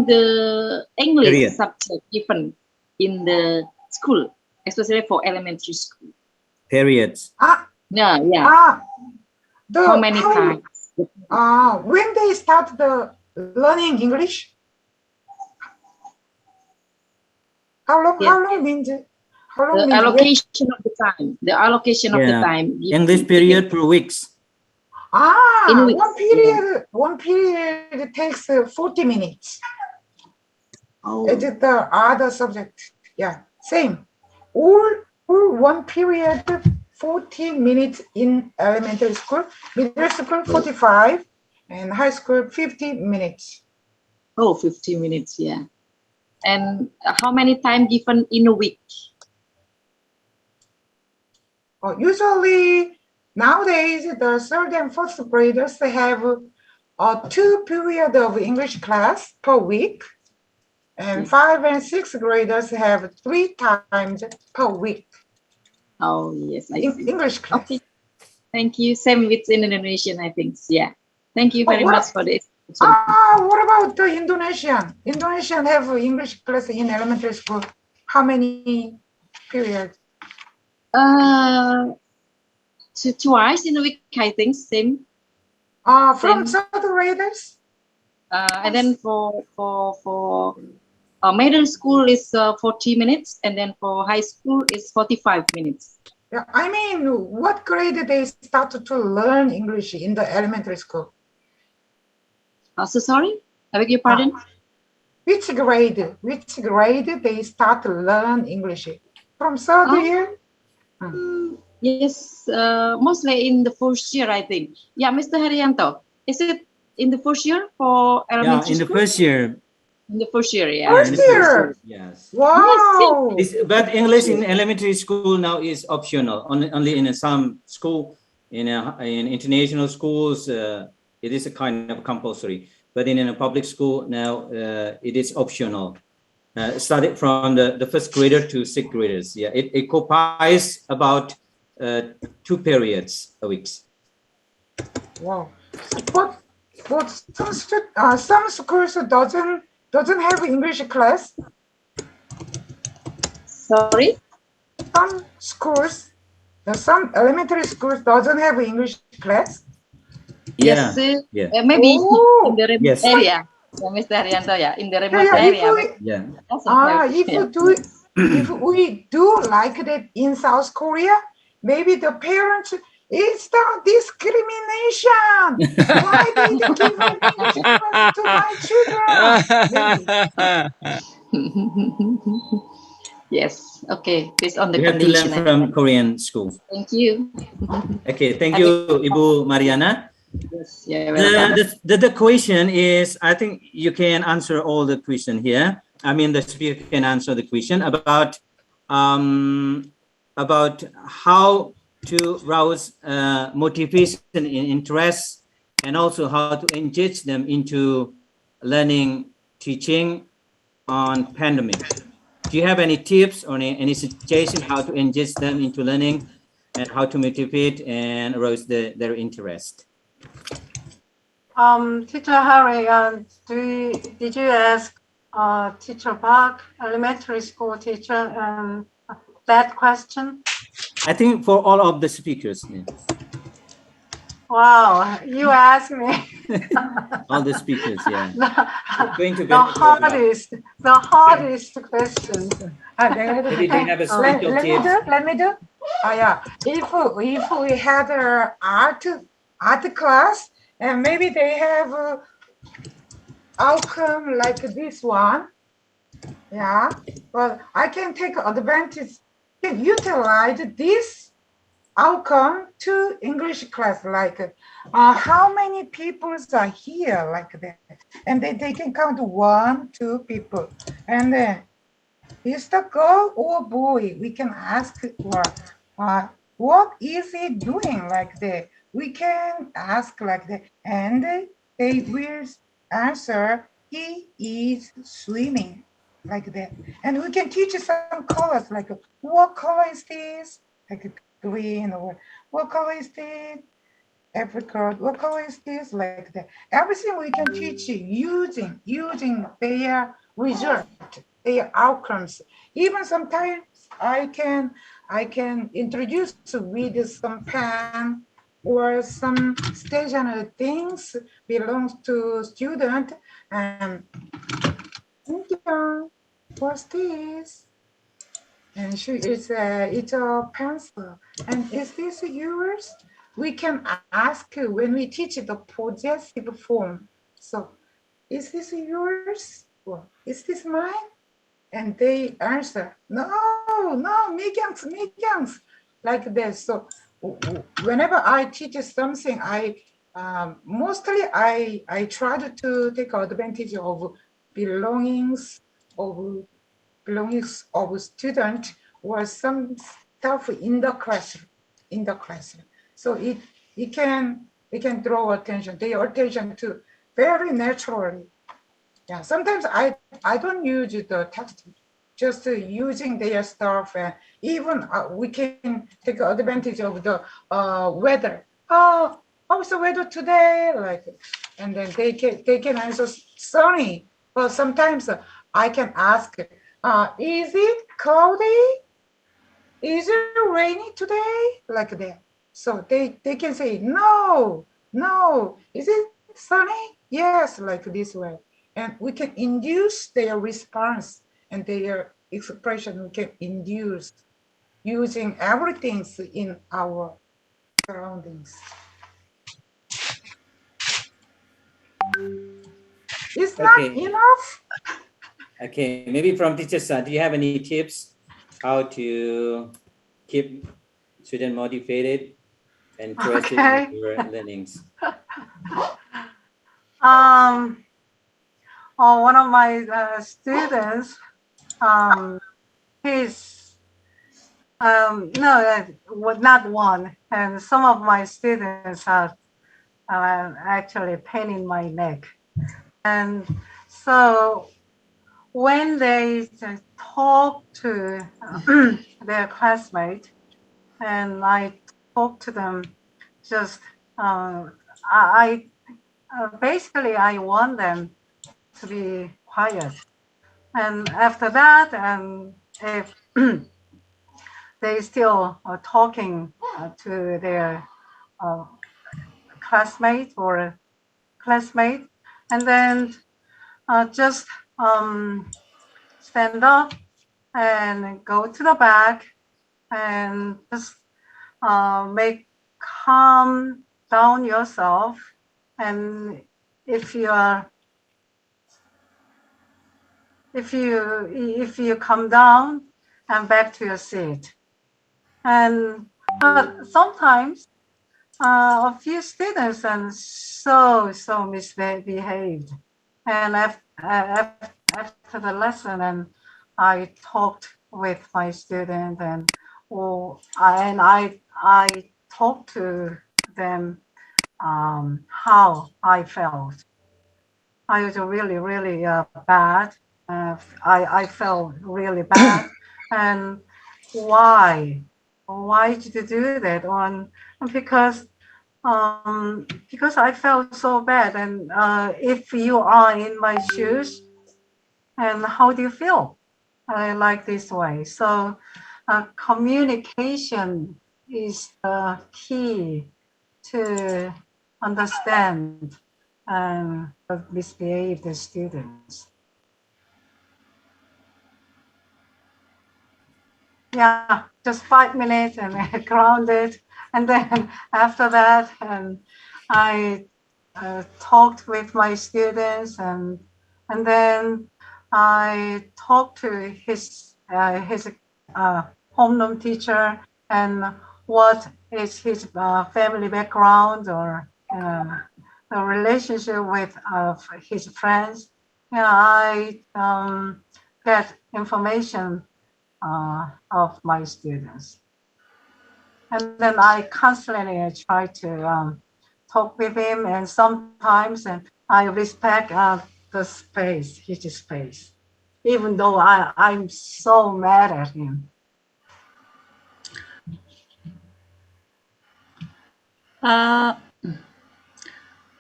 the English Period. subject given in the school, especially for elementary school. Periods. Yeah. How many times? When they start the learning English? How long? Yes. How long means? How long The means allocation of the time. The allocation of the time. English period per weeks. In weeks. One period takes 40 minutes. Oh. It is the other subject. Yeah, same. All one period 40 minutes in elementary school, middle school 45, and high school 50 minutes. Oh, 50 minutes, yeah. And how many time given in a week? Usually, nowadays, the third and fourth graders have 2 periods of English class per week, and 5 and 6 graders have 3 times per week. Oh, yes, I see. English class. Okay. Thank you. Same with Indonesian, I think. Yeah. Thank you very much for this. What about the Indonesian? Indonesian have English class in elementary school. How many periods? Twice in a week, I think. Same. From third graders? And then for middle school is 40 minutes, and then for high school is 45 minutes. Yeah, I mean, what grade they start to learn English in the elementary school? So sorry, I beg your pardon. Which grade? Which grade they start to learn English? From third year? Yes, mostly in the first year, I think. Yeah, Mr. Haryanto, is it in the first year for elementary in the school? first year. In the first year, yeah. First year? Yes. Wow. But English in elementary school now is optional. Only in some school, in international schools, it is a kind of compulsory. But in a public school now, it is optional. Started from the first grader to sixth graders. Yeah, it occupies about 2 periods a week. Wow. But some schools doesn't have English class. Sorry? Some schools, some elementary schools doesn't have English class. Yeah. Yes, maybe in the remote area. Yeah, Mr. Haryanto, yeah, in the remote area. If we do like that in South Korea, maybe the parents, it's the discrimination. Why did they give English class to my children? Yes, okay, based on the We have to condition. learn from Korean school. Thank you. Okay, thank you, Ibu Mariana. Yes, yeah, welcome. The question is, I think you can answer all the question here. I mean, the speaker can answer the question about how to rouse motivation and interest, and also how to engage them into learning, teaching on pandemic. Do you have any tips or any suggestion how to engage them into learning and how to motivate and arouse their interest? Teacher Harry, did you ask Teacher Park, elementary school teacher, that question? I think for all of the speakers. Yeah. Wow, you asked me. All the speakers, yeah. The hardest question. Maybe they have a special tip. Let me do. Yeah. If we had art art class, and maybe they have outcome like this one. Yeah, but I can take advantage, can utilize this outcome to English class, like how many people are here, like that. And they can count 1, 2 people. And then, is the girl or boy? We can ask what is he doing, like that. We can ask like that. And they will answer, he is swimming, like that. And we can teach some colors, like what color is this? Like green, or what color is this? Apricot, what color is this? Like that. Everything we can teach using their result, their outcomes. Even sometimes I can introduce with some pen or some stationery things belongs to student. And what's this? And it's a pencil. And is this yours? We can ask when we teach the possessive form. So, is this yours? Or is this mine? And they answer, no, Mik Yung, like this. So, whenever I teach something, mostly I try to take advantage of belongings of student or some stuff in the classroom. So it can draw their attention to very naturally. Yeah, sometimes I don't use the text, just using their stuff, and even we can take advantage of the weather. Oh, how's the weather today? Like, and then they can answer sunny. But sometimes I can ask, is it cloudy? Is it rainy today? Like that. So they can say no. Is it sunny? Yes, like this way. And we can induce their response and their expression. We can induce using everything in our surroundings. Is not enough? Okay, maybe from teachers, do you have any tips how to keep students motivated and interested in your learnings? One of my students, he's no, not one, and some of my students are actually pain in my neck, and so when they talk to their classmate, and I talk to them, just I basically I want them to be quiet, and after that, and if they still are talking to their classmate, and then just stand up and go to the back and just make calm down yourself. And if you come down and back to your seat. And sometimes a few students are so misbehaved. And after the lesson, and I talked with my student, and I talked to them how I felt. I was really bad. I felt really bad, and why did you do that? Because I felt so bad. And if you are in my shoes, and how do you feel? I like this way. So communication is the key to understand misbehaved students. Yeah, just 5 minutes and grounded, and then after that, and I talked with my students, and then I talked to his homeroom teacher, and what is his family background, or the relationship with his friends. Yeah, I get information of my students, and then I constantly try to talk with him, and sometimes and I respect the space, his space, even though I'm so mad at him.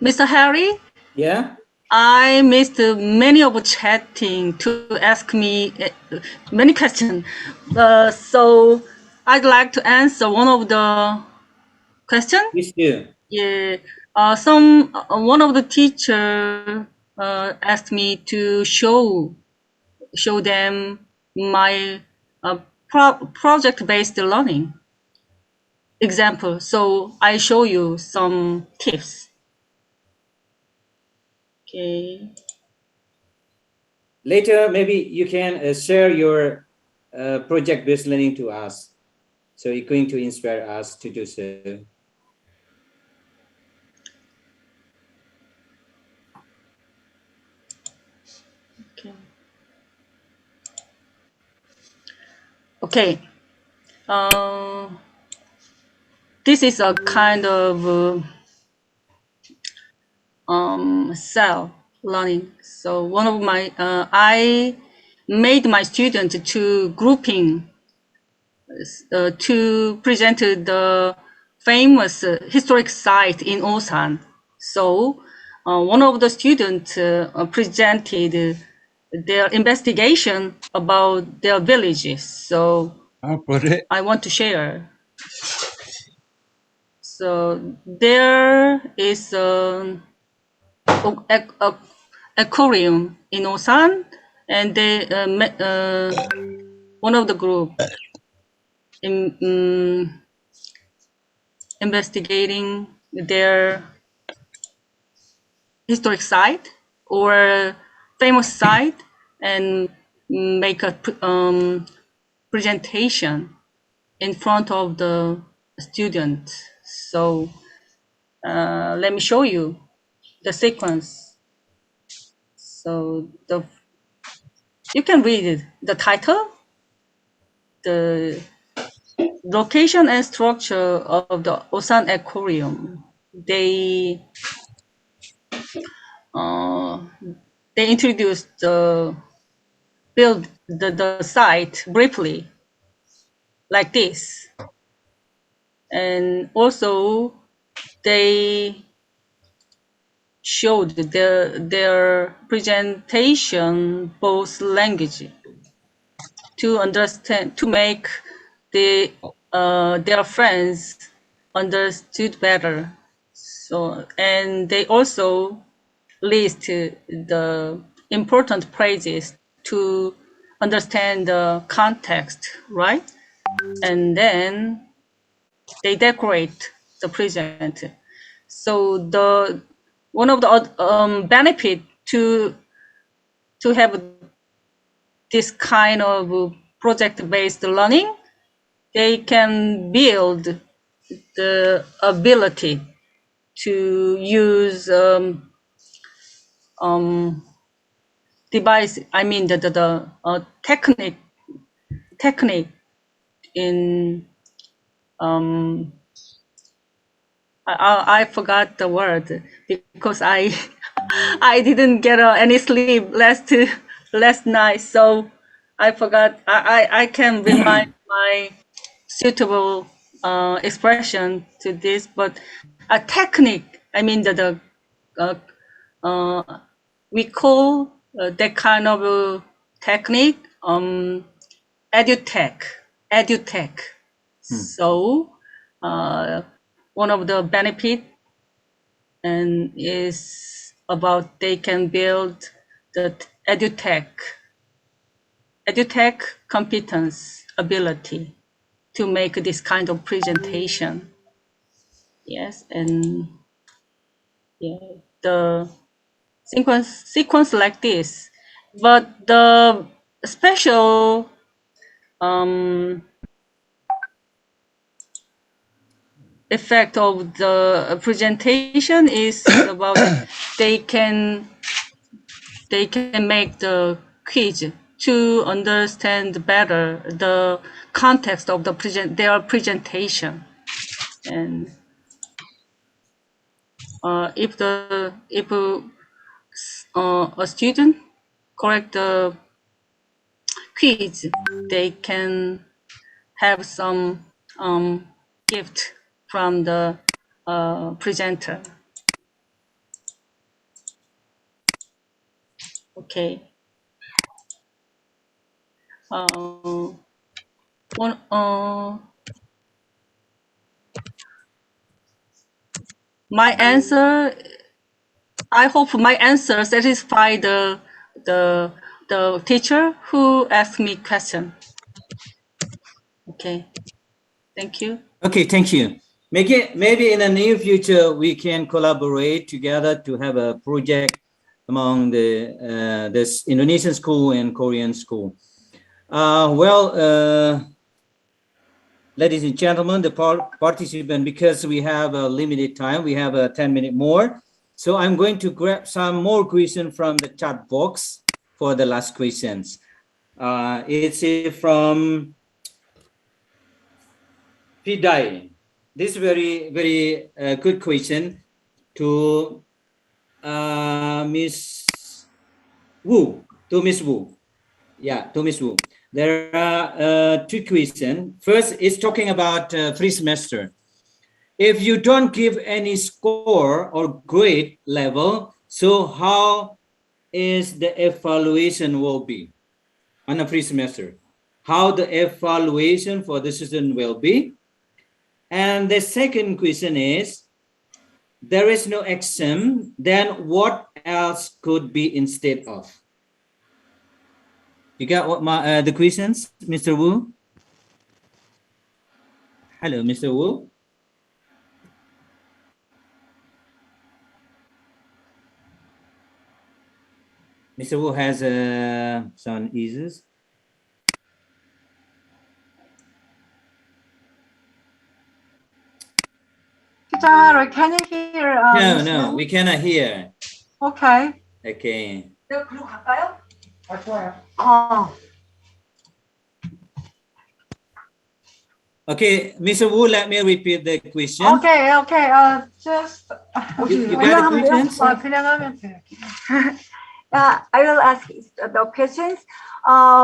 Mr. Harry, Yeah. I missed many of chatting to ask me many questions. So I'd like to answer one of the question. Please do. Yeah. One of the teacher asked me to show them my project-based learning example. So I show you some tips. Okay. Later, maybe you can share your project-based learning to us. So you're going to inspire us to do so. Okay. Okay. This is a kind of cell learning. So one of my I made my students to grouping to present the famous historic site in Osan. So one of the students presented their investigation about their villages. So I want to share. So there is an aquarium in Osan, and they one of the group investigating their historic site or famous site and make a presentation in front of the student. So let me show you the sequence. So you can read it. The title, the location and structure of the Osan Aquarium. They introduced build the site briefly like this, and also they showed their presentation both language to understand, to make their friends understood better. So, and they also list the important phrases to understand the context, right? And then they decorate the present. So the one of the benefit to have this kind of project-based learning, they can build the ability to use device. I mean the technique in I forgot the word because I I didn't get any sleep last night, so I forgot. I can remind my suitable expression to this, but a technique. I mean we call that kind of technique edutech. So one of the benefit and is about they can build the edutech competence ability to make this kind of presentation. Yes, and Yeah, the sequence like this, but the special effect of the presentation is about they can make the quiz to understand better the context of their presentation. And if a student correct the quiz, they can have some gift from the presenter. Okay. My answer. I hope my answer satisfy the teacher who asked me question. Okay. Thank you. Okay, thank you. Maybe in the near future we can collaborate together to have a project among the this Indonesian school and Korean school. Ladies and gentlemen, the participant, because we have a limited time, we have a 10-minute more. So I'm going to grab some more questions from the chat box for the last questions. It's from Pidai. This is very good question to Miss Wu. To Miss Wu. Yeah, to Miss Wu. There are two questions. First is talking about free semester. If you don't give any score or grade level, so how is the evaluation will be on a free semester? How the evaluation for the student will be? And the second question is, there is no exam, then what else could be instead of? You got what the questions, Mr. Wu? Hello, Mr. Wu. Mr. Wu has some issues. Teacher Harold, can you hear? No, we cannot hear. Okay. Okay. 내가 글로 갈까요? 좋아요. Okay, Mr. Wu, let me repeat the question. Okay. Just You got the questions? 그냥 하면 돼. I will ask the questions.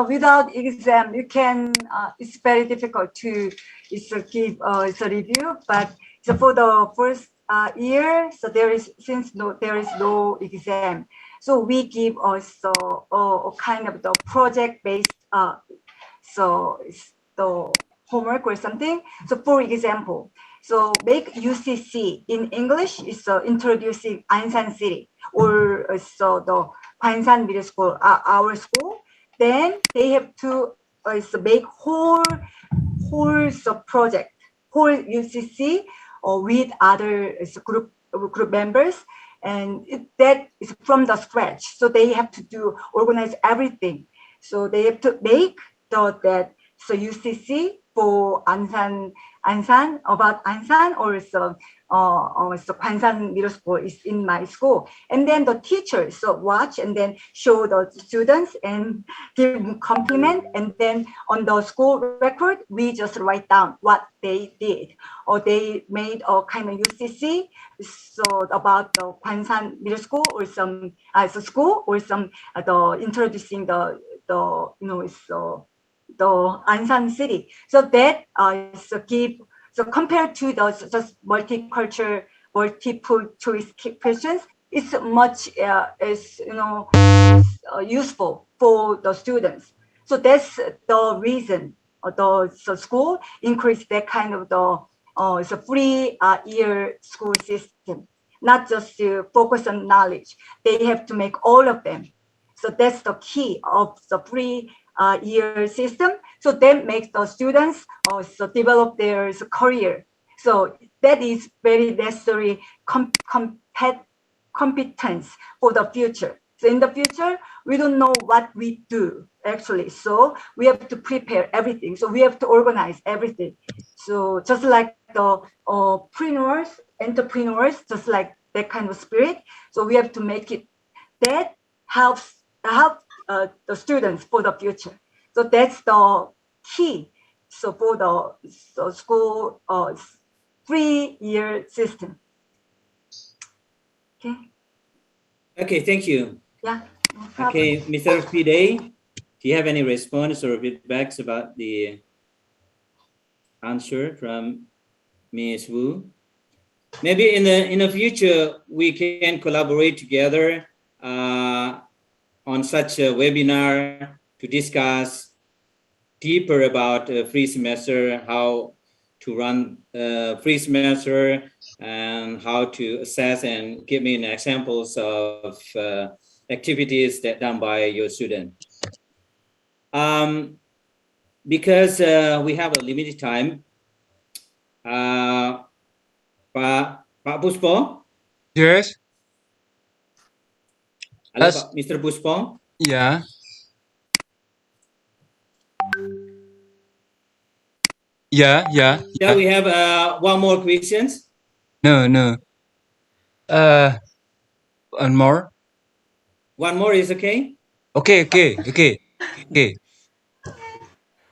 Without exam, you can. It's very difficult to give a review. But so for the first year, so there is no exam. So we give also a kind of the project based. So it's the homework or something. So for example, so make UCC in English is introducing Ansan City or so the Pansan Middle School, our school. Then they have to make whole project, whole UCC with other group members, and that is from the scratch. So they have to organize everything. So they have to make that UCC for Ansan about Ansan or so Pansan Middle School is in my school, and then the teachers watch and then show the students and give compliment, and then on the school record we just write down what they did, or they made a kind of UCC so about the Pansan Middle School or some school or some introducing the Ansan City. So that so compared to the just multiple choice questions, it's much useful for the students. So that's the reason the school increased that kind of the free year school system, not just to focus on knowledge. They have to make all of them. So that's the key of the free year system. So that makes the students also develop their career. So that is very necessary competence for the future. So in the future, we don't know what we do actually. So we have to prepare everything. So we have to organize everything. So just like the entrepreneurs, just like that kind of spirit. So we have to make it that help the students for the future. So that's the key. So for the school 3-year system. Okay. Okay, thank you. Yeah. No problem. Okay, Mr. Pide, do you have any response or feedbacks about the answer from Ms. Wu? Maybe in the future we can collaborate together on such a webinar to discuss deeper about free semester, how to run free semester, and how to assess and give me examples of activities that done by your student. Because we have a limited time, Pak Puspo? Yes. Halo, Yes. Pak Mr. Puspo? Yeah. Yeah. Shall we have one more questions? No. One more. One more is okay? Okay. Go ahead.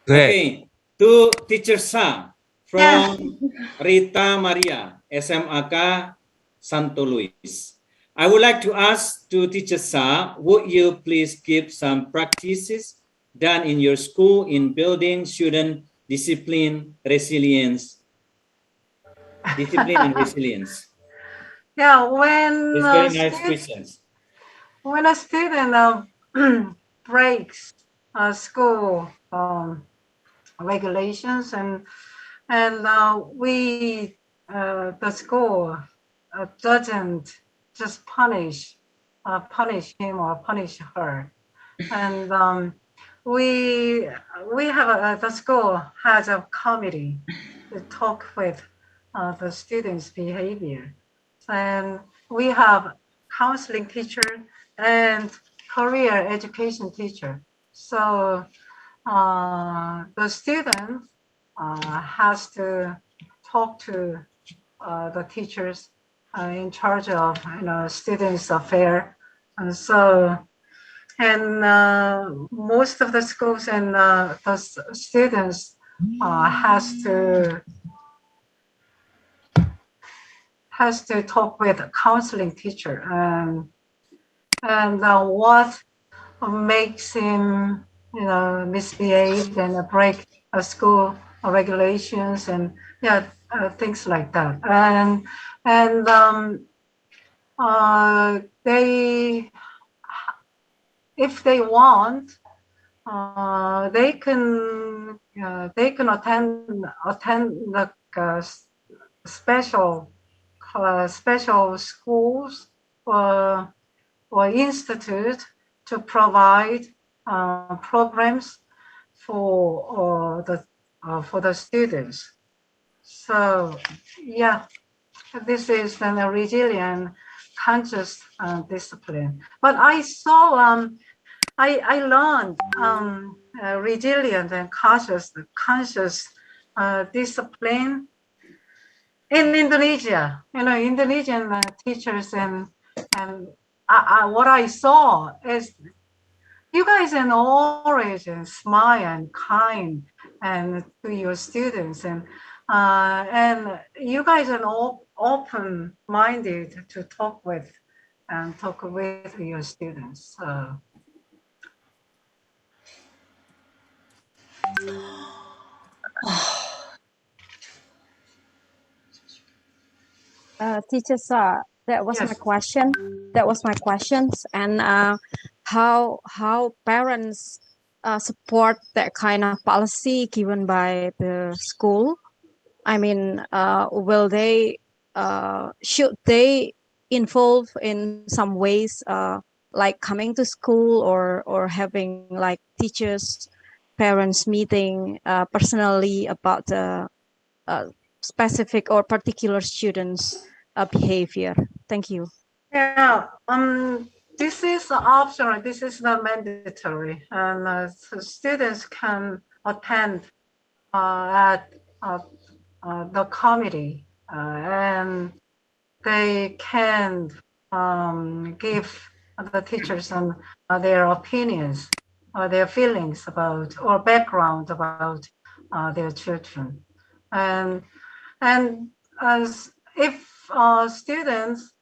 Okay. To Teacher Sa Yes. from Rita Maria, SMAK Santo Luis. I would like to ask to Teacher Sa, would you please give some practices done in your school in building student discipline, resilience, and resilience? Yeah, when It's very nice questions. when a student breaks school regulations and we the school doesn't just punish him or punish her, and we have the school has a committee to talk with the students' behavior, and we have counseling teacher and career education teacher. So the student has to talk to the teachers in charge of students' affair, and so most of the schools and the students has to talk with a counseling teacher and what makes him misbehave and break school regulations and things like that, and they, if they want, they can attend the special schools or institute to provide programs for the students. So yeah, this is a resilient, conscious discipline. But I saw I learned resilient and conscious discipline in Indonesia. Indonesian teachers and what I saw is you guys are always smile and kind and to your students, and you guys are all open-minded to talk with your students. Teacher Sa, that was my question. That was my questions, and how parents support that kind of policy given by the school. I mean, will they should they involve in some ways, like coming to school or having like teachers parents meeting personally about the specific or particular students' behavior? Thank you. Yeah, this is optional. This is not mandatory, and so students can attend at the committee, and they can give the teachers their opinions or their feelings about or background about their children, and as if students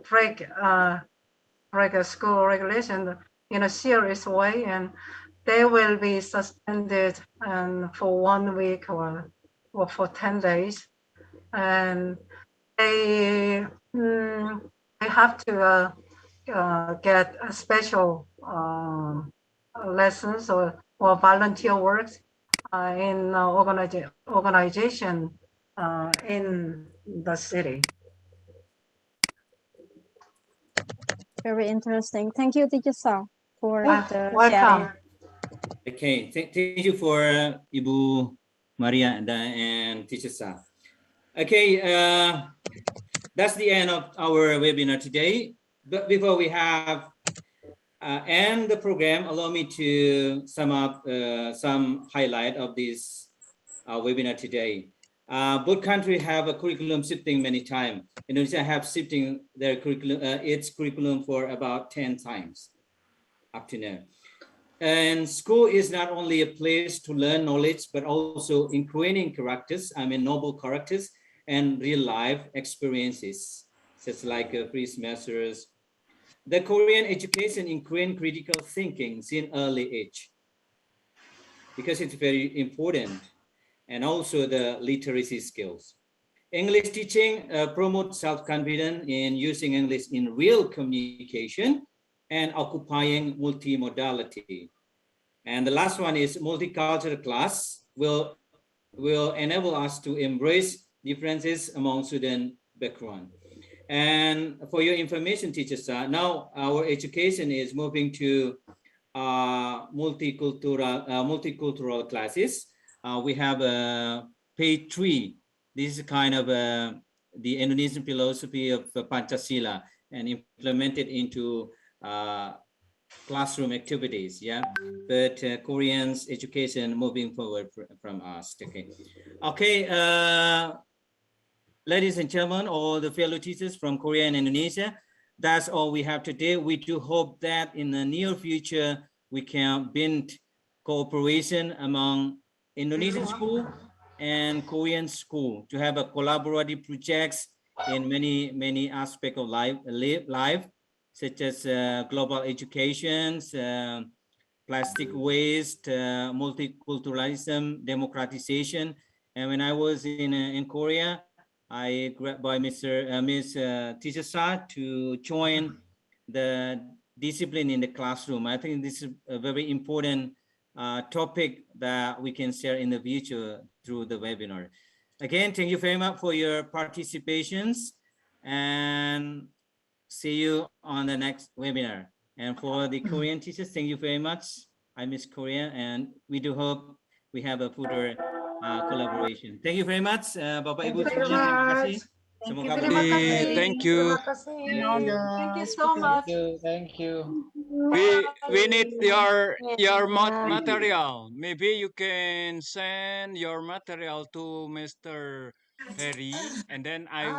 break a school regulation in a serious way, and they will be suspended for 1 week or for 10 days, and they they have to get a special lessons or volunteer works in organization in the city. Very interesting. Thank you, teacher Seok, for the Welcome. sharing. Okay, thank you for Ibu Maria and teacher Sa. Okay, that's the end of our webinar today. But before we have end the program, allow me to sum up some highlight of this webinar today. Both countries have a curriculum shifting many times. Indonesia have shifting their curriculum, its curriculum for about 10 times up to now. And school is not only a place to learn knowledge, but also ingraining characters, noble characters and real life experiences, such like free semesters. The Korean education ingrain critical thinking in early age because it's very important, and also the literacy skills. English teaching promotes self-confidence in using English in real communication and occupying multimodality. And the last one is multicultural class will enable us to embrace differences among student background. And for your information, teachers, now our education is moving to multicultural classes. We have page 3. This is kind of the Indonesian philosophy of Pancasila and implemented into classroom activities. Yeah, but Koreans education moving forward from us. Okay. Ladies and gentlemen, all the fellow teachers from Korea and Indonesia, that's all we have today. We do hope that in the near future, we can build cooperation among Indonesian school and Korean school to have a collaborative projects in many aspects of life, such as global education, plastic waste, multiculturalism, democratization. And when I was in Korea, I grabbed by Miss Teacher Sa to join the discipline in the classroom. I think this is a very important topic that we can share in the future through the webinar. Again, thank you very much for your participations, and see you on the next webinar. And for the Korean teachers, thank you very much. I miss Korea, and we do hope we have a further collaboration. Thank you very much, Bapak Ibu semuanya. Terima kasih. Semoga bermanfaat. Thank you. Thank you so much. Thank you. We need your material. Maybe you can send your material to Mr. Harry, and then I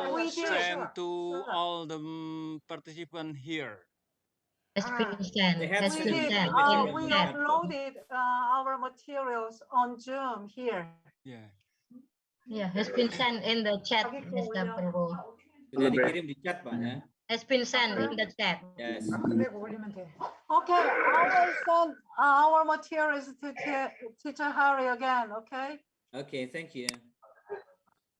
will send to all the participants here. We uploaded our materials on Zoom here. Yeah. Yeah, has been sent in the chat, Mr. Purwo. Sudah dikirim di chat, Pak, ya. Has been sent in the chat. Yes. Okay, I will send our materials to Teacher Harry again, okay? Okay, thank you.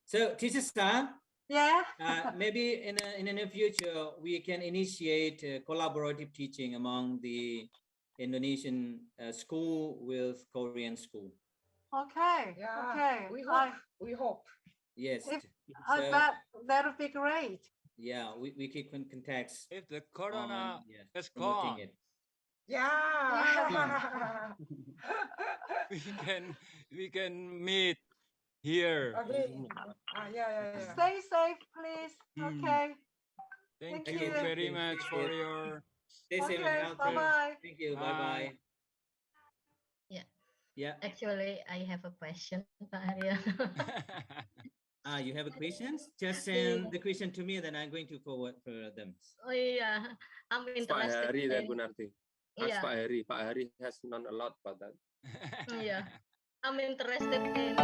So, Teacher Sa, yeah, maybe in the near future, we can initiate collaborative teaching among the Indonesian school with Korean school. Okay, Yeah, okay. we hope. Yes. That would be great. Yeah, we keep in contact. If the corona is promoting gone, it. Yeah. we can meet here. Okay. Yeah. Stay safe, please. Okay. Thank you very much for your. Stay safe and healthy. Bye-bye. Thank you. Bye-bye. Yeah. Yeah. Actually, I have a question, Pak Arya. You have a questions? Just send the question to me, then I'm going to forward for them. Oh yeah, I'm Pak interested Hari dan in. Gunarti. Ask Yeah. Pak Hari. Pak Hari has known a lot about that. Yeah, I'm interested in